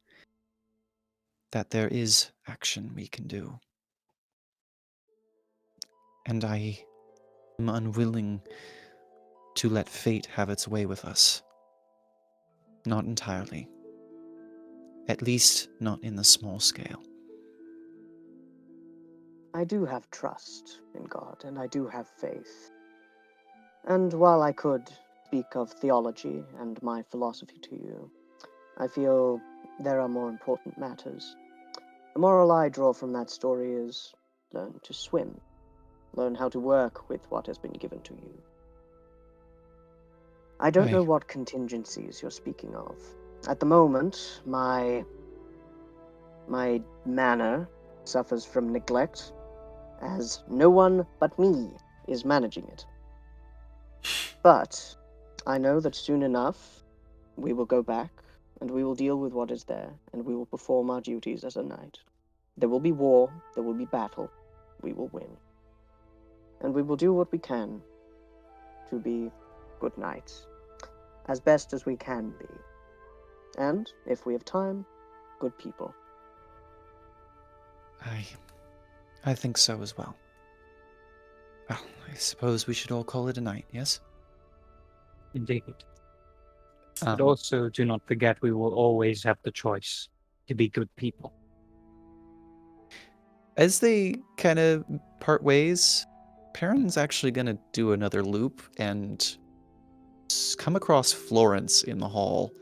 Speaker 3: that there is action we can do. And I am unwilling to let fate have its way with us. Not entirely. At least not in the small scale.
Speaker 4: I do have trust in God, and I do have faith. And while I could speak of theology and my philosophy to you, I feel there are more important matters. The moral I draw from that story is learn to swim, learn how to work with what has been given to you. I don't know what contingencies you're speaking of. At the moment, my manor suffers from neglect, as no one but me is managing it. But I know that soon enough we will go back and we will deal with what is there, and we will perform our duties as a knight. There will be war, there will be battle, we will win. And we will do what we can to be good knights, as best as we can be. And, if we have time, good people.
Speaker 3: I think so as well. Well, I suppose we should all call it a night, yes?
Speaker 5: Indeed. But also, do not forget we will always have the choice to be good people.
Speaker 3: As they kind of part ways, Perin's actually going to do another loop and come across Florence in the hall,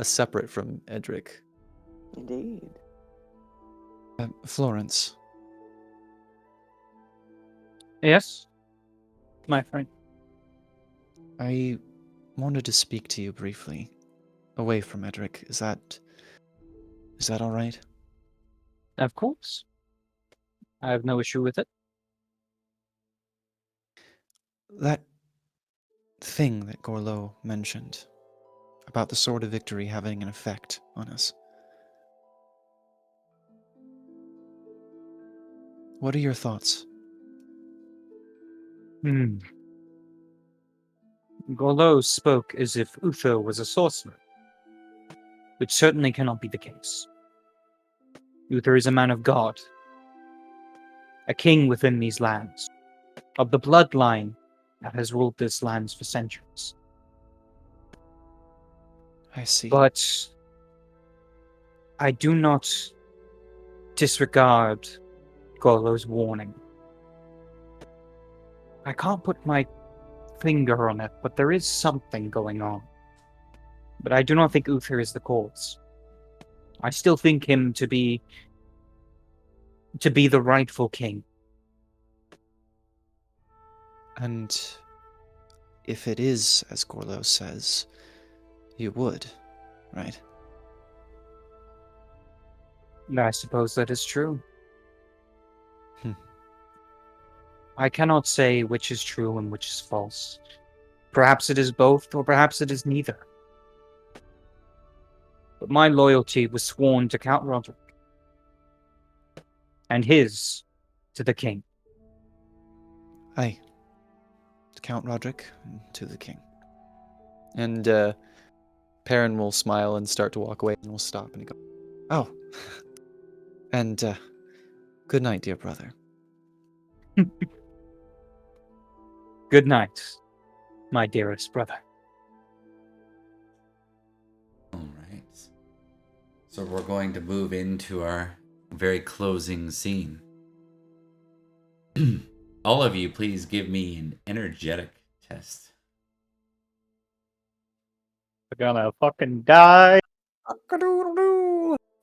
Speaker 3: separate from Edrich.
Speaker 4: Indeed.
Speaker 3: Florence.
Speaker 5: Yes, my friend.
Speaker 3: I wanted to speak to you briefly, away from Edrich. Is that all right?
Speaker 5: Of course. I have no issue with it.
Speaker 3: That thing that Gorlo mentioned about the Sword of Victory having an effect on us. What are your thoughts?
Speaker 5: Gorlo spoke as if Uther was a sorcerer, which certainly cannot be the case. Uther is a man of God, a king within these lands, of the bloodline that has ruled these lands for centuries.
Speaker 3: I see.
Speaker 5: But I do not disregard Gorlo's warning. I can't put my finger on it, but there is something going on. But I do not think Uther is the cause. I still think him to be the rightful king.
Speaker 3: And if it is as Gorlo says, you would, right?
Speaker 5: I suppose that is true. I cannot say which is true and which is false. Perhaps it is both, or perhaps it is neither. But my loyalty was sworn to Count Roderick, and his to the king.
Speaker 3: Aye. To Count Roderick and to the king. And Perin will smile and start to walk away, and will stop and go, "Oh, and good night, dear brother."
Speaker 5: Good night, my dearest brother.
Speaker 1: All right. So we're going to move into our very closing scene. All of you, please give me an energetic test.
Speaker 5: We're gonna fucking die.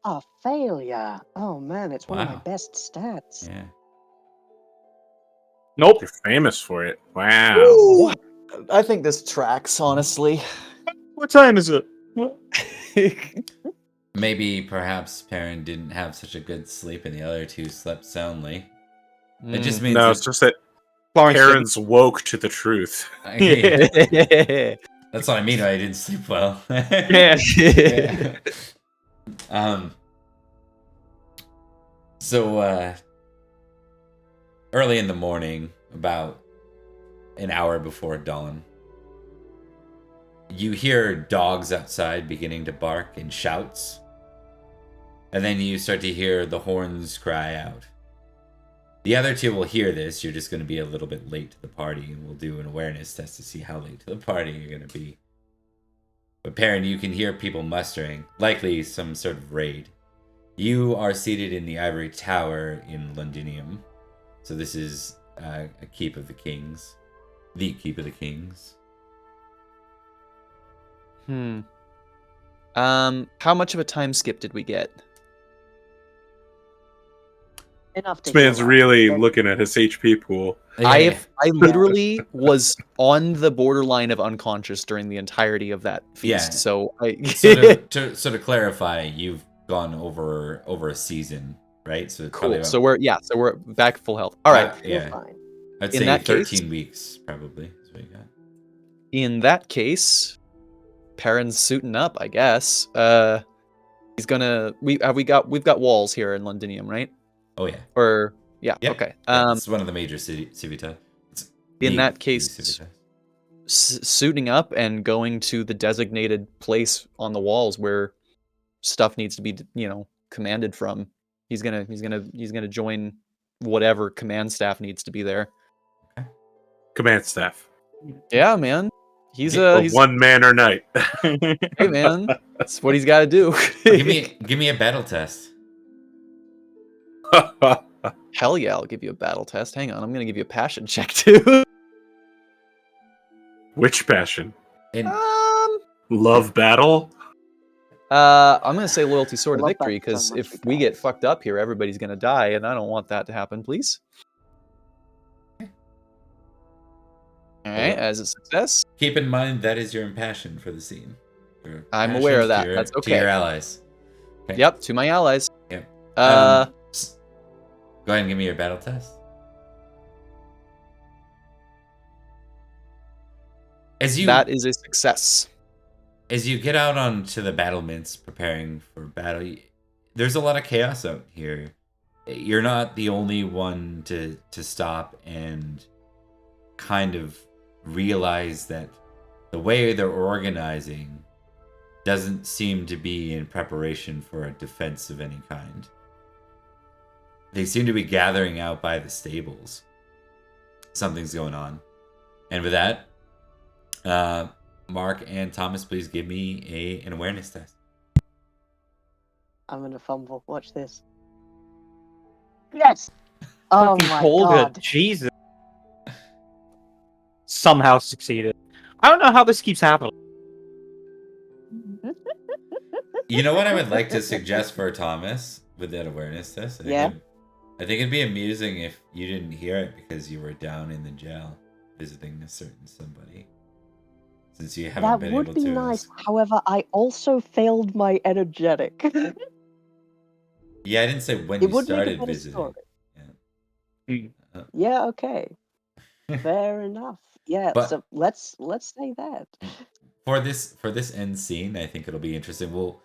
Speaker 4: A failure. Oh man, it's one of my
Speaker 1: Wow.
Speaker 4: best stats.
Speaker 1: Yeah.
Speaker 5: Nope.
Speaker 2: You're famous for it. Wow.
Speaker 3: Ooh, I think this tracks, honestly.
Speaker 5: What time is it?
Speaker 1: Maybe perhaps Perin didn't have such a good sleep and the other two slept soundly. It just means
Speaker 2: No,
Speaker 1: that
Speaker 2: it's just that
Speaker 5: Florence
Speaker 2: Perrin's woke to the truth.
Speaker 1: That's what I mean. I didn't sleep well.
Speaker 5: Yeah.
Speaker 1: Yeah. So early in the morning, about an hour before dawn, you hear dogs outside beginning to bark and shouts. And then you start to hear the horns cry out. The other two will hear this. You're just going to be a little bit late to the party, and we'll do an awareness test to see how late to the party you're going to be. But Perin, you can hear people mustering, likely some sort of raid. You are seated in the Ivory Tower in Londinium. So this is a keep of the kings. The keep of the kings.
Speaker 3: How much of a time skip did we get?
Speaker 4: Enough to
Speaker 2: This man's
Speaker 4: heal up.
Speaker 2: really
Speaker 4: Then-
Speaker 2: looking at his HP pool.
Speaker 6: I literally was on the borderline of unconscious during the entirety of that feast.
Speaker 1: Yeah.
Speaker 6: So
Speaker 1: So to clarify, you've gone over a season, right? So it's probably
Speaker 6: cool.
Speaker 1: about,
Speaker 6: So we're back full health. All right.
Speaker 4: You're
Speaker 1: yeah.
Speaker 4: fine.
Speaker 1: I'd
Speaker 6: In
Speaker 1: say
Speaker 6: that
Speaker 1: 13
Speaker 6: case-
Speaker 1: weeks probably is what you got.
Speaker 6: In that case, Perin's suiting up, I guess. He's gonna we've got walls here in Londinium, right?
Speaker 1: Oh yeah.
Speaker 6: Or yeah,
Speaker 1: Yep.
Speaker 6: okay.
Speaker 1: Yeah, it's one of the major civitas. It's
Speaker 6: In
Speaker 1: the
Speaker 6: that
Speaker 1: few
Speaker 6: case,
Speaker 1: civitas.
Speaker 6: suiting up and going to the designated place on the walls where stuff needs to be, commanded from. He's gonna join whatever command staff needs to be there.
Speaker 2: Command staff.
Speaker 6: Yeah, man. He's
Speaker 2: A
Speaker 6: he's
Speaker 2: one man or night.
Speaker 6: hey man. That's what he's got to do.
Speaker 1: Give me a battle test.
Speaker 6: Hell yeah, I'll give you a battle test. Hang on, I'm gonna give you a passion check too.
Speaker 2: Which passion?
Speaker 1: And
Speaker 2: Love battle?
Speaker 6: I'm gonna say loyalty, sword
Speaker 4: I
Speaker 6: of
Speaker 4: love
Speaker 6: victory,
Speaker 4: that so
Speaker 6: because
Speaker 4: much,
Speaker 6: if
Speaker 4: you
Speaker 6: we get
Speaker 4: guys.
Speaker 6: fucked up here, everybody's gonna die, and I don't want that to happen. Please. All right, as a success.
Speaker 1: keep in mind that is your impassion for the scene. Your
Speaker 6: I'm aware of
Speaker 1: passion
Speaker 6: that. That's
Speaker 1: To
Speaker 6: okay.
Speaker 1: your allies. Okay.
Speaker 6: Yep, to my allies.
Speaker 1: Yep.
Speaker 6: Uh,
Speaker 1: Go ahead and give me your battle test.
Speaker 6: that is a success.
Speaker 1: As you get out onto the battlements preparing for battle, there's a lot of chaos out here. You're not the only one to stop and kind of realize that the way they're organizing doesn't seem to be in preparation for a defense of any kind. They seem to be gathering out by the stables. Something's going on. And with that, Mark and Thomas, please give me an awareness test.
Speaker 4: I'm gonna fumble. Watch this. Yes. Oh
Speaker 5: Fucking
Speaker 4: my
Speaker 5: told
Speaker 4: god.
Speaker 5: it. Jesus. Somehow succeeded. I don't know how this keeps happening.
Speaker 1: You know what I would like to suggest for Thomas with that awareness test? I think it'd be amusing if you didn't hear it because you were down in the jail visiting a certain somebody. Since you haven't
Speaker 4: That
Speaker 1: been
Speaker 4: would
Speaker 1: able
Speaker 4: be
Speaker 1: to.
Speaker 4: nice. However, I also failed my energetic.
Speaker 1: Yeah, I didn't say when
Speaker 4: It
Speaker 1: you
Speaker 4: would make a
Speaker 1: started
Speaker 4: better
Speaker 1: visiting.
Speaker 4: story.
Speaker 1: Yeah.
Speaker 4: Yeah, okay. Fair enough. Yeah,
Speaker 1: But-
Speaker 4: so let's say that.
Speaker 1: For this end scene, I think it'll be interesting. We'll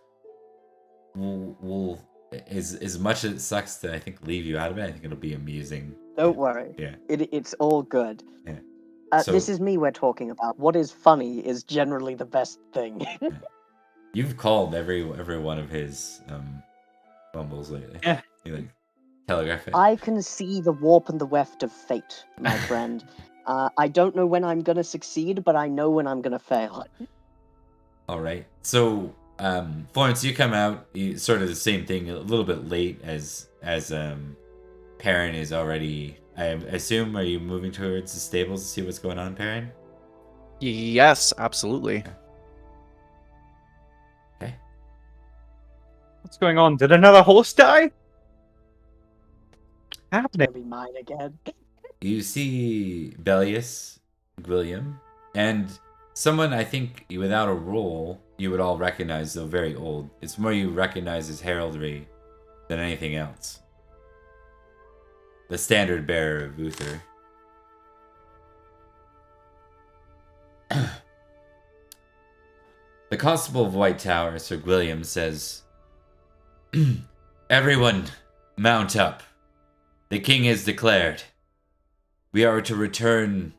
Speaker 1: as much as it sucks to I think leave you out of it, I think it'll be amusing.
Speaker 4: Don't worry.
Speaker 1: Yeah.
Speaker 4: It's all good.
Speaker 1: Yeah. So-
Speaker 4: This is me we're talking about. What is funny is generally the best thing.
Speaker 1: You've called every one of his fumbles lately.
Speaker 5: Yeah.
Speaker 1: You like telegraph it.
Speaker 4: I can see the warp and the weft of fate, my friend. I don't know when I'm gonna succeed, but I know when I'm gonna fail.
Speaker 1: All right. So, Florence, you come out, sort of the same thing, a little bit late as Perin is already. I assume, are you moving towards the stables to see what's going on, Perin?
Speaker 3: Yes, absolutely.
Speaker 1: Okay.
Speaker 5: What's going on? Did another horse die? Happening.
Speaker 4: Gonna be mine again.
Speaker 1: You see Bellius, William, and someone I think without a role you would all recognize, though very old. It's more you recognize his heraldry than anything else. The standard bearer of Uther. The Constable of White Tower, Sir William, says, "Everyone, mount up. The king has declared. We are to return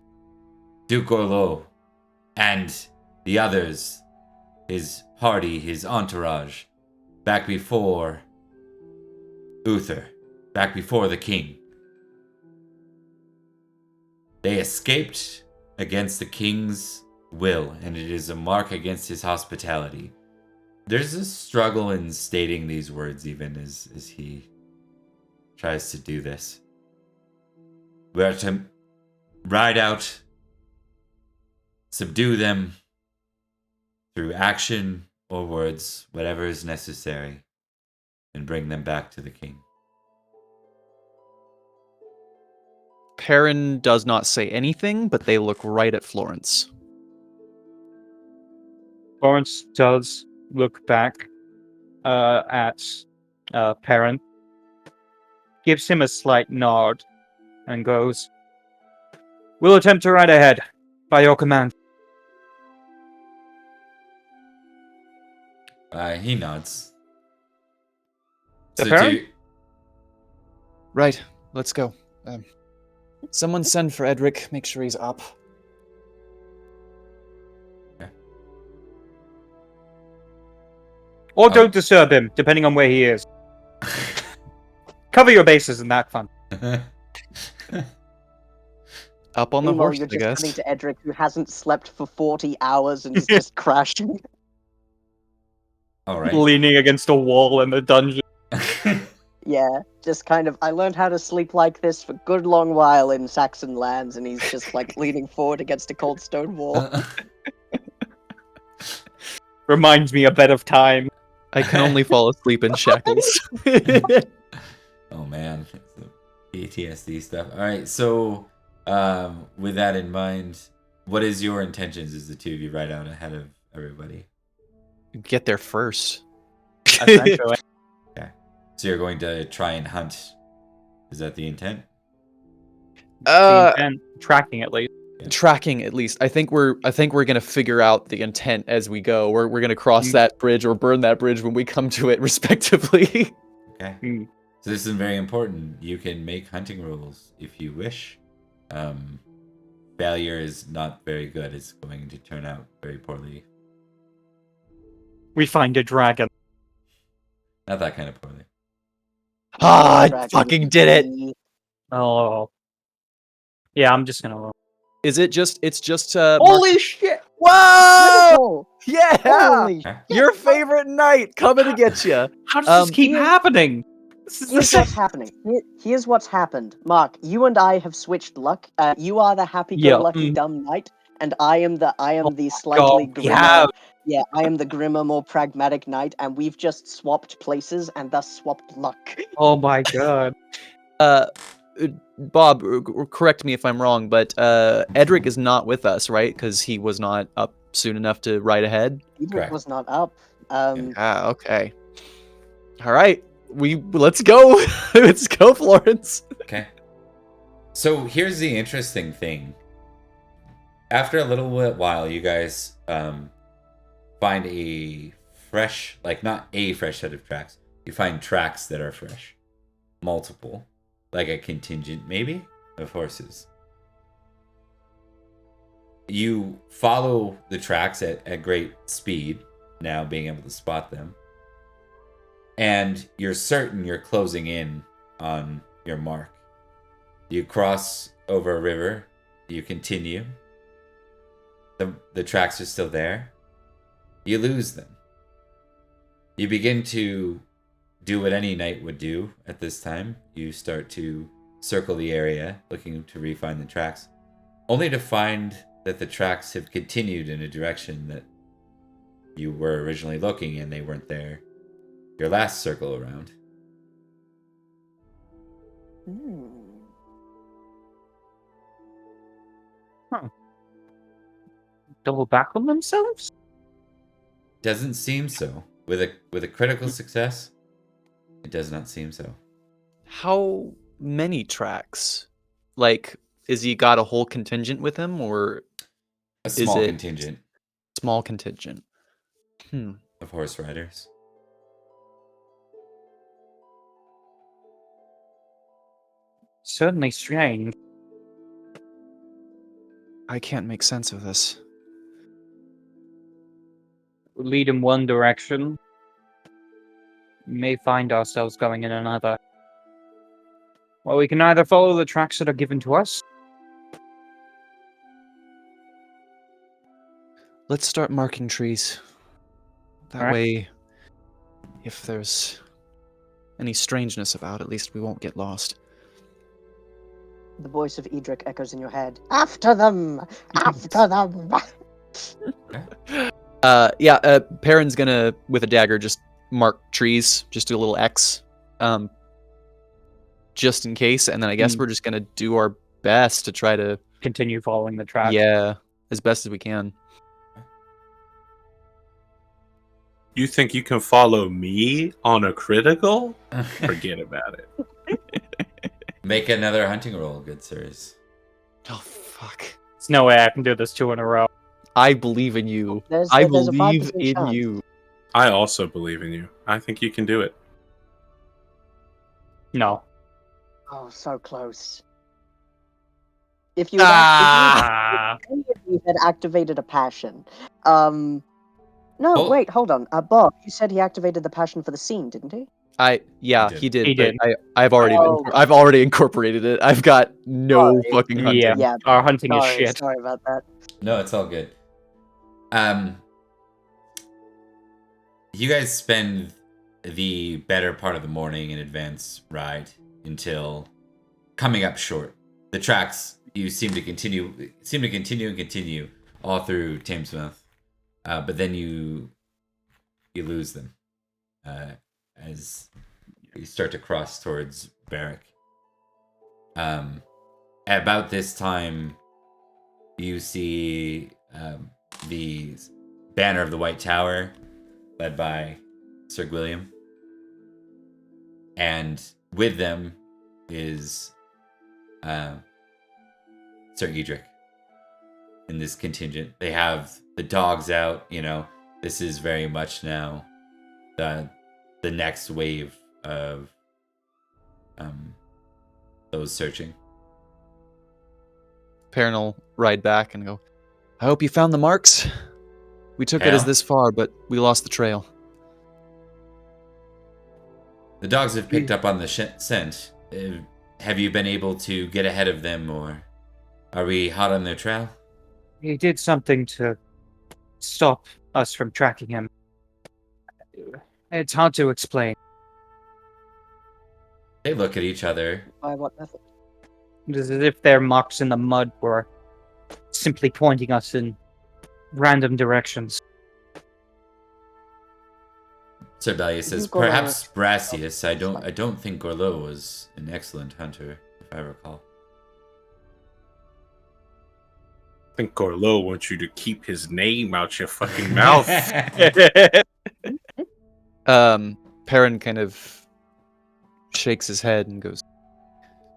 Speaker 1: Duke Orlo and the others, his party, his entourage, back before Uther, back before the king. They escaped against the king's will, and it is a mark against his hospitality." There's a struggle in stating these words, even as he tries to do this. We are to ride out, subdue them through action or words, whatever is necessary, and bring them back to the king.
Speaker 6: Perin does not say anything, but they look right at Florence.
Speaker 5: Florence does look back at Perin, gives him a slight nod, and goes, "We'll attempt to ride ahead, by your command."
Speaker 1: He nods.
Speaker 5: To
Speaker 1: So
Speaker 5: Perin?
Speaker 1: do
Speaker 6: Right, let's go. Someone send for Edrich. Make sure he's up.
Speaker 5: Or don't disturb him, depending on where he is. Cover your bases in that fun.
Speaker 6: Up on the
Speaker 4: Meanwhile,
Speaker 6: horse,
Speaker 4: you're
Speaker 6: I
Speaker 4: just
Speaker 6: guess.
Speaker 4: cutting to Edric, who hasn't slept for 40 hours and is just crashing.
Speaker 1: all right.
Speaker 5: Leaning against a wall in the dungeon.
Speaker 4: Yeah, just kind of. I learned how to sleep like this for a good long while in Saxon lands, and he's just like leaning forward against a cold stone wall.
Speaker 5: Reminds me a bit of time.
Speaker 6: I can only fall asleep in shackles.
Speaker 1: Oh man, it's the PTSD stuff. All right, so with that in mind, what is your intentions as the two of you ride out ahead of everybody?
Speaker 6: Get there first.
Speaker 5: Essentially.
Speaker 1: Okay, so you're going to try and hunt. Is that the intent?
Speaker 5: The intent, tracking at least.
Speaker 6: Tracking at least. I think we're gonna figure out the intent as we go. We're gonna cross that bridge or burn that bridge when we come to it, respectively.
Speaker 1: Okay. So this is very important. You can make hunting rolls if you wish. Failure is not very good. It's going to turn out very poorly.
Speaker 5: We find a dragon.
Speaker 1: Not that kind of poorly.
Speaker 6: Ah, I
Speaker 4: Dragon
Speaker 6: fucking did it.
Speaker 4: E.
Speaker 5: Oh. Yeah, I'm just gonna roll.
Speaker 6: Is it just? It's just.
Speaker 5: Holy shit!
Speaker 6: Whoa!
Speaker 4: Critical!
Speaker 6: Yeah.
Speaker 4: Holy
Speaker 1: Okay.
Speaker 6: Your favorite knight coming to get you.
Speaker 5: How does this keep
Speaker 4: Here-
Speaker 5: happening?
Speaker 4: Here's what's happening. Here's what's happened. Mark, you and I have switched luck. You are the happy-go-lucky dumb knight, and I am the slightly grimmer.
Speaker 5: yeah.
Speaker 4: Yeah, I am the grimmer, more pragmatic knight, and we've just swapped places and thus swapped luck.
Speaker 5: Oh my god.
Speaker 6: Bob, correct me if I'm wrong, but Edric is not with us, right? Because he was not up soon enough to ride ahead.
Speaker 4: Edith
Speaker 1: Correct.
Speaker 4: was not up.
Speaker 6: Okay. All right, let's go. Let's go, Florence.
Speaker 1: Okay. So here's the interesting thing. After a little while, you guys find a fresh, like not a fresh set of tracks. You find tracks that are fresh. Multiple. Like a contingent, maybe, of horses. You follow the tracks at great speed, now being able to spot them. And you're certain you're closing in on your mark. You cross over a river. You continue. The tracks are still there. You lose them. You begin to do what any knight would do at this time. You start to circle the area, looking to refine the tracks, only to find that the tracks have continued in a direction that you were originally looking and they weren't there your last circle around.
Speaker 5: Double back on themselves?
Speaker 1: Doesn't seem so. With a critical success, it does not seem so.
Speaker 6: How many tracks? Like, is he got a whole contingent with him, or
Speaker 1: A small
Speaker 6: it-
Speaker 1: contingent
Speaker 6: small contingent?
Speaker 1: of horse riders.
Speaker 5: Certainly strange.
Speaker 3: I can't make sense of this.
Speaker 5: We lead in one direction. We may find ourselves going in another. Well, we can either follow the tracks that are given to us.
Speaker 3: Let's start marking trees. That
Speaker 5: Alright.
Speaker 3: way, if there's any strangeness about, at least we won't get lost.
Speaker 4: The voice of Edric echoes in your head. After them! After them!
Speaker 6: Perin's gonna, with a dagger, just mark trees, just do a little X, just in case, and then I guess we're just gonna do our best to try to
Speaker 5: Continue following the track.
Speaker 6: yeah, as best as we can.
Speaker 2: You think you can follow me on a critical? Forget about it.
Speaker 1: Make another hunting roll, good sirs.
Speaker 6: Oh fuck!
Speaker 5: There's no way I can do this 2 in a row.
Speaker 6: I believe in you.
Speaker 4: There's
Speaker 6: I
Speaker 4: a
Speaker 6: believe
Speaker 4: 5%
Speaker 6: in
Speaker 4: chance.
Speaker 6: you.
Speaker 2: I also believe in you. I think you can do it.
Speaker 5: No.
Speaker 4: Oh, so close. If you had, if any of you had activated a passion, no,
Speaker 1: Oh.
Speaker 4: wait, hold on. Bob, you said he activated the passion for the scene, didn't he?
Speaker 6: He did.
Speaker 5: He
Speaker 6: but
Speaker 5: did.
Speaker 6: I've already incorporated it. I've got no
Speaker 4: Sorry.
Speaker 6: fucking hunting.
Speaker 5: Yeah.
Speaker 4: Yeah.
Speaker 5: Our hunting is
Speaker 4: Sorry,
Speaker 5: shit.
Speaker 4: sorry about that.
Speaker 1: No, it's all good. You guys spend the better part of the morning in advance ride until coming up short. The tracks you seem to continue and continue all through Thamesmouth, but then you lose them as you start to cross towards Barrack. About this time, you see the banner of the White Tower, led by Sir William, and with them is Sir Edrich in this contingent. They have the dogs out. You know, this is very much now the next wave of those searching.
Speaker 6: Perin will ride back and go, I hope you found the marks. We took it as
Speaker 1: Yeah.
Speaker 6: this far, but we lost the trail.
Speaker 1: The dogs have picked up on the scent. Have you been able to get ahead of them, or are we hot on their trail?
Speaker 5: He did something to stop us from tracking him. It's hard to explain.
Speaker 1: They look at each other.
Speaker 4: By what method?
Speaker 5: It's as if their marks in the mud were simply pointing us in random directions.
Speaker 1: Sir Balia says,
Speaker 4: Gorlo
Speaker 1: perhaps Brassius. I don't think Gorlo was an excellent hunter, if I recall.
Speaker 2: I think Gorlo wants you to keep his name out your fucking mouth.
Speaker 6: Perin kind of shakes his head and goes,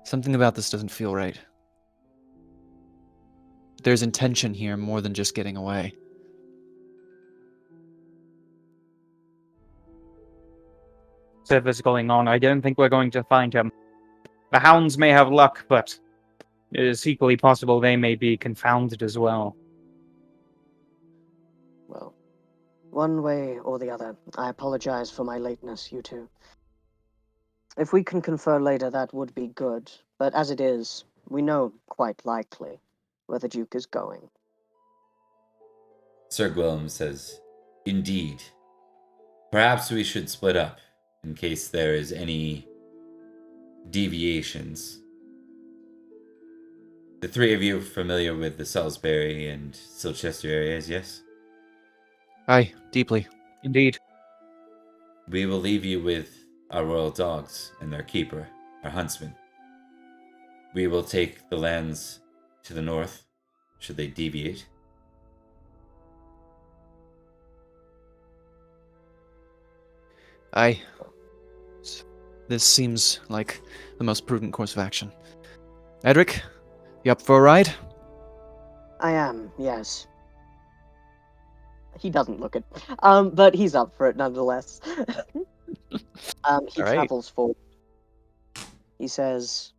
Speaker 6: something about this doesn't feel right. There's intention here more than just getting away.
Speaker 5: Whatever's going on, I don't think we're going to find him. The hounds may have luck, but it is equally possible they may be confounded as well.
Speaker 4: Well, one way or the other, I apologize for my lateness, you two. If we can confer later, that would be good. But as it is, we know quite likely where the Duke is going.
Speaker 1: Sir Gwillem says, indeed. Perhaps we should split up in case there is any deviations. The three of you are familiar with the Salisbury and Silchester areas, yes?
Speaker 6: Aye, deeply.
Speaker 5: Indeed.
Speaker 1: We will leave you with our royal dogs and their keeper, our huntsman. We will take the lands to the north, should they deviate.
Speaker 6: Aye. This seems like the most prudent course of action. Edrich, you up for a ride?
Speaker 4: I am, yes. He doesn't look it. But he's up for it nonetheless. He
Speaker 6: Alright.
Speaker 4: travels forward. He says,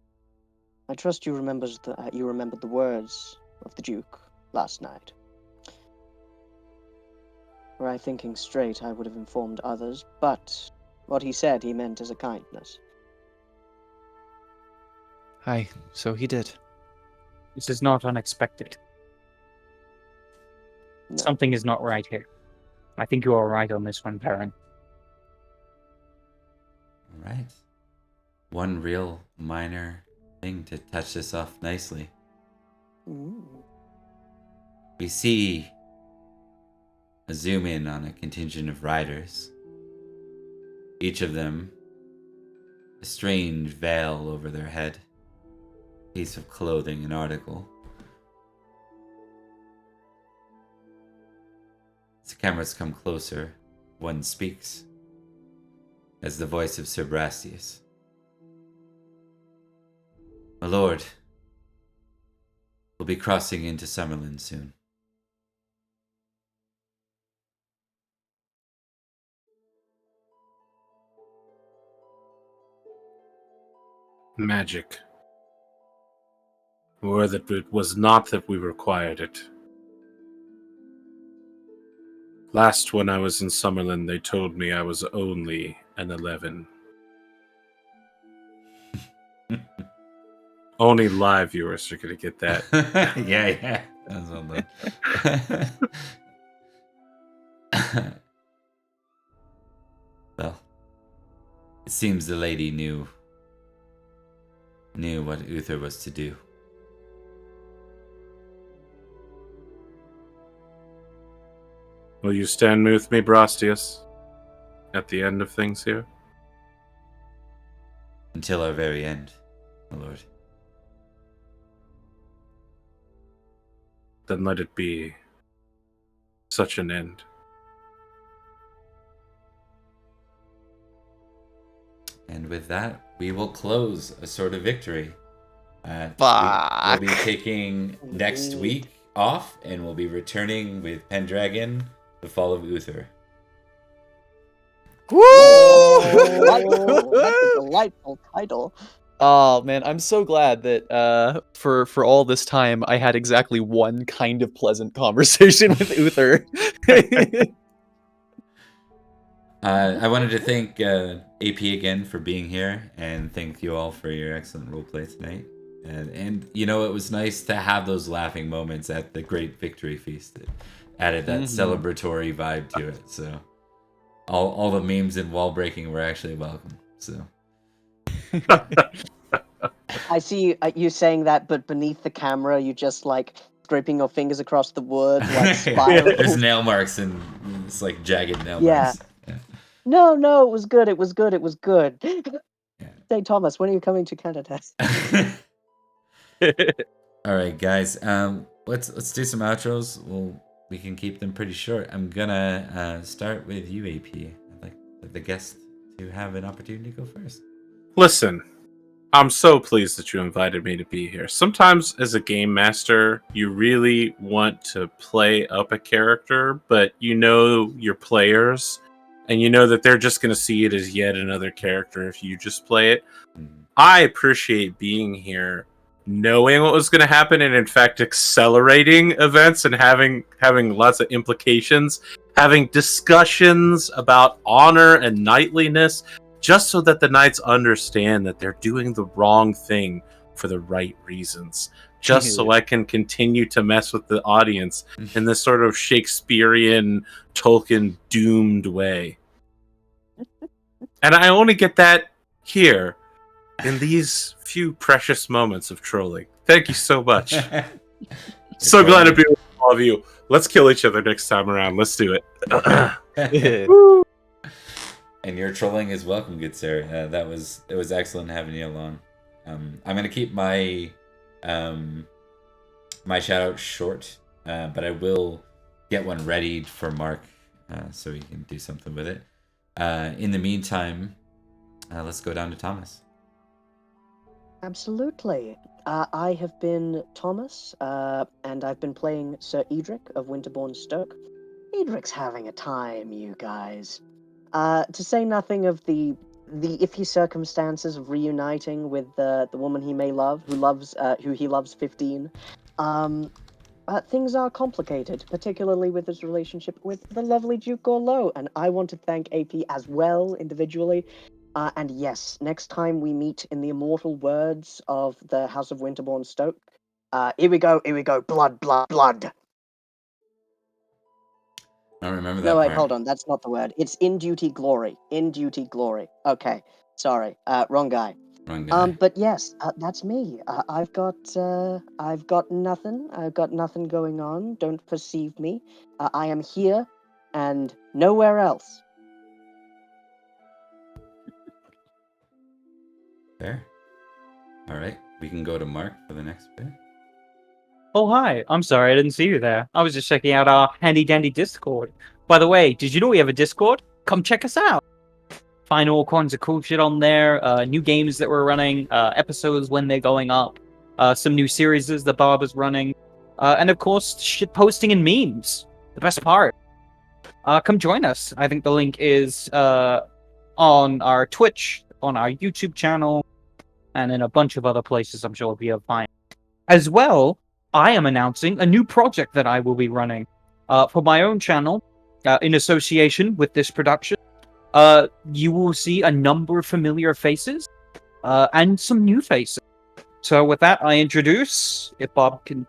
Speaker 4: I trust you remembered the words of the Duke last night. Were I thinking straight, I would have informed others, but what he said he meant as a kindness.
Speaker 6: Aye, so he did.
Speaker 5: This is not unexpected.
Speaker 4: No.
Speaker 5: Something is not right here. I think you are right on this one, Perin.
Speaker 1: All right. One real minor thing to touch this off nicely.
Speaker 4: Ooh.
Speaker 1: We see a zoom in on a contingent of riders. Each of them a strange veil over their head. piece of clothing, an article. As the cameras come closer, one speaks as the voice of Sir Brastius. My lord, we'll be crossing into Summerland soon.
Speaker 2: Magic. Or that it was not that we required it. Last when I was in Summerland, they told me I was only an 11. Only live viewers are going to get that.
Speaker 1: yeah. That's well done. Well, it seems the lady knew what Uther was to do.
Speaker 2: Will you stand with me, Brastius, at the end of things here?
Speaker 1: Until our very end, my lord.
Speaker 2: Then let it be such an end.
Speaker 1: And with that, we will close A Sword of Victory.
Speaker 6: Fuck.
Speaker 1: We'll be taking next week off, and we'll be returning with Pendragon, The Fall of Uther.
Speaker 6: Woo!
Speaker 4: That's a delightful title.
Speaker 6: Oh man, I'm so glad that for all this time I had exactly one kind of pleasant conversation with Uther.
Speaker 1: I wanted to thank AP again for being here, and thank you all for your excellent roleplay tonight. And you know, it was nice to have those laughing moments at the great victory feast. It added that celebratory vibe to it. So all the memes and wall breaking were actually welcome. So
Speaker 4: I see you saying that, but beneath the camera, you just like scraping your fingers across the wood, like spiraling.
Speaker 1: There's nail marks and it's like jagged nail
Speaker 4: Yeah.
Speaker 1: marks. Yeah.
Speaker 4: No, it was good. It was good.
Speaker 1: Yeah.
Speaker 4: Say, Thomas, when are you coming to Canada?
Speaker 1: All right, guys. Let's do some outros. We can keep them pretty short. I'm gonna start with you, AP. I'd like the guest to have an opportunity to go first.
Speaker 2: Listen, I'm so pleased that you invited me to be here. Sometimes as a game master, you really want to play up a character, but you know your players, and you know that they're just going to see it as yet another character if you just play it. I appreciate being here, knowing what was going to happen, and in fact accelerating events and having lots of implications, having discussions about honor and knightliness, just so that the knights understand that they're doing the wrong thing for the right reasons. Just so I can continue to mess with the audience in this sort of Shakespearean, Tolkien doomed way. And I only get that here in these few precious moments of trolling. Thank you so much. So glad to be with all of you. Let's kill each other next time around. Let's do it.
Speaker 1: And your trolling is welcome, good sir. It was excellent having you along. I'm gonna keep my my shout out short, but I will get one ready for Mark, so he can do something with it. In the meantime, let's go down to Thomas.
Speaker 4: Absolutely. I have been Thomas, and I've been playing Sir Edrich of Winterbourne, Stoke. Edrich's having a time, you guys. To say nothing of the iffy circumstances of reuniting with the woman he may love, who he loves 15. Things are complicated, particularly with his relationship with the lovely Duke Gorlo, and I want to thank AP as well individually. And yes, next time we meet, in the immortal words of the House of Winterbourne Stoke, here we go, blood, blood, blood.
Speaker 1: I don't remember that
Speaker 4: No, wait,
Speaker 1: part.
Speaker 4: hold on, that's not the word. It's in duty glory. In duty glory. Okay, sorry, wrong guy.
Speaker 1: Wrong guy.
Speaker 4: But yes, that's me. I've got nothing. I've got nothing going on. Don't perceive me. I am here, and nowhere else.
Speaker 1: Fair. All right. we can go to Mark for the next bit.
Speaker 5: Oh, hi. I'm sorry, I didn't see you there. I was just checking out our handy-dandy Discord. By the way, did you know we have a Discord? Come check us out. Find all kinds of cool shit on there, new games that we're running, episodes when they're going up, some new series that Barb is running, and of course, shit posting and memes. The best part. Come join us. I think the link is on our Twitch, on our YouTube channel, and in a bunch of other places I'm sure we'll be able to find. As well, I am announcing a new project that I will be running for my own channel in association with this production. You will see a number of familiar faces and some new faces. So with that, I introduce, if Bob can...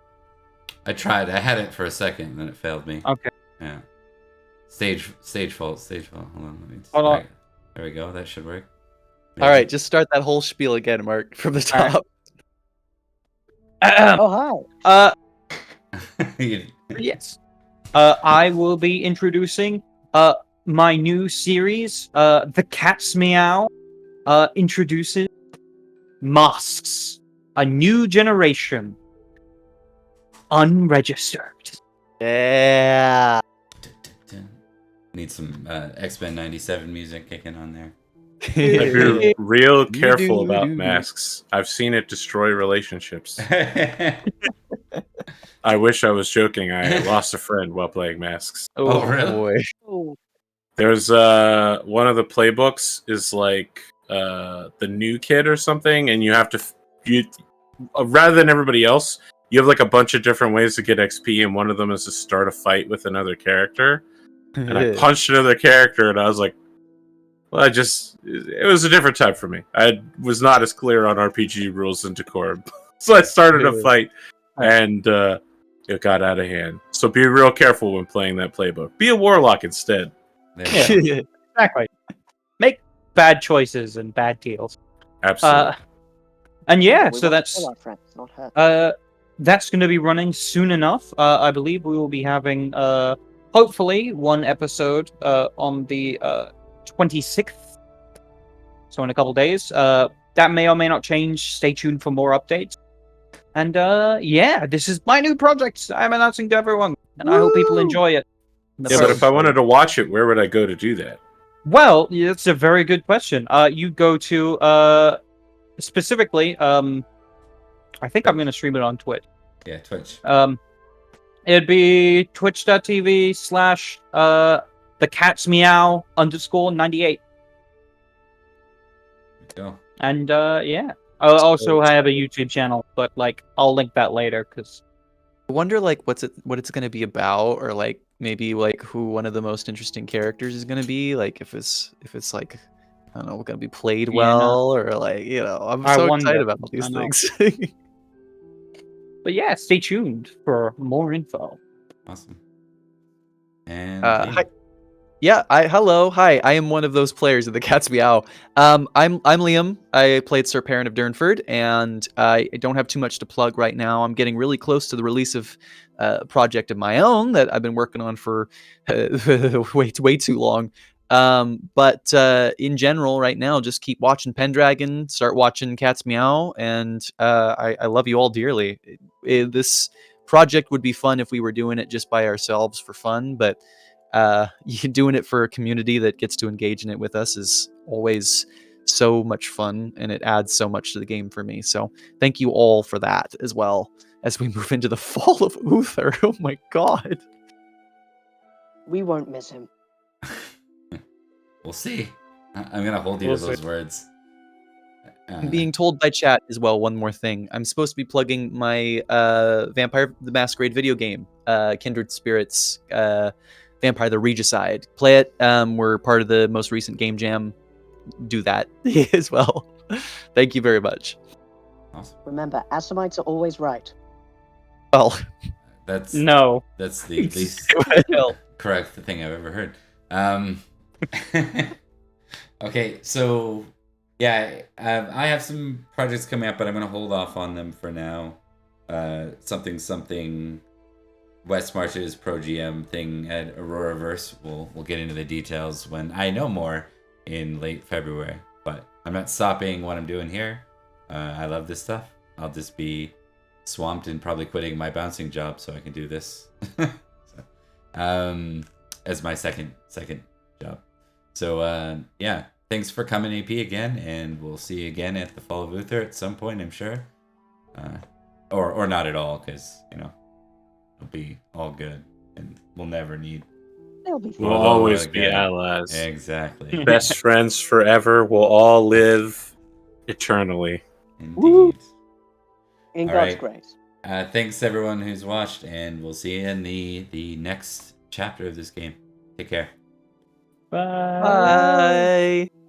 Speaker 1: I tried. I had it for a second, then it failed me.
Speaker 5: Okay.
Speaker 1: Yeah. Stage fault. Hold on.
Speaker 5: Hold on.
Speaker 1: Right. There we go. That should work.
Speaker 6: All right, just start that whole spiel again, Mark, from the top.
Speaker 4: Oh, hi.
Speaker 5: Yes. I will be introducing my new series, The Cat's Meow, introduces Masks, a new generation, unregistered.
Speaker 6: Yeah.
Speaker 1: Need some X-Men 97 music kicking on there.
Speaker 2: I'd be real careful about masks. I've seen it destroy relationships. I wish I was joking. I lost a friend while playing masks.
Speaker 1: Oh, really?
Speaker 6: Boy.
Speaker 4: Oh,
Speaker 2: There's one of the playbooks is like the new kid or something, and you have to rather than everybody else, you have like a bunch of different ways to get XP, and one of them is to start a fight with another character. And I punched another character, and I was like, well, it was a different time for me. I was not as clear on RPG rules and decorum. So I started a fight, and it got out of hand. So be real careful when playing that playbook. Be a warlock instead.
Speaker 5: Yeah. Exactly. Make bad choices and bad deals.
Speaker 2: Absolutely.
Speaker 5: And yeah,
Speaker 4: we
Speaker 5: so
Speaker 4: want
Speaker 5: that's
Speaker 4: all our friends, not her.
Speaker 5: that's going to be running soon enough. I believe we will be having hopefully one episode on the 26th, so in a couple days. That may or may not change. Stay tuned for more updates. And yeah, this is my new project I'm announcing to everyone, and I hope people enjoy it.
Speaker 2: Yeah, but if I wanted to watch it, where would I go to do that?
Speaker 5: Well, that's a very good question. You go to specifically, I think I'm going to stream it on Twitch.
Speaker 1: Yeah, Twitch.
Speaker 5: It'd be twitch.tv/ the cat's meow _98.
Speaker 1: Go.
Speaker 5: And yeah, I also have a YouTube channel, but like I'll link that later because
Speaker 6: I wonder like what it's gonna be about, or like maybe like who one of the most interesting characters is gonna be. Like if it's like, I don't know, gonna be played well, or like, you know, I'm so excited about all these things.
Speaker 5: But yeah, stay tuned for more info.
Speaker 1: Awesome. And
Speaker 6: hi. Yeah, hi. I am one of those players of the Cat's Meow. I'm Liam. I played Sir Perin of Durnford, and I don't have too much to plug right now. I'm getting really close to the release of a project of my own that I've been working on for way too long. But in general, right now, just keep watching Pendragon, start watching Cat's Meow, and I love you all dearly. This project would be fun if we were doing it just by ourselves for fun, but doing it for a community that gets to engage in it with us is always so much fun, and it adds so much to the game for me. So thank you all for that as well as we move into the fall of Uther. Oh my god.
Speaker 4: We won't miss him.
Speaker 1: We'll see. I'm gonna hold you to those words.
Speaker 6: I'm being told by chat as well, one more thing. I'm supposed to be plugging my Vampire the Masquerade video game, Kindred Spirits, Vampire the Regicide. Play it. We're part of the most recent game jam. Do that as well. Thank you very much.
Speaker 1: Awesome.
Speaker 4: Remember, Assamites are always right.
Speaker 6: Well,
Speaker 1: that's
Speaker 5: the
Speaker 1: least correct thing I've ever heard. Okay, so yeah, I have some projects coming up, but I'm gonna hold off on them for now. Something West Marches Pro GM thing at Auroraverse. We'll get into the details when I know more in late February. But I'm not stopping what I'm doing here. I love this stuff, I'll just be swamped and probably quitting my bouncing job so I can do this. As my second job. So yeah, thanks for coming, AP, again, and we'll see you again at the Fall of Uther at some point, I'm sure. Or not at all, because it'll be all good, and we'll never need.
Speaker 4: They'll be
Speaker 2: We'll
Speaker 4: fine.
Speaker 2: always be
Speaker 1: again.
Speaker 2: allies.
Speaker 1: Exactly.
Speaker 2: Best friends forever. We'll all live eternally.
Speaker 1: Indeed.
Speaker 4: In
Speaker 1: All
Speaker 4: God's
Speaker 1: right.
Speaker 4: grace.
Speaker 1: Thanks everyone who's watched, and we'll see you in the next chapter of this game. Take care.
Speaker 5: Bye.
Speaker 6: Bye.